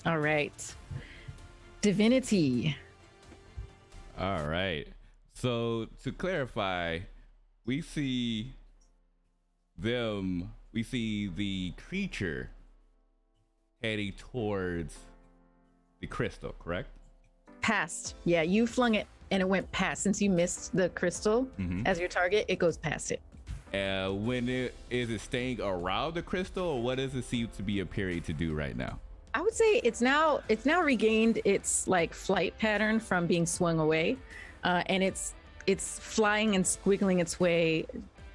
All right. Divinity. All right. So to clarify, we see the creature heading towards the crystal, correct? Past. Yeah, you flung it and it went past. Since you missed the crystal as your target, it goes past it. Is it staying around the crystal, or what does it seem to be appearing to do right now? I would say it's now regained its like flight pattern from being swung away, and it's flying and squiggling its way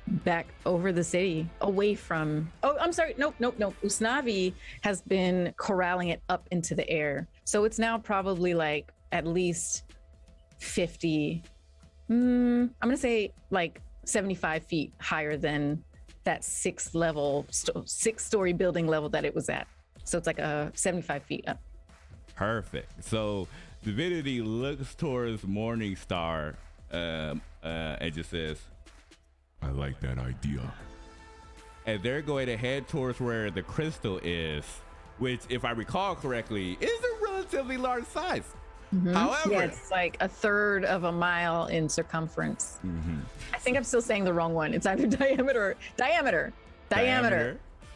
back over the city, away from. Oh, I'm sorry. Nope. Usnavi has been corralling it up into the air, so it's now probably like at least 50. I'm gonna say like 75 feet higher than that 6-story building level that it was at. So it's like 75 feet up. Perfect. So Divinity looks towards Morningstar and just says, I like that idea. and they're going to head towards where the crystal is, which, if I recall correctly, is a relatively large size. However, Yeah, it's like a third of a mile in circumference. I think I'm still saying the wrong one. It's either diameter.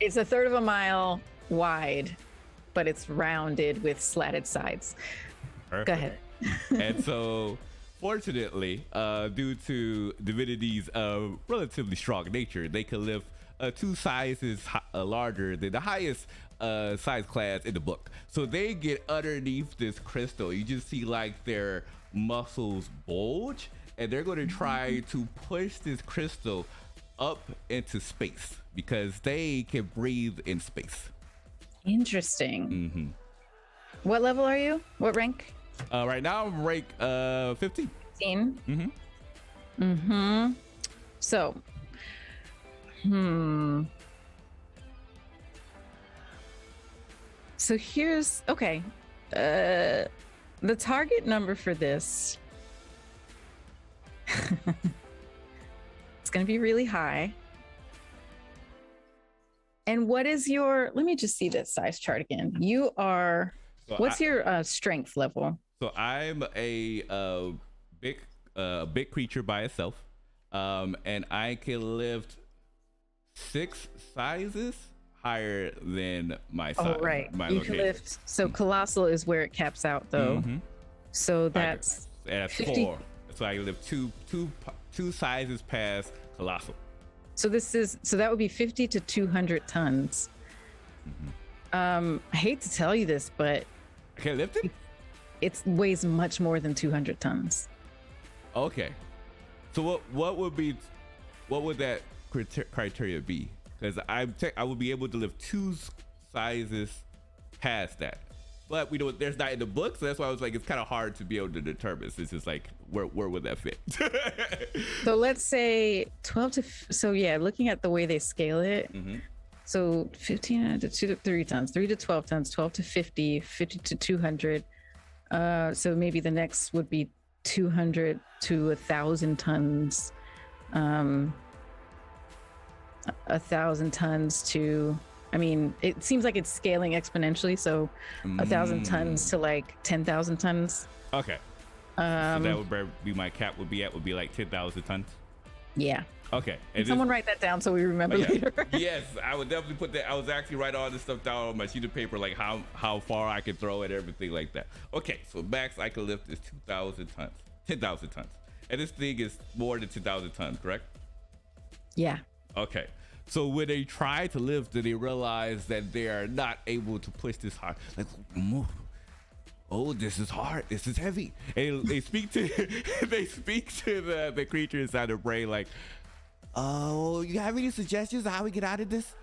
It's a third of a mile wide, but it's rounded with slatted sides. Perfect. Go ahead. And so, fortunately, due to Divinity's relatively strong nature, they can lift 2 sizes larger than the highest size class in the book. So they get underneath this crystal. You just see like their muscles bulge, and they're going to try to push this crystal up into space because they can breathe in space. Interesting. Mm-hmm. What level are you? What rank? Right now I'm rank 15. 15. Mm-hmm. Mm-hmm. So, So here's okay. The target number for this it's going to be really high. And what is your? Let me just see this size chart again. You are. So what's your strength level? So I'm a big creature by itself, and I can lift 6 sizes higher than my size. Oh, right. My You location. can lift. So colossal is where it caps out, though. Mhm. So that's That's 50. 4. So I can lift two sizes past colossal. so that would be 50 to 200 tons. I hate to tell you this, but I can't lift it. it weighs much more than 200 tons. Okay. So what would that criteria be? Because I would be able to lift 2 sizes past that, but we don't. There's not in the book, so that's why I was like, it's kind of hard to be able to determine. So it's just like, where would that fit? So let's say 12 to. So yeah, looking at the way they scale it. Mhm. So 15 to 2 to 3 tons, 3 to 12 tons, 12 to 50, 50 to 200. So maybe the next would be 200 to 1,000 tons. 1,000 tons to, I mean, it seems like it's scaling exponentially. So 1,000 tons to like 10,000 tons. Okay. So that would be my cap. Would be like 10,000 tons. Yeah. Okay. Can someone write that down so we remember later? Yes, I would definitely put that. I was actually writing all this stuff down on my sheet of paper, like how far I can throw it, everything like that. Okay, so max I can lift is 2,000 tons, 10,000 tons, and this thing is more than 10,000 tons, correct? Yeah. Okay. So when they try to lift, do they realize that they are not able to push this hard? Like, oh, this is hard. This is heavy. And they speak to the creature inside their brain, like, oh, you have any suggestions on how we get out of this?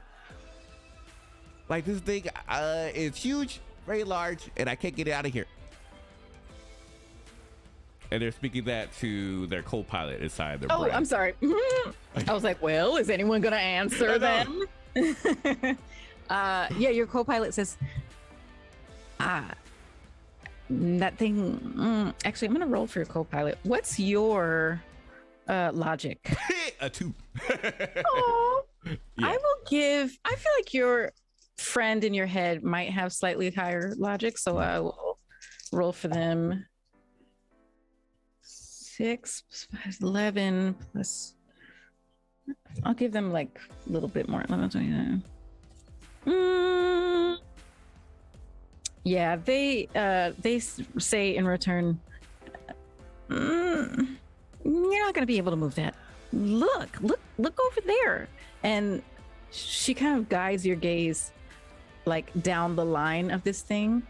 Like, this thing is huge, very large, and I can't get it out of here. And they're speaking that to their co-pilot inside their brain. I'm sorry. I was like, well, is anyone going to answer them? Yeah, your co-pilot says, that thing, actually, I'm going to roll for your co-pilot. What's your logic? A 2. Oh, Yeah. I feel like your friend in your head might have slightly higher logic, so I will roll for them. 6 + 11 plus. I'll give them like a little bit more. 11, 29. Yeah, they say in return, you're not gonna be able to move that. Look over there. And she kind of guides your gaze like down the line of this thing.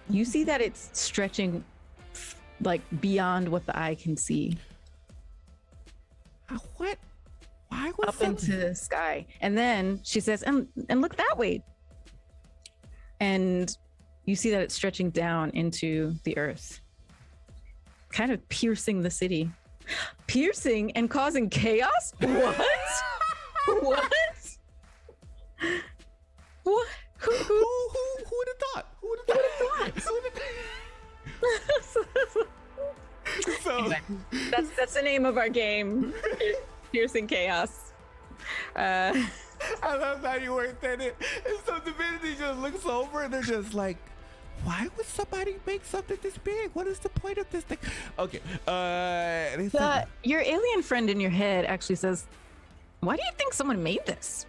You see that it's stretching like beyond what the eye can see. What? Why was up into the sky? And then she says, and look that way. And you see that it's stretching down into the earth, kind of piercing the city. Piercing and causing chaos? What? What? What? Who would have thought? Who would have thought? So anyway, that's the name of our game. Piercing chaos. I love how you worked at it. And so Divinity just looks over and they're just like, why would somebody make something this big? What is the point of this thing? Okay. Your alien friend in your head actually says, why do you think someone made this?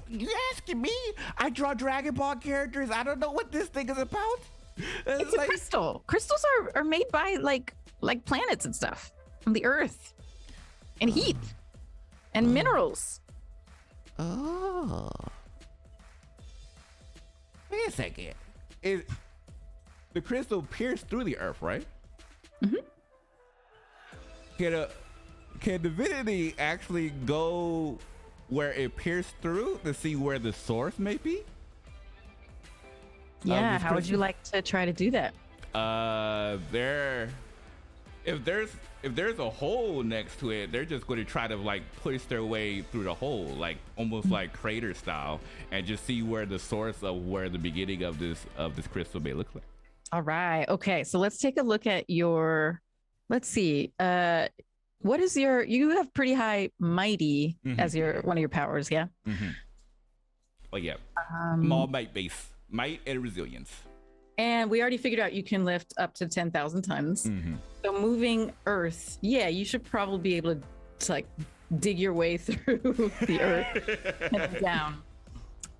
You asking me? I draw Dragon Ball characters. I don't know what this thing is about. It's a crystal. Crystals are made by like planets and stuff from the earth, and heat and minerals. Oh. Wait a second. The crystal pierced through the earth, right? Mm-hmm. Can divinity actually go where it pierced through to see where the source may be? Yeah, how would you like to try to do that? If there's a hole next to it, they're just going to try to like push their way through the hole, like almost like crater style, and just see where the source of where the beginning of this crystal may look like. All right. Okay. So let's take a look at your. Let's see. What is your? You have pretty high mighty as your one of your powers, yeah. Mm-hmm. Oh yeah. Small might base, might and resilience. And we already figured out you can lift up to 10,000 tons. Mm-hmm. So moving Earth, yeah, you should probably be able to like dig your way through the Earth and down.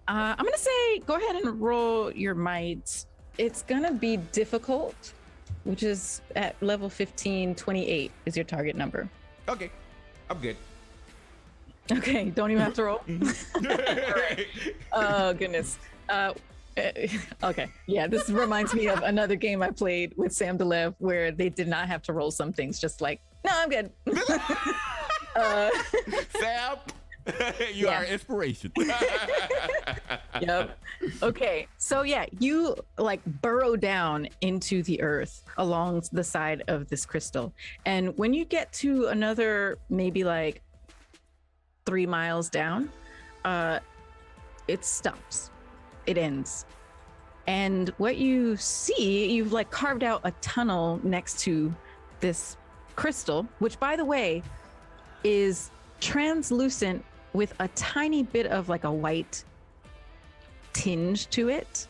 I'm gonna say go ahead and roll your might. It's gonna be difficult, which is at level 15, 28 is your target number. Okay, I'm good. Okay, don't even have to roll. Right. Oh goodness. Okay, yeah, this reminds me of another game I played with Sam Delev where they did not have to roll some things, just like, no, I'm good. Sam, you are inspiration. Yep. Okay, so yeah, you like burrow down into the earth along the side of this crystal, and when you get to another maybe like 3 miles down, it stops. It ends. And what you see, you've like carved out a tunnel next to this crystal, which by the way is translucent with a tiny bit of like a white tinge to it.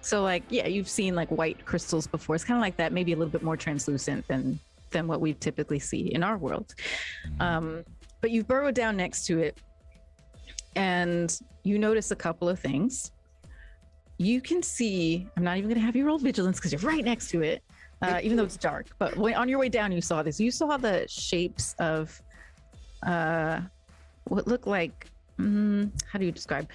So like, yeah, you've seen like white crystals before. It's kind of like that, maybe a little bit more translucent than what we typically see in our world. But you burrow down next to it and you notice a couple of things. You can see, I'm not even going to have you roll vigilance because you're right next to it, even though it's dark. But on your way down, you saw this. You saw the shapes of what looked like, how do you describe?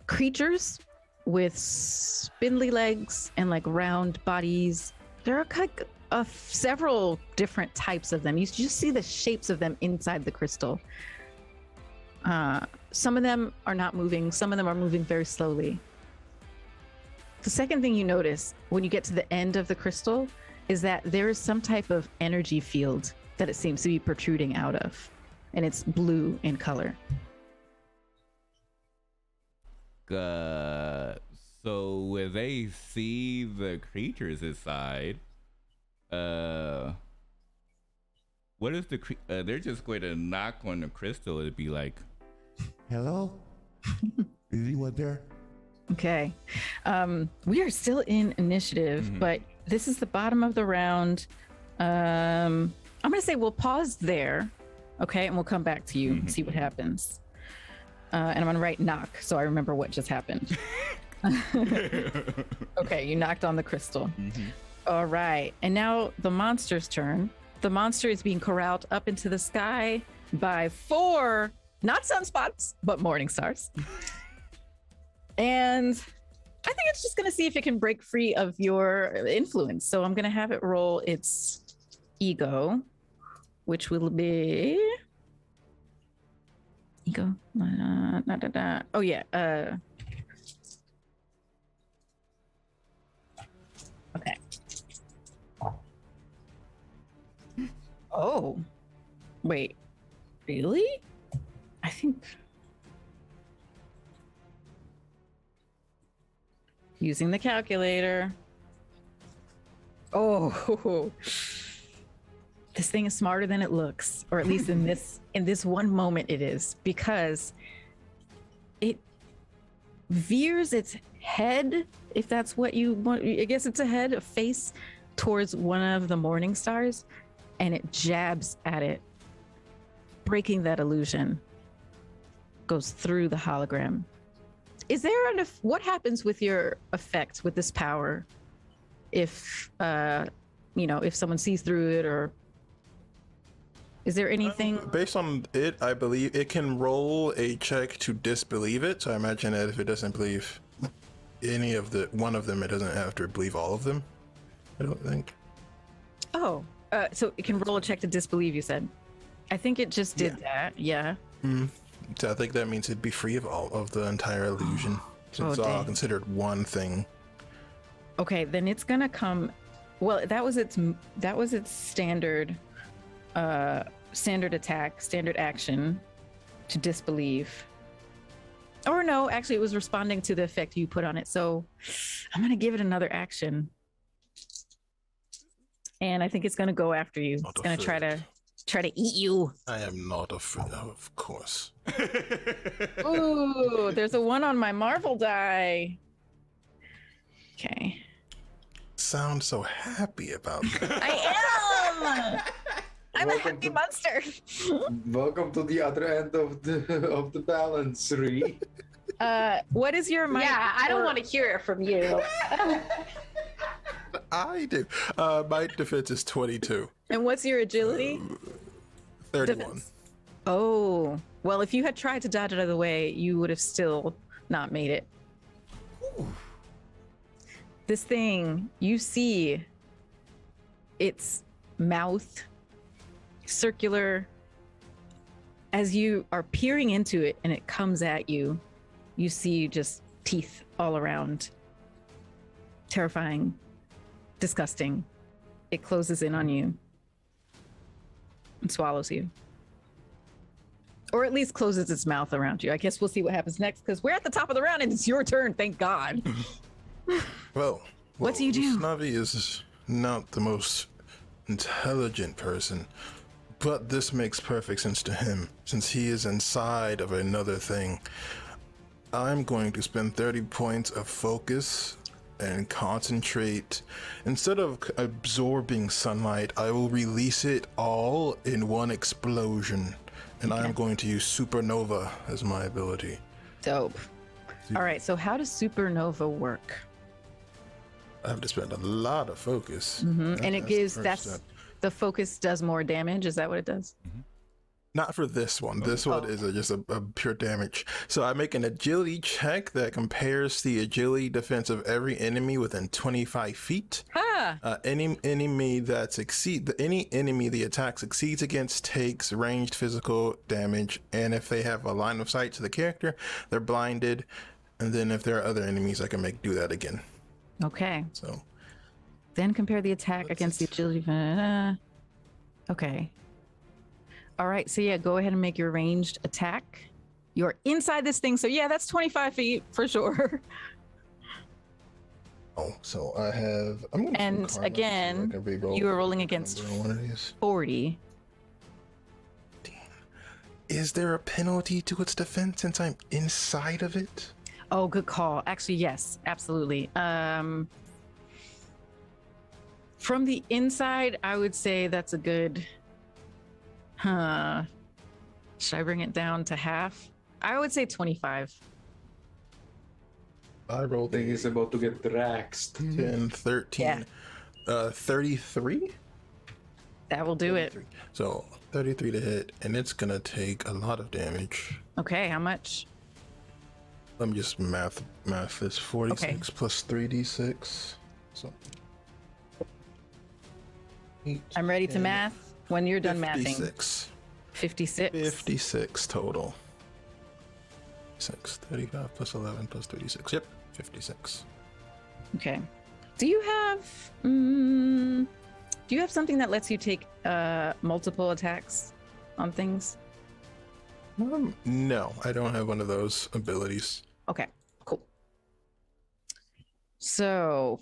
Creatures with spindly legs and like round bodies. There are kind of several different types of them. You just see the shapes of them inside the crystal. Some of them are not moving. Some of them are moving very slowly. The second thing you notice when you get to the end of the crystal is that there is some type of energy field that it seems to be protruding out of, and it's blue in color. So when they see the creatures inside, what is they're just going to knock on the crystal and be like, Hello? Is anyone there? Okay. We are still in initiative, but this is the bottom of the round. I'm going to say we'll pause there. Okay. And we'll come back to you and see what happens. And I'm going to write knock so I remember what just happened. Okay. You knocked on the crystal. All right. And now the monster's turn. The monster is being corralled up into the sky by 4, not sunspots, but morning stars. And I think it's just going to see if it can break free of your influence. So I'm going to have it roll its ego, which will be ego. Oh, yeah. Okay. Oh, wait. Really? I think. Using the calculator. Oh, this thing is smarter than it looks, or at least in this one moment it is, because it veers its head, if that's what you want. I guess it's a head, a face towards one of the morning stars, and it jabs at it, breaking that illusion. Goes through the hologram. Is there what happens with your effect with this power if if someone sees through it, or Is there anything? Based on it, I believe it can roll a check to disbelieve it. So I imagine that if it doesn't believe any of one of them, it doesn't have to believe all of them. I don't think. Oh, so it can roll a check to disbelieve. You said. I think it just did that. Yeah. So I think that means it'd be free of all of the entire illusion, since Oh, it's all dang. considered one thing. Okay, then it's gonna come. Well, that was its standard, standard attack, standard action, to disbelieve. Or no, actually, it was responding to the effect you put on it. So I'm gonna give it another action, and I think it's gonna go after you. Not It's gonna afraid. try to eat you. I am not afraid, of course. Ooh, there's a 1 on my Marvel die. Okay. Sound so happy about that. I am. I'm a Welcome happy to- monster. Welcome to the other end of the balance, Ree. What is your might? Yeah, I don't or- want to hear it from you. I do. My defense is 22. And what's your agility? 31. Defense. Oh, well, if you had tried to dodge it out of the way, you would have still not made it. This thing, you see its mouth, circular. As you are peering into it and it comes at you, you see just teeth all around. Terrifying, disgusting. It closes in on you and swallows you. Or at least closes its mouth around you. I guess we'll see what happens next because we're at the top of the round and it's your turn, thank God. Well, What do you do? Snavi is not the most intelligent person, but this makes perfect sense to him since he is inside of another thing. I'm going to spend 30 points of focus and concentrate. Instead of absorbing sunlight, I will release it all in one explosion. And I'm going to use supernova as my ability. Dope. All right, so how does supernova work? I have to spend a lot of focus. And it That's gives, the first that's step. the focus does more damage. Is that what it does? Not for this one. This one is just a pure damage. So I make an agility check that compares the agility defense of every enemy within 25 feet. Ah, Any enemy the attack succeeds against takes ranged physical damage, and if they have a line of sight to the character, they're blinded. And then if there are other enemies, I can do that again. okay. So Then compare the attack against the agility. Okay. All right, so yeah, go ahead and make your ranged attack. You're inside this thing, so yeah, that's 25 feet for sure. so I have. I'm gonna And karma, again, so I can re-roll you are rolling the against number on one of these. 40. Is there a penalty to its defense since I'm inside of it? Oh, good call. Actually, yes, absolutely. From the inside, I would say that's a good. Should I bring it down to half? I would say 25. I rolled Thing is about to get draxed. 10, 13, 33? That will do it. So 33 to hit, and it's gonna take a lot of damage. Okay, how much? Let me just math this. 46 plus 3d6. So I'm ready to math when you're done mathing. 56. 56. 56 total. 35 plus 11 plus 36. Yep, 56. Okay. Do you have something that lets you take multiple attacks on things? No, I don't have one of those abilities. Okay, cool. So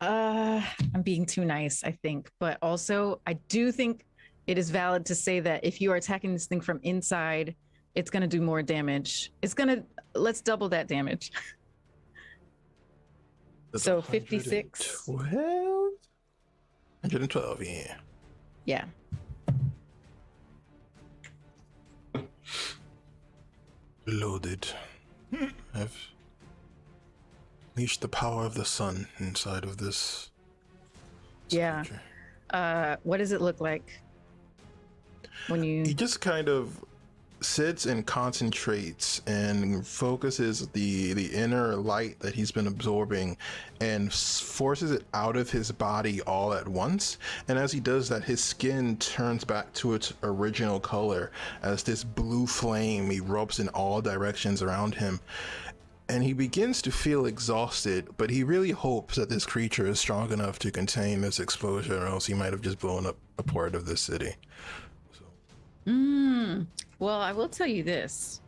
I'm being too nice, I think, but also I do think it is valid to say that if you are attacking this thing from inside, it's going to do more damage. Let's double that damage. So 56. 112, yeah. Yeah. Loaded. I've unleashed the power of the sun inside of this. Yeah. creature. What does it look like? when you? He just kind of sits and concentrates and focuses the inner light that he's been absorbing and forces it out of his body all at once. And as he does that, his skin turns back to its original color as this blue flame erupts in all directions around him. And he begins to feel exhausted, but he really hopes that this creature is strong enough to contain this explosion, or else he might have just blown up a part of this city. Well, I will tell you this.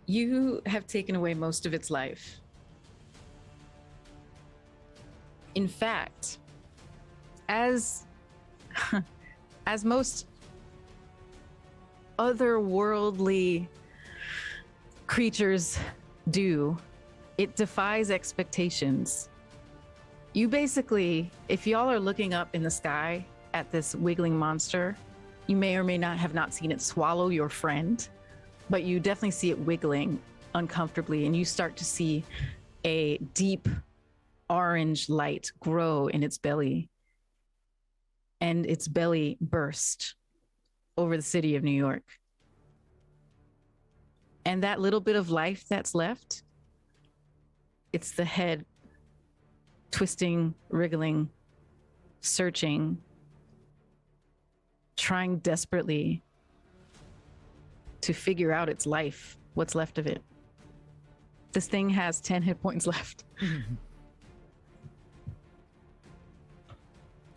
You have taken away most of its life. In fact, as most otherworldly creatures do, it defies expectations. You basically, if y'all are looking up in the sky at this wiggling monster, you may or may not have not seen it swallow your friend, but you definitely see it wiggling uncomfortably, and you start to see a deep orange light grow in its belly, and its belly burst over the city of New York. And that little bit of life that's left, it's the head twisting, wriggling, searching, trying desperately to figure out its life, what's left of it. This thing has 10 hit points left.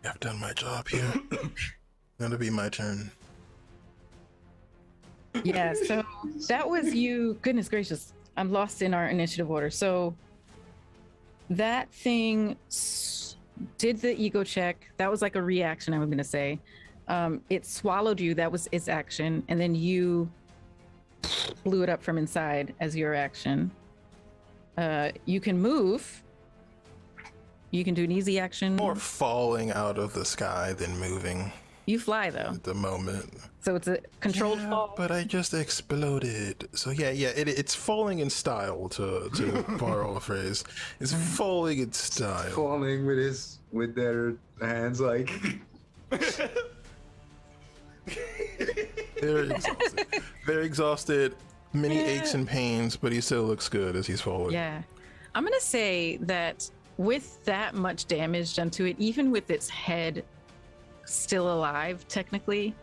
I've done my job here. Gonna be my turn. Yeah, so that was you. Goodness gracious, I'm lost in our initiative order. So that thing did the ego check. That was like a reaction, I'm going to say. It swallowed you. That was its action. And then you blew it up from inside as your action. You can move. You can do an easy action. More falling out of the sky than moving. You fly, though. At the moment. So it's a controlled fall. But I just exploded. So it's falling in style, to borrow a phrase. It's falling in style. Falling with their hands like. Very exhausted. Very exhausted. Many aches and pains, but he still looks good as he's falling. Yeah. I'm going to say that with that much damage done to it, even with its head still alive, technically,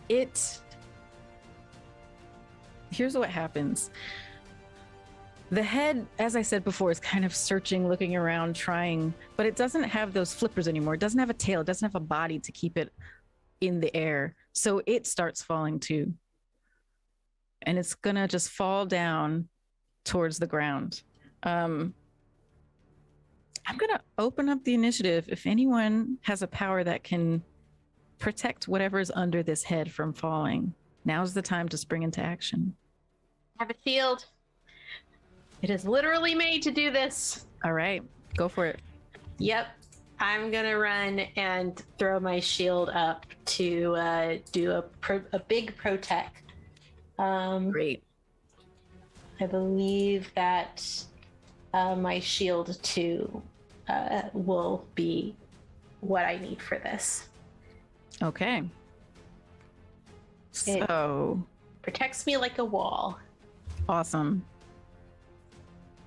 here's what happens. The head, as I said before, is kind of searching, looking around, trying, but it doesn't have those flippers anymore. It doesn't have a tail. It doesn't have a body to keep it in the air. So it starts falling too. And it's going to just fall down towards the ground. I'm going to open up the initiative. If anyone has a power that can protect whatever is under this head from falling, now's the time to spring into action. I have a shield. It is literally made to do this. All right, go for it. Yep. I'm going to run and throw my shield up to do a big protect. Great. I believe that my shield 2 will be what I need for this. Okay. So protects me like a wall. Awesome.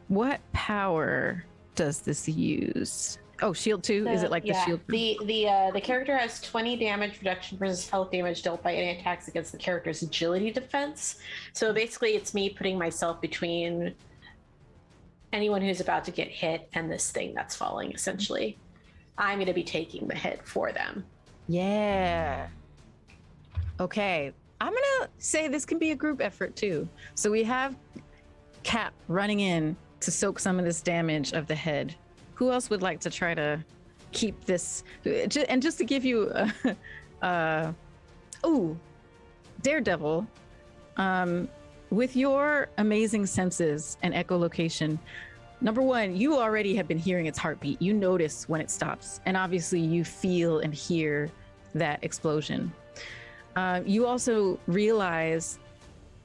What power does this use? Oh, shield 2? Is it like the shield? The character has 20 damage reduction versus health damage dealt by any attacks against the character's agility defense. So basically it's me putting myself between anyone who's about to get hit and this thing that's falling, essentially. I'm going to be taking the hit for them. Yeah. Okay. I'm going to say this can be a group effort too. So we have Cap running in to soak some of this damage of the head. Who else would like to try to keep this? And just to give you Daredevil, with your amazing senses and echolocation, number one, you already have been hearing its heartbeat. You notice when it stops, and obviously you feel and hear that explosion. You also realize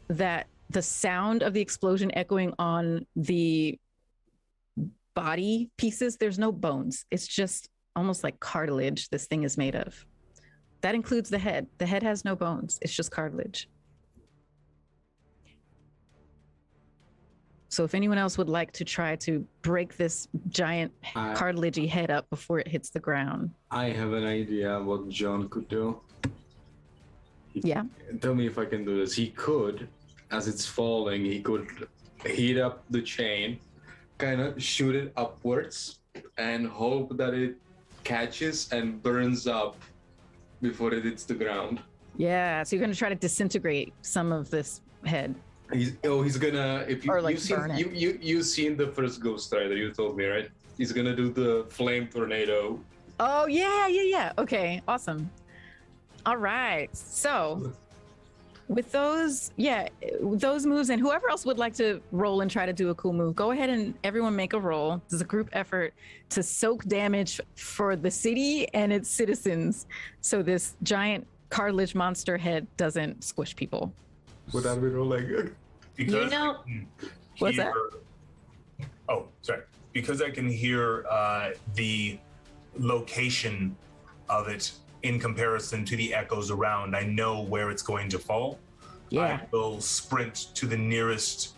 that the sound of the explosion echoing on the body pieces, there's no bones. It's just almost like cartilage this thing is made of. That includes the head. The head has no bones. It's just cartilage. So if anyone else would like to try to break this giant cartilagey head up before it hits the ground. I have an idea what John could do. Yeah. Tell me if I can do this. He could, as it's falling, he could heat up the chain, kind of shoot it upwards, and hope that it catches and burns up before it hits the ground. Yeah. So you're going to try to disintegrate some of this head. He's gonna, if you, Or, like, you've seen, burn it. you've seen the first Ghost Rider, you told me, right? He's gonna do the flame tornado. Oh, yeah. Okay. Awesome. All right. So with those moves, and whoever else would like to roll and try to do a cool move, go ahead and everyone make a roll. This is a group effort to soak damage for the city and its citizens, so this giant cartilage monster head doesn't squish people. Would that be rolling? Because You know- I can What's that? Oh, sorry. Because I can hear the location of it in comparison to the echoes around, I know where it's going to fall. Yeah. I will sprint to the nearest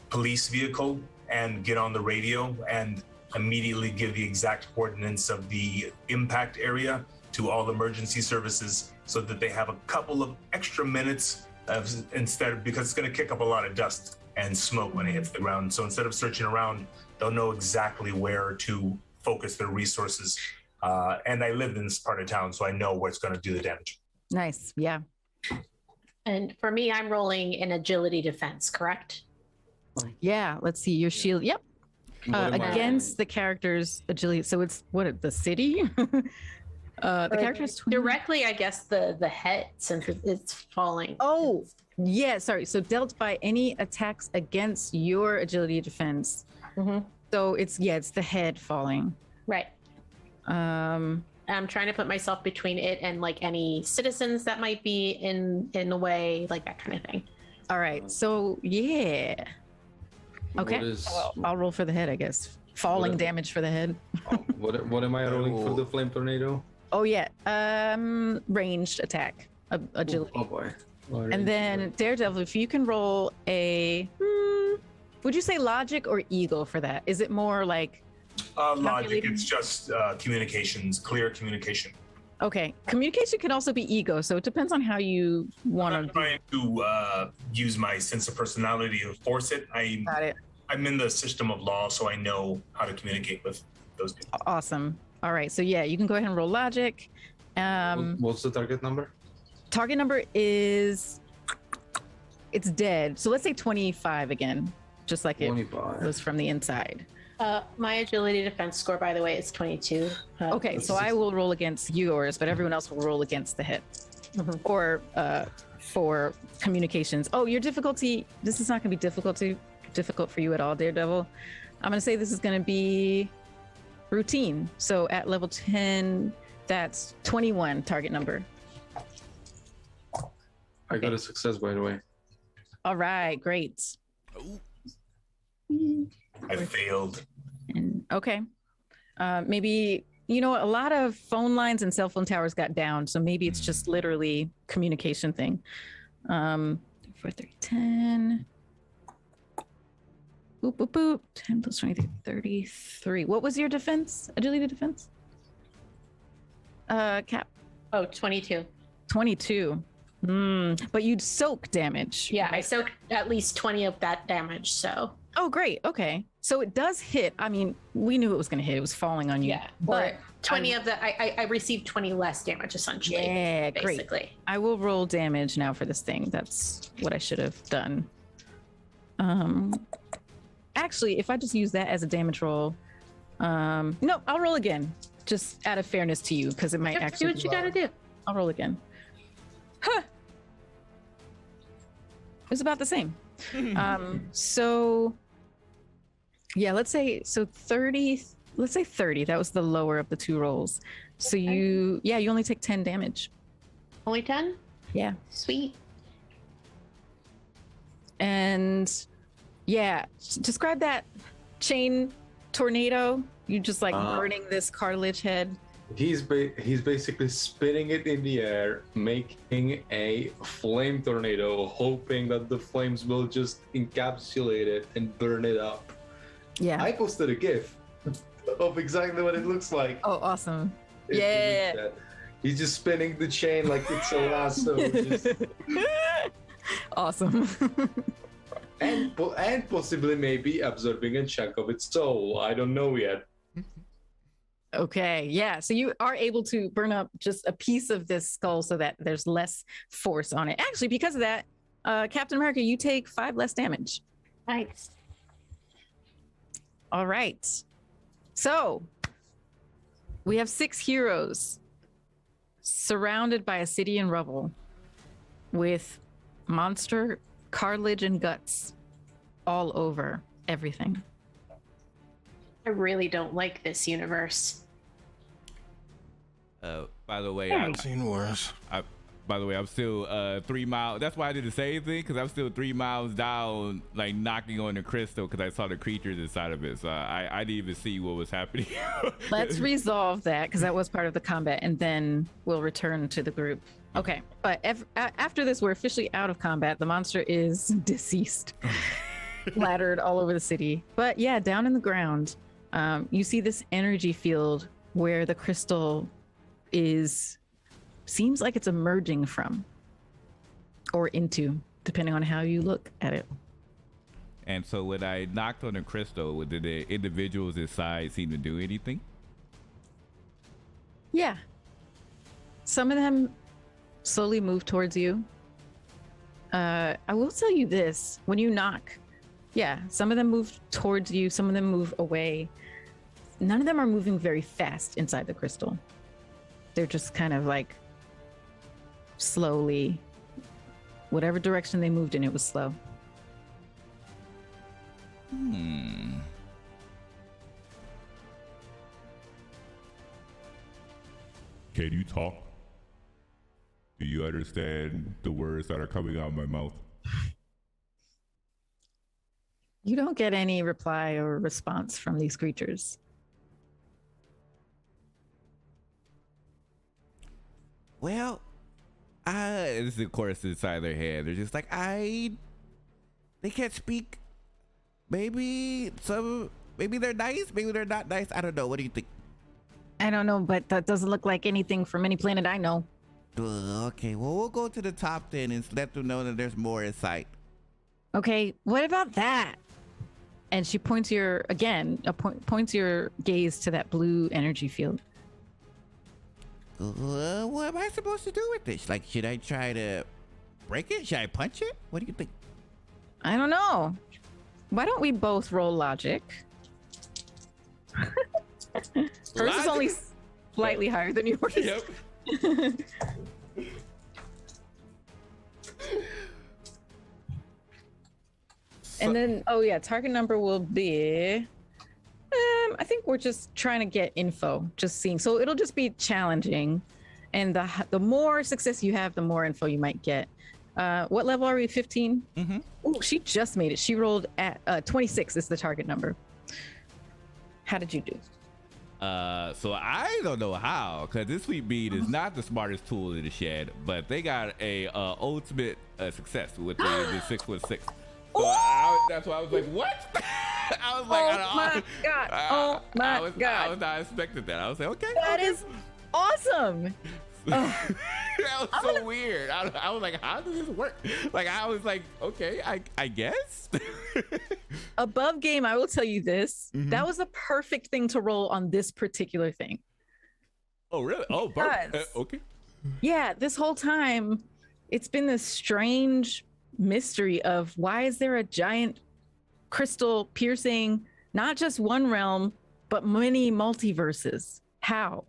police vehicle and get on the radio and immediately give the exact coordinates of the impact area to all emergency services so that they have a couple of extra minutes because it's going to kick up a lot of dust and smoke when it hits the ground. So instead of searching around, they'll know exactly where to focus their resources. And I live in this part of town, so I know where it's going to do the damage. Nice. Yeah. And for me, I'm rolling in agility defense, correct? Yeah. Let's see your shield. Yep. What am I- Against the character's agility. So it's the city? The character's 20. Directly, I guess the head, since it's falling. Oh, yeah. Sorry. So dealt by any attacks against your agility defense. Mhm. So it's the head falling. Right. I'm trying to put myself between it and like any citizens that might be in the way, like that kind of thing. All right. So yeah. Okay. What is, Well, I'll roll for the head, I guess. Falling What- damage for the head. what am I rolling for the flame tornado? Oh yeah. Ranged attack. Agility. Oh boy. And then Daredevil, if you can roll a would you say logic or ego for that? Is it more like Logic, Calculating. it's just communications, clear communication. okay, communication can also be ego, so it depends on how you I'm want not to trying to use my sense of personality to force it. got it. I'm in the system of law, so I know how to communicate with those people. Awesome. All right. So yeah, you can go ahead and roll logic. What's the target number? Target number is it's dead. So let's say 25 again, just like it 25. was from the inside. My agility defense score, by the way, is 22. Okay, so I will roll against yours, but everyone else will roll against the hit. Mhm. Or for communications. Oh, your difficulty, this is not going to be difficult for you at all, Daredevil. I'm going to say this is going to be routine. So at level 10, that's 21 target number. I got a success, by the way. All right, great. I failed. And okay. Maybe, a lot of phone lines and cell phone towers got down. So maybe it's just literally communication thing. 4, 3, 10. Boop, boop, boop. 10 plus 23, 33. What was your defense? Agility defense? Cap. Oh, 22. 22. But you'd soak damage. Yeah, I soaked at least 20 of that damage, so. Oh, great. Okay. So it does hit. I mean, we knew it was going to hit. It was falling on you. Yeah, But but 20 of the, I received 20 less damage, essentially. yeah, great. Basically. I will roll damage now for this thing. That's what I should have done. Actually, if I just use that as a damage roll, no, I'll roll again, just out of fairness to you, because it might Yep, actually do what be you gotta lower. do. I'll roll again. Huh. It's about the same. So yeah, let's say 30. Let's say 30. That was the lower of the two rolls. So you only take 10 damage. Only 10? Yeah. Sweet. And yeah, describe that chain tornado You just like burning this cartilage head. He's basically spinning it in the air, making a flame tornado, hoping that the flames will just encapsulate it and burn it up. Yeah. I posted a GIF of exactly what it looks like. Oh, awesome. If you Yeah. read that. He's just spinning the chain like it's a lasso. Just... Awesome. and possibly maybe absorbing a chunk of its soul. I don't know yet. Okay, yeah. So you are able to burn up just a piece of this skull so that there's less force on it. Actually, because of that, Captain America, you take 5 less damage. Nice. All right. So we have 6 heroes surrounded by a city in rubble with monster cartilage and guts all over everything. I really don't like this universe. By the way, I've seen worse. I'm still 3 miles. That's why I did the same thing, because I'm still 3 miles down, like knocking on the crystal, because I saw the creatures inside of it. So I didn't even see what was happening. Let's resolve that, because that was part of the combat, and then we'll return to the group. Okay, but after this, we're officially out of combat. The monster is deceased, splattered all over the city. But yeah, down in the ground, you see this energy field where the crystal seems like it's emerging from or into, depending on how you look at it. And so when I knocked on the crystal, did the individuals inside seem to do anything? Yeah. Some of them slowly move towards you. I will tell you this, when you knock, yeah, some of them move towards you, some of them move away. None of them are moving very fast inside the crystal. They're just kind of like slowly, whatever direction they moved in, it was slow. Can you talk? Do you understand the words that are coming out of my mouth? You don't get any reply or response from these creatures. Well, this is of course inside their head. They're just like, they can't speak. Maybe they're nice, maybe they're not nice. I don't know. What do you think? I don't know, but that doesn't look like anything from any planet I know. Okay, well, we'll go to the top then and let them know that there's more in sight. Okay, what about that? And she points points your gaze to that blue energy field. What am I supposed to do with this? Like, should I try to break it? Should I punch it? What do you think? I don't know. Why don't we both roll logic? Hers is only slightly higher than yours. Yep. And then, target number will be. I think we're just trying to get info, just seeing. So it'll just be challenging, and the more success you have, the more info you might get. What level are we? 15. Mm-hmm. Oh, she just made it. She rolled at 26 is the target number. How did you do? So I don't know how, because this sweet bead is not the smartest tool in the shed, but they got a ultimate success with the 6'6". So that's why I was like, what? I was like, God. I was not expecting that. I was like, okay. That is awesome. That was so weird. I was like, how does this work? Like, I was like, okay, I guess. Above game, I will tell you this. Mm-hmm. That was a perfect thing to roll on this particular thing. Oh, really? Oh, okay. Yeah, this whole time, it's been this strange mystery of why is there a giant crystal piercing not just one realm, but many multiverses? How?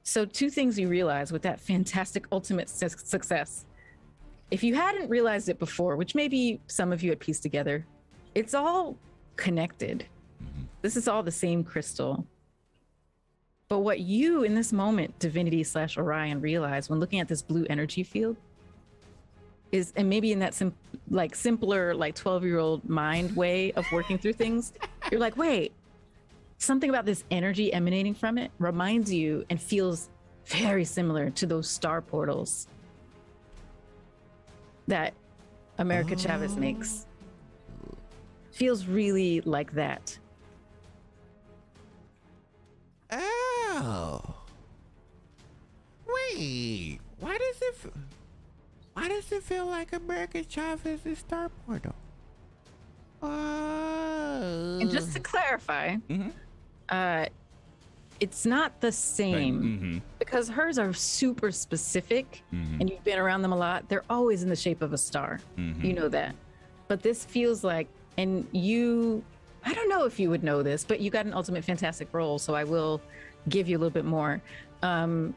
So 2 things you realize with that fantastic ultimate success. If you hadn't realized it before, which maybe some of you had pieced together, it's all connected. Mm-hmm. This is all the same crystal. But what you in this moment, Divinity / Orion, realize when looking at this blue energy field is, and maybe in that simpler, like 12-year-old mind way of working through things, you're like, wait, something about this energy emanating from it reminds you and feels very similar to those star portals that America Chavez makes. Feels really like that. Oh. Wait. Why does it feel like American Chavez's star portal? And just to clarify, it's not the same because hers are super specific and you've been around them a lot. They're always in the shape of a star. You know that. But this feels like, and I don't know if you would know this, but you got an Ultimate Fantastic role, so I will give you a little bit more. There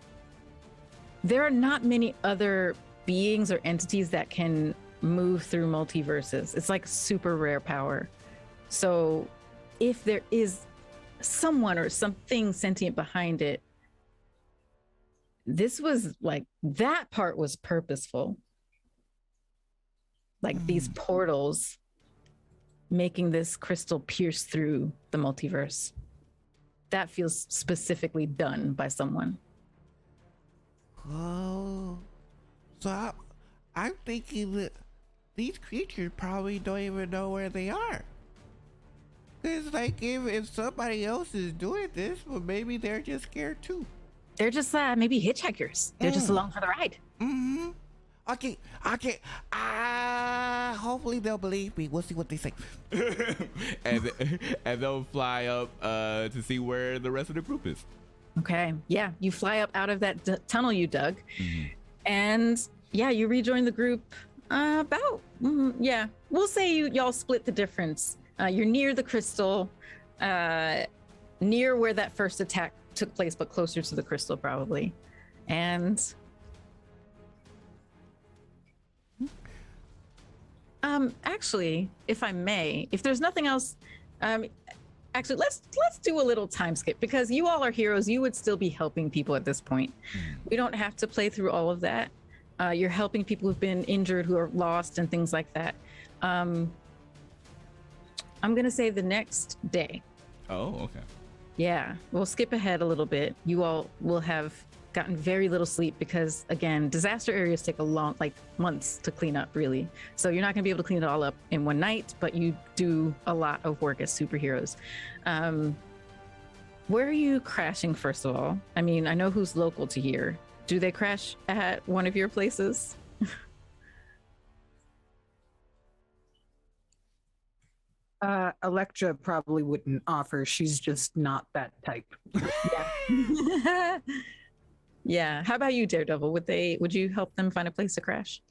are not many other beings or entities that can move through multiverses. It's like super rare power. So if there is someone or something sentient behind it, this was like, that part was purposeful. Like these portals making this crystal pierce through the multiverse. That feels specifically done by someone. Oh, so I'm thinking that these creatures probably don't even know where they are. It's like if somebody else is doing this, well, maybe they're just scared too. They're just maybe hitchhikers. They're just along for the ride. Okay. Hopefully they'll believe me. We'll see what they say. and they'll fly up to see where the rest of the group is. Okay. Yeah. You fly up out of that tunnel you dug. And yeah, you rejoin the group we'll say y'all split the difference. You're near the crystal, near where that first attack took place, but closer to the crystal probably. And actually, if I may, if there's nothing else, actually, let's do a little time skip because you all are heroes. You would still be helping people at this point. We don't have to play through all of that. You're helping people who've been injured, who are lost, and things like that. I'm gonna say the next day. Oh, okay. Yeah, we'll skip ahead a little bit. You all will have gotten very little sleep because, again, disaster areas take a long, like months to clean up, really. So you're not going to be able to clean it all up in one night, but you do a lot of work as superheroes. Where are you crashing, first of all? I mean, I know who's local to here. Do they crash at one of your places? Electra probably wouldn't offer. She's just not that type. Yeah. Yeah. How about you, Daredevil? Would you help them find a place to crash?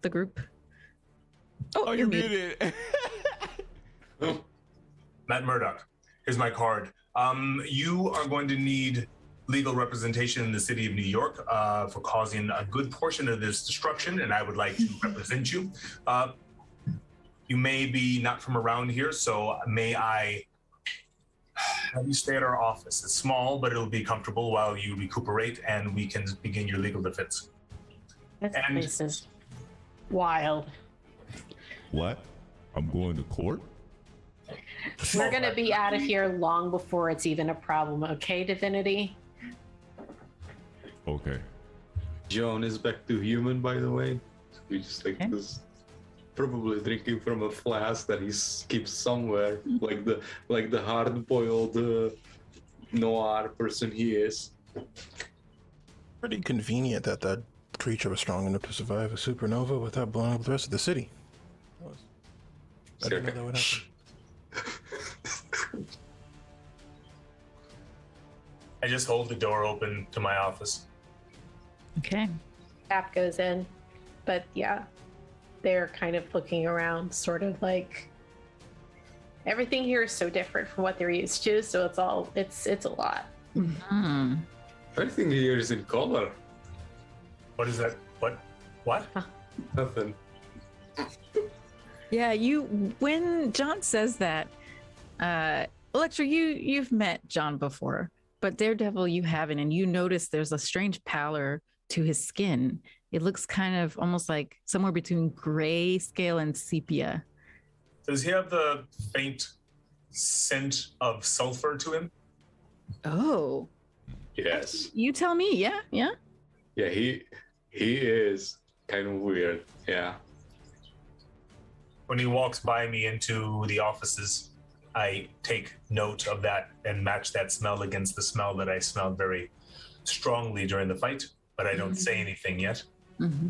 The group? Oh, you're muted. Matt Murdock, here's my card. You are going to need legal representation in the city of New York for causing a good portion of this destruction, and I would like to represent you. You may be not from around here, so may I have you stay at our office? It's small, but it'll be comfortable while you recuperate, and we can begin your legal defense. This place is wild. What? I'm going to court? We're going to be out of here long before it's even a problem, okay, Divinity? Okay. John is back to human, by the way. We just like this, probably drinking from a flask that he keeps somewhere, like the hard-boiled noir person he is. Pretty convenient that that creature was strong enough to survive a supernova without blowing up the rest of the city. I didn't know that would happen. I just hold the door open to my office. Okay. App goes in, but yeah, they're kind of looking around, sort of like everything here is so different from what they're used to, so it's a lot. Mm-hmm. Everything here is in color. What is that? What? Nothing. Yeah, when John says that, Electra, you've met John before, but Daredevil you haven't, and you notice there's a strange pallor to his skin. It looks kind of almost like somewhere between grayscale and sepia. Does he have the faint scent of sulfur to him? Oh, Yes. you tell me. Yeah, yeah. Yeah, he is kind of weird. Yeah. When he walks by me into the offices, I take note of that and match that smell against the smell that I smelled very strongly during the fight, but I don't say anything yet. Mm-hmm.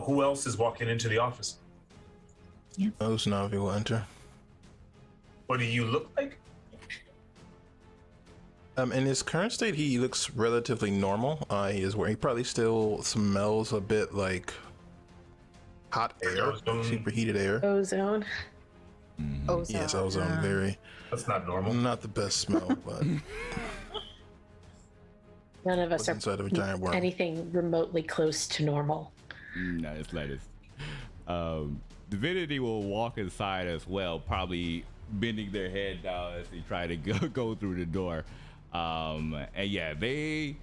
Who else is walking into the office? Those Navi will enter. What do you look like? In his current state, he looks relatively normal. He probably still smells a bit like hot air, Ozone. superheated air. Ozone. Ozone. Yes, ozone. Very That's not normal. not the best smell, but None of us what's are inside of a giant worm. anything remotely close to normal. Nice lettuce. Divinity will walk inside as well, probably bending their head down as they try to go through the door. And yeah, they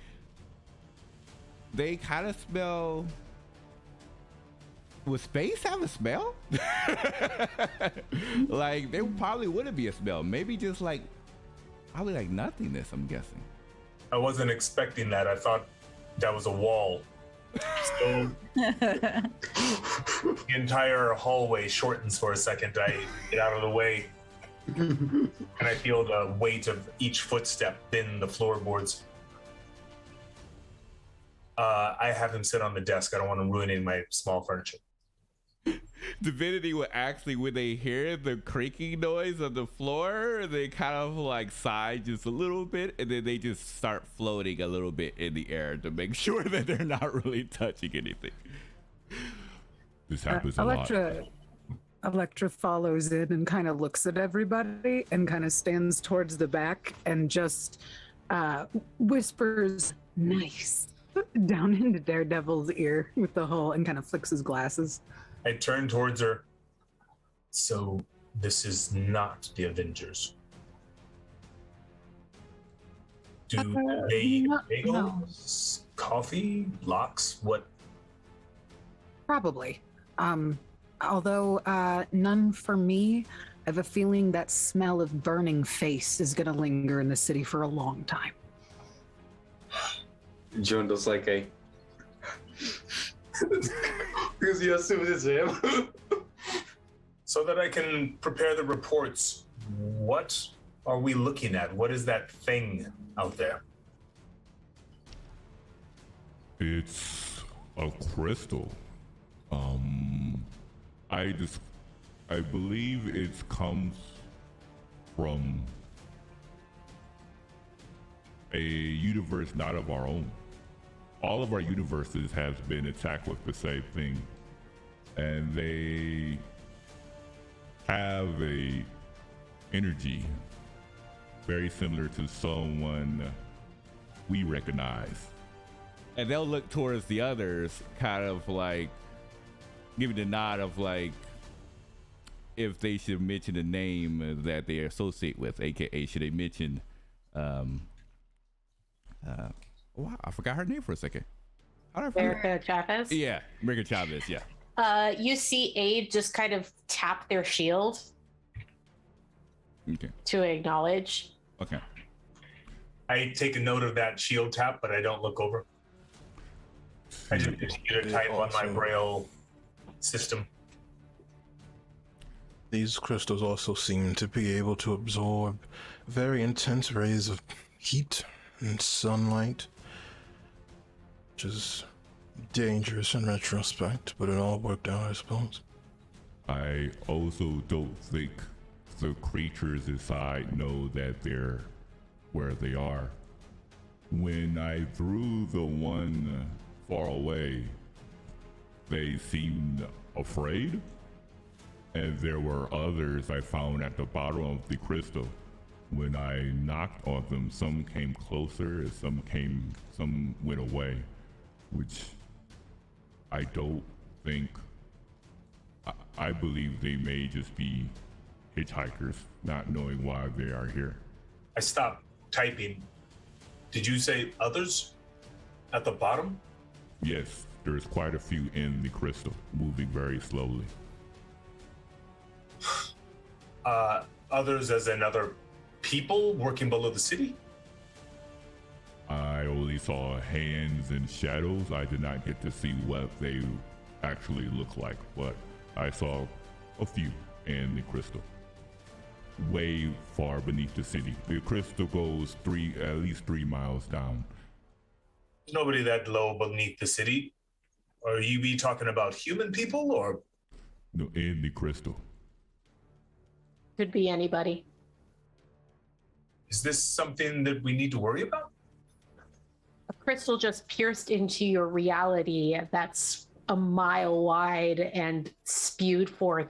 kind of smell. Would space have a smell? Like there probably wouldn't be a smell. Maybe just like probably like nothingness. I'm guessing. I wasn't expecting that. I thought that was a wall. So the entire hallway shortens for a second. I get out of the way, and I feel the weight of each footstep in the floorboards. I have him sit on the desk. I don't want to ruin any of my small furniture. Divinity will actually, when they hear the creaking noise on the floor, they kind of like sigh just a little bit, and then they just start floating a little bit in the air to make sure that they're not really touching anything. This happens a lot. Electra follows in and kind of looks at everybody and kind of stands towards the back and just whispers "nice" down into Daredevil's ear with the hole and kind of flicks his glasses. I turn towards her. So this is not the Avengers. Do they bagels, coffee, locks? What? Probably. Although none for me. I have a feeling that smell of burning face is going to linger in the city for a long time. John does like a because you assume it's him. So that I can prepare the reports, what are we looking at? What is that thing out there? It's a crystal. I believe it comes from a universe not of our own. All of our universes has been attacked with the same thing, and they have a energy very similar to someone we recognize. And they'll look towards the others, kind of like giving a nod of like if they should mention a name that they associate with, aka should they mention wow, I forgot her name for a second. How did I forget? Erica Chavez. Yeah, America Chavez, yeah. You see Aid just kind of tap their shield Okay. to acknowledge. Okay. I take a note of that shield tap, but I don't look over. I just continue to type on my braille system. These crystals also seem to be able to absorb very intense rays of heat and sunlight, which is dangerous in retrospect, but it all worked out, I suppose. I also don't think the creatures inside know that they're where they are. When I threw the one far away, they seemed afraid, and there were others I found at the bottom of the crystal. When I knocked on them, some came closer and some went away, which I don't think, I believe they may just be hitchhikers, not knowing why they are here. I stopped typing. Did you say others at the bottom? Yes, there's quite a few in the crystal, moving very slowly. Others as in other people working below the city? I only saw hands and shadows. I did not get to see what they actually look like, but I saw a few in the crystal. Way far beneath the city. The crystal goes at least 3 miles down. There's nobody that low beneath the city. Are you be talking about human people or? No, in the crystal. Could be anybody. Is this something that we need to worry about? A crystal just pierced into your reality that's a mile wide and spewed forth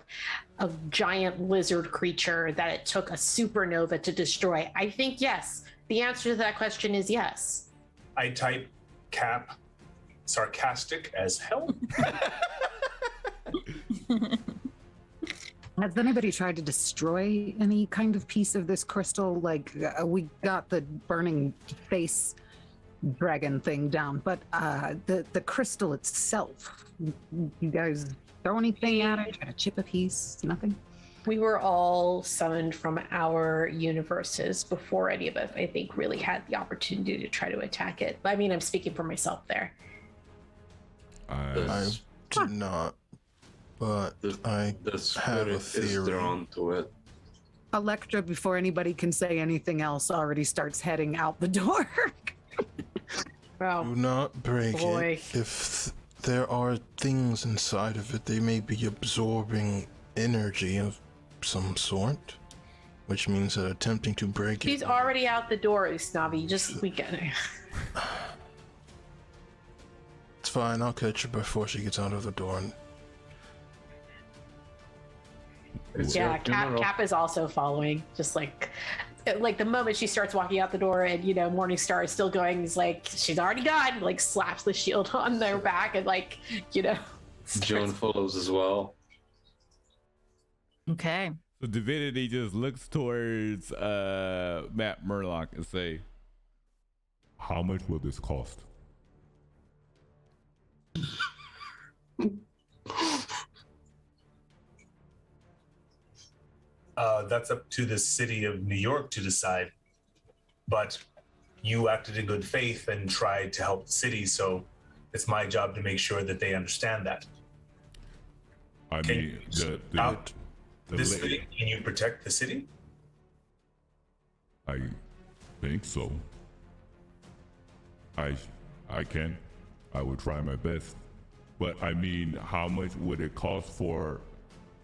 a giant lizard creature that it took a supernova to destroy. I think yes. The answer to that question is yes. I type Cap sarcastic as hell. Has anybody tried to destroy any kind of piece of this crystal? Like, we got the burning face dragon thing down, but the crystal itself, you guys throw anything at it? Try to chip a piece? Nothing? We were all summoned from our universes before any of us, I think, really had the opportunity to try to attack it. I mean, I'm speaking for myself there. I did not, but I have a theory. Is drawn to it. Electra, before anybody can say anything else, already starts heading out the door. Oh, Do not break boy. it. If there are things inside of it, they may be absorbing energy of some sort, which means that attempting to break She's it. already out the door, Usnavi. Just we get it. It's fine. I'll catch her before she gets out of the door. It's Yeah, your funeral. Cap is also following. Just like the moment she starts walking out the door, and Morningstar is still going. He's like, she's already gone. Like slaps the shield on their back, and Joan follows as well. Okay. So Divinity just looks towards Matt Murlock and say, How much will this cost? That's up to the city of New York to decide. But you acted in good faith and tried to help the city, so it's my job to make sure that they understand that. I Can mean, you the stop this thing? Can you protect the city? I think so. I can. I would try my best. But I mean, how much would it cost for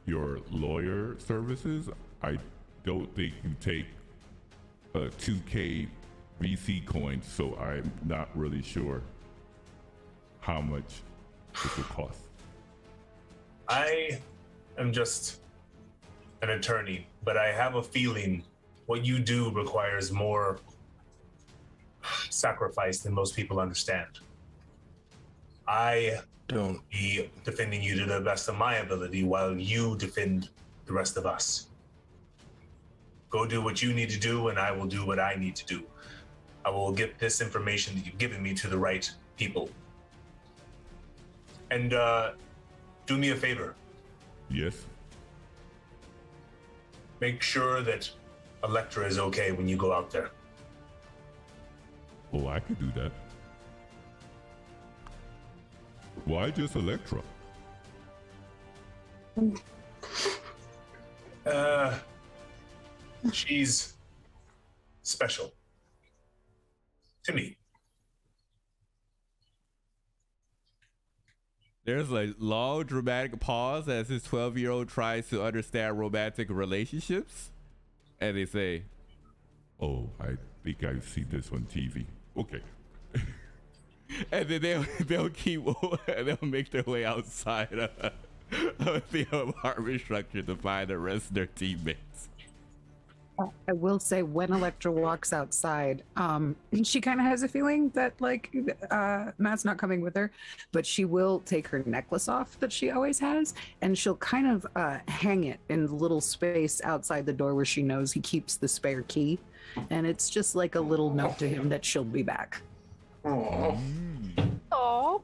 your lawyer services? I don't think you take 2K VC coins, so I'm not really sure how much it would cost. I am just an attorney, but I have a feeling what you do requires more sacrifice than most people understand. I Don't. be defending you to the best of my ability while you defend the rest of us. Go do what you need to do, and I will do what I need to do. I will get this information that you've given me to the right people. And do me a favor. Yes? Make sure that Electra is okay when you go out there. Oh, I could do that. Why just Electra? She's special to me. there's a long dramatic pause as his 12-year-old tries to understand romantic relationships. And they say, Oh, I think I've seen this on TV. Okay. and then they'll keep, they'll make their way outside of the apartment structure to find the rest of their teammates. I will say, when Electra walks outside, she kind of has a feeling that Matt's not coming with her, but she will take her necklace off that she always has, and she'll kind of hang it in the little space outside the door where she knows he keeps the spare key, and it's just like a little note to him that she'll be back. Oh, Oh.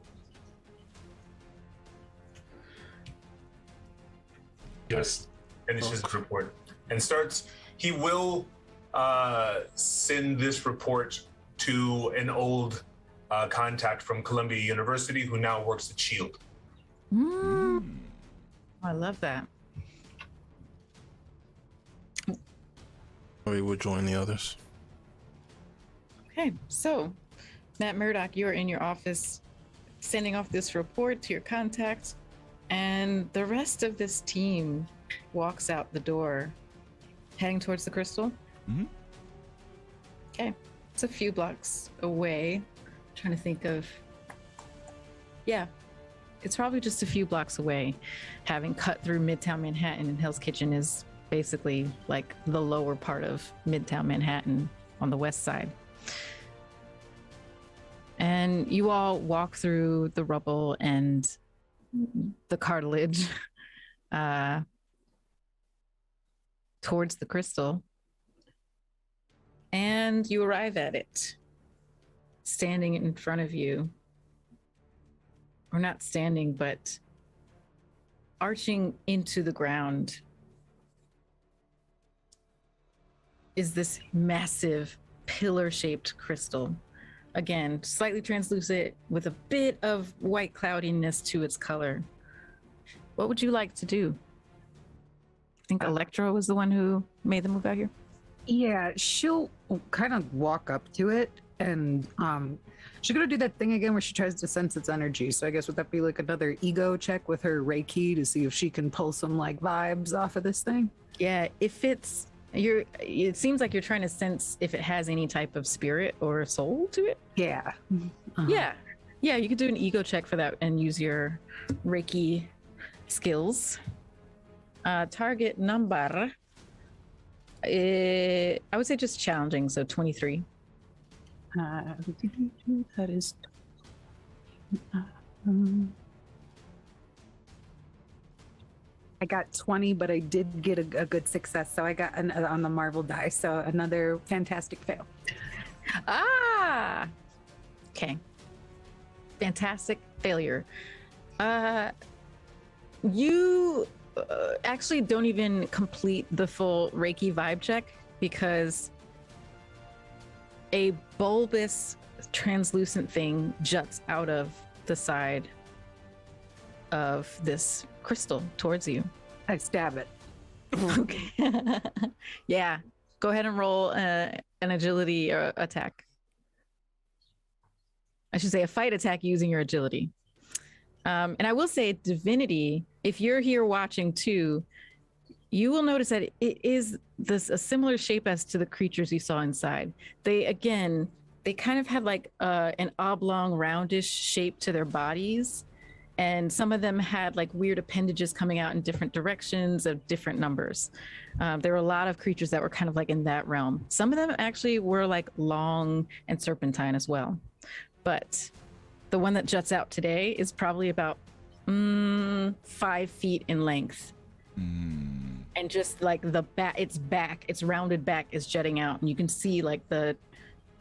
Just finishes his report and starts he will send this report to an old contact from Columbia University who now works at SHIELD. I love that. We would join the others. Okay, so Matt Murdock, you're in your office sending off this report to your contacts, and the rest of this team walks out the door, heading towards the crystal. Okay, it's a few blocks away. Trying to think of, yeah, it's probably just a few blocks away. Having cut through Midtown Manhattan, and Hell's Kitchen is basically like the lower part of Midtown Manhattan on the west side. And you all walk through the rubble and the cartilage towards the crystal. And you arrive at it, standing in front of you. Or not standing, but arching into the ground is this massive pillar-shaped crystal. Again, slightly translucent with a bit of white cloudiness to its color. What would you like to do? I think Electra was the one who made the move out here. Yeah, she'll kind of walk up to it, and she's gonna do that thing again where she tries to sense its energy. So I guess would that be like another ego check with her Reiki to see if she can pull some like vibes off of this thing? Yeah, if it's it seems like you're trying to sense if it has any type of spirit or soul to it. Yeah. Yeah, you could do an ego check for that and use your Reiki skills. Target number, I would say just challenging, so 23. That is. I got 20, but I did get a good success. So I got on the Marvel die. So another fantastic fail. Okay. Fantastic failure. You actually don't even complete the full Reiki vibe check because a bulbous, translucent thing juts out of the side of this crystal towards you. I stab it. Okay. Yeah. Go ahead and roll an agility attack. I should say a fight attack using your agility. And I will say, Divinity, if you're here watching too, you will notice that it is a similar shape as to the creatures you saw inside. They kind of had like an oblong, roundish shape to their bodies. And some of them had like weird appendages coming out in different directions of different numbers. There were a lot of creatures that were kind of like in that realm. Some of them actually were like long and serpentine as well. But the one that juts out today is probably about 5 feet in length. And just like its rounded back is jutting out. And you can see like the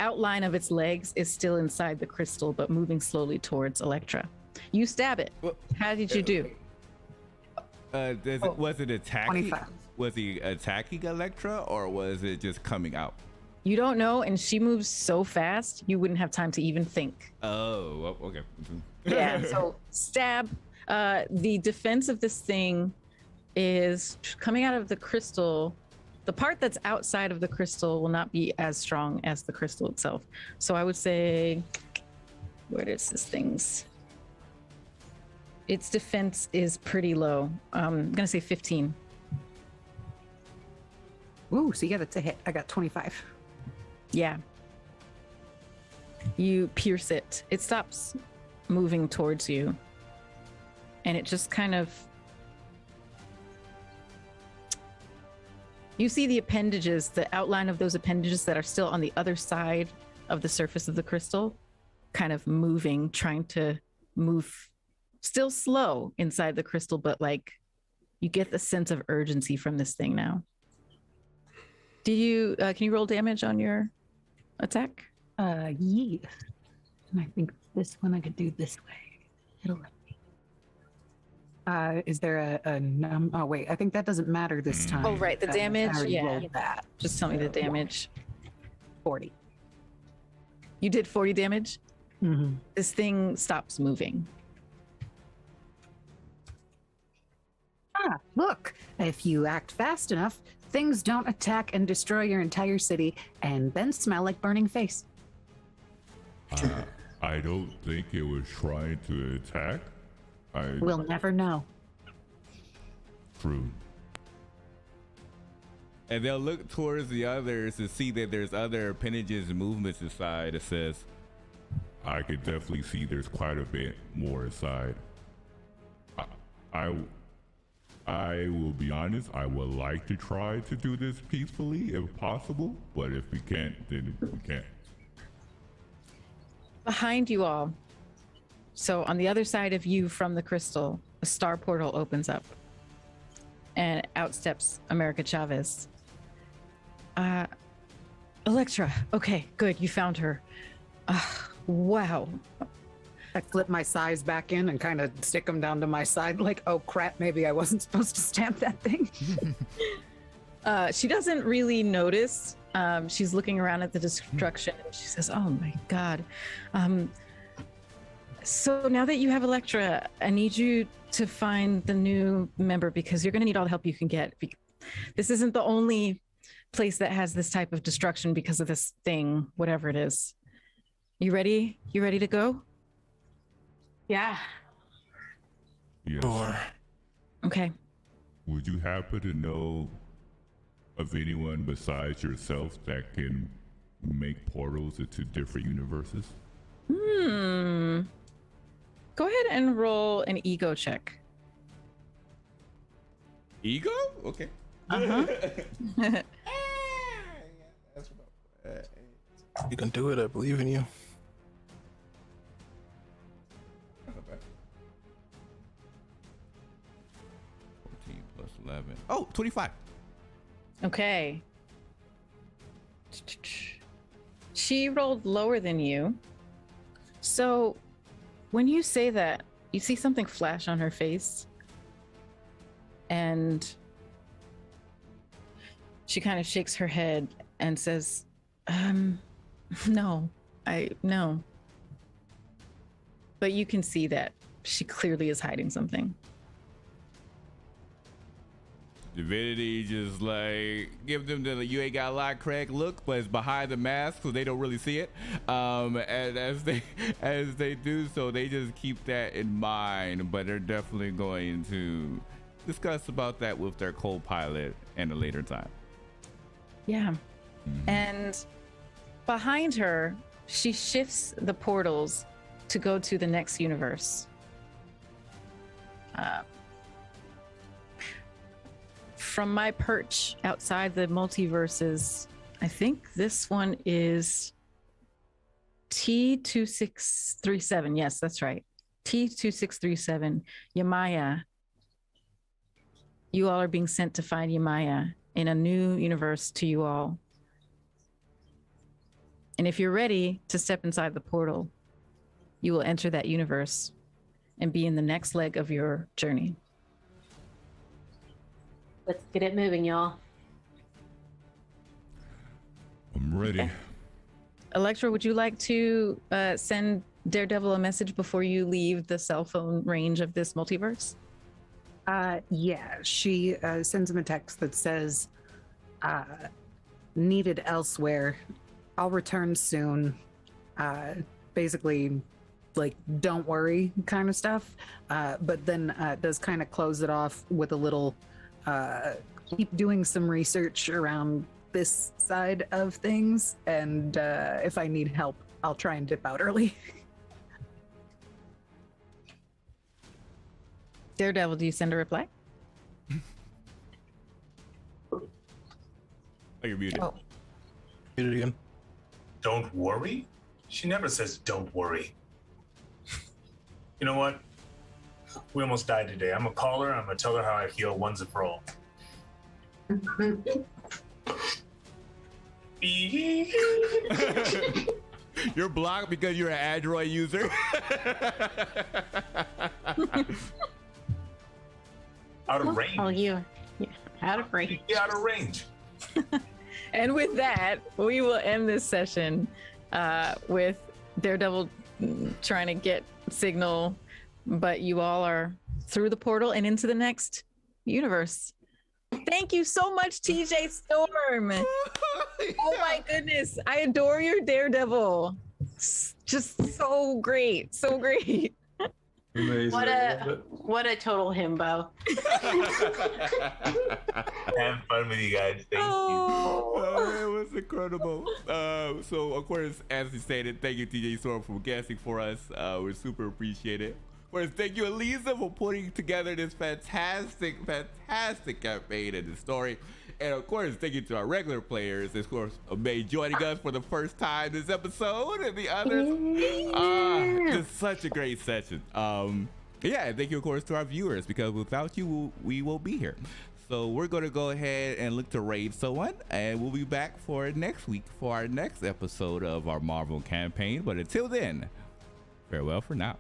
outline of its legs is still inside the crystal, but moving slowly towards Electra. You stab it. How did you do? Was it attacking? 25. Was he attacking Electra, or was it just coming out? You don't know, and she moves so fast, you wouldn't have time to even think. Oh, okay. Yeah, so stab. The defense of this thing is coming out of the crystal. The part that's outside of the crystal will not be as strong as the crystal itself. So I would say, where is this thing's? Its defense is pretty low. I'm gonna say 15. Ooh, so yeah, that's a hit. I got 25. Yeah. You pierce it. It stops moving towards you. And it just kind of... You see the appendages, the outline of those appendages that are still on the other side of the surface of the crystal, kind of moving, trying to move, still slow inside the crystal, but like you get the sense of urgency from this thing now. Do you, can you roll damage on your attack? Yes. And I think this one I could do this way. It'll let me. Is there a num? Oh wait, I think that doesn't matter this time. Oh, right, the damage. I already Yeah, rolled that. just tell me the damage. 40. You did 40 damage. Mm-hmm. This thing stops moving. Ah, look! If you act fast enough, things don't attack and destroy your entire city, and then smell like burning face. I don't think it was trying to attack. We'll never know. True. And they'll look towards the others to see that there's other appendages and movements inside. It says, I could definitely see there's quite a bit more inside. I will be honest, I would like to try to do this peacefully if possible, but if we can't, then we can't. Behind you all, so on the other side of you from the crystal, a star portal opens up and out steps America Chavez. Electra, okay, good, you found her. Wow. I flip my size back in and kind of stick them down to my side, like, oh crap, maybe I wasn't supposed to stamp that thing. She doesn't really notice. She's looking around at the destruction and she says, oh my God. So now that you have Electra, I need you to find the new member because you're going to need all the help you can get. This isn't the only place that has this type of destruction because of this thing, whatever it is. You ready? You ready to go? Yeah. Yes. Or Okay. Would you happen to know of anyone besides yourself that can make portals into different universes? Go ahead and roll an ego check. ego? Okay. you can do it. I believe in you. 14 plus 11. Oh, 25. Okay. She rolled lower than you. So when you say that, you see something flash on her face. And she kind of shakes her head and says, no. But you can see that she clearly is hiding something. Divinity just like give them the you ain't got a lot crack look, but it's behind the mask so they don't really see it. And as they do so, they just keep that in mind, but they're definitely going to discuss about that with their co-pilot at a later time. Yeah. And behind her, she shifts the portals to go to the next universe. From my perch outside the multiverses, I think this one is T2637. Yes, that's right. T2637. Yamaya. You all are being sent to find Yamaya in a new universe to you all. And if you're ready to step inside the portal, you will enter that universe and be in the next leg of your journey. Let's get it moving, y'all. I'm ready. Okay. Electra, would you like to send Daredevil a message before you leave the cell phone range of this multiverse? Yeah, she sends him a text that says, needed elsewhere. I'll return soon. Basically, like, don't worry kind of stuff. But then does kind of close it off with a little, keep doing some research around this side of things. And if I need help, I'll try and dip out early. Daredevil, do you send a reply? Oh, you're muted. Oh. Hit it again. Don't worry? She never says don't worry. You know what? We almost died today. I'm gonna call her. I'm gonna tell her how I feel once and for all. You're blocked because you're an Android user. Out of range. Oh, you out of range. Yeah, out of range. And with that, we will end this session with Daredevil trying to get signal, but you all are through the portal and into the next universe. Thank you so much, TJ Storm. Oh my goodness. I adore your Daredevil. Just so great. So great. Amazing. What a total himbo. Have fun with you guys. Thank you. Oh, it was incredible. So, of course, as you stated, thank you, TJ Storm, for guesting for us. We super appreciate it. Of course, thank you, Elisa, for putting together this fantastic campaign and the story. And, of course, thank you to our regular players, of course, May joining us for the first time this episode, and the others. Just such a great session. Yeah, thank you, of course, to our viewers, because without you, we won't be here. So we're going to go ahead and look to raid someone, and we'll be back for next week for our next episode of our Marvel campaign. But until then, farewell for now.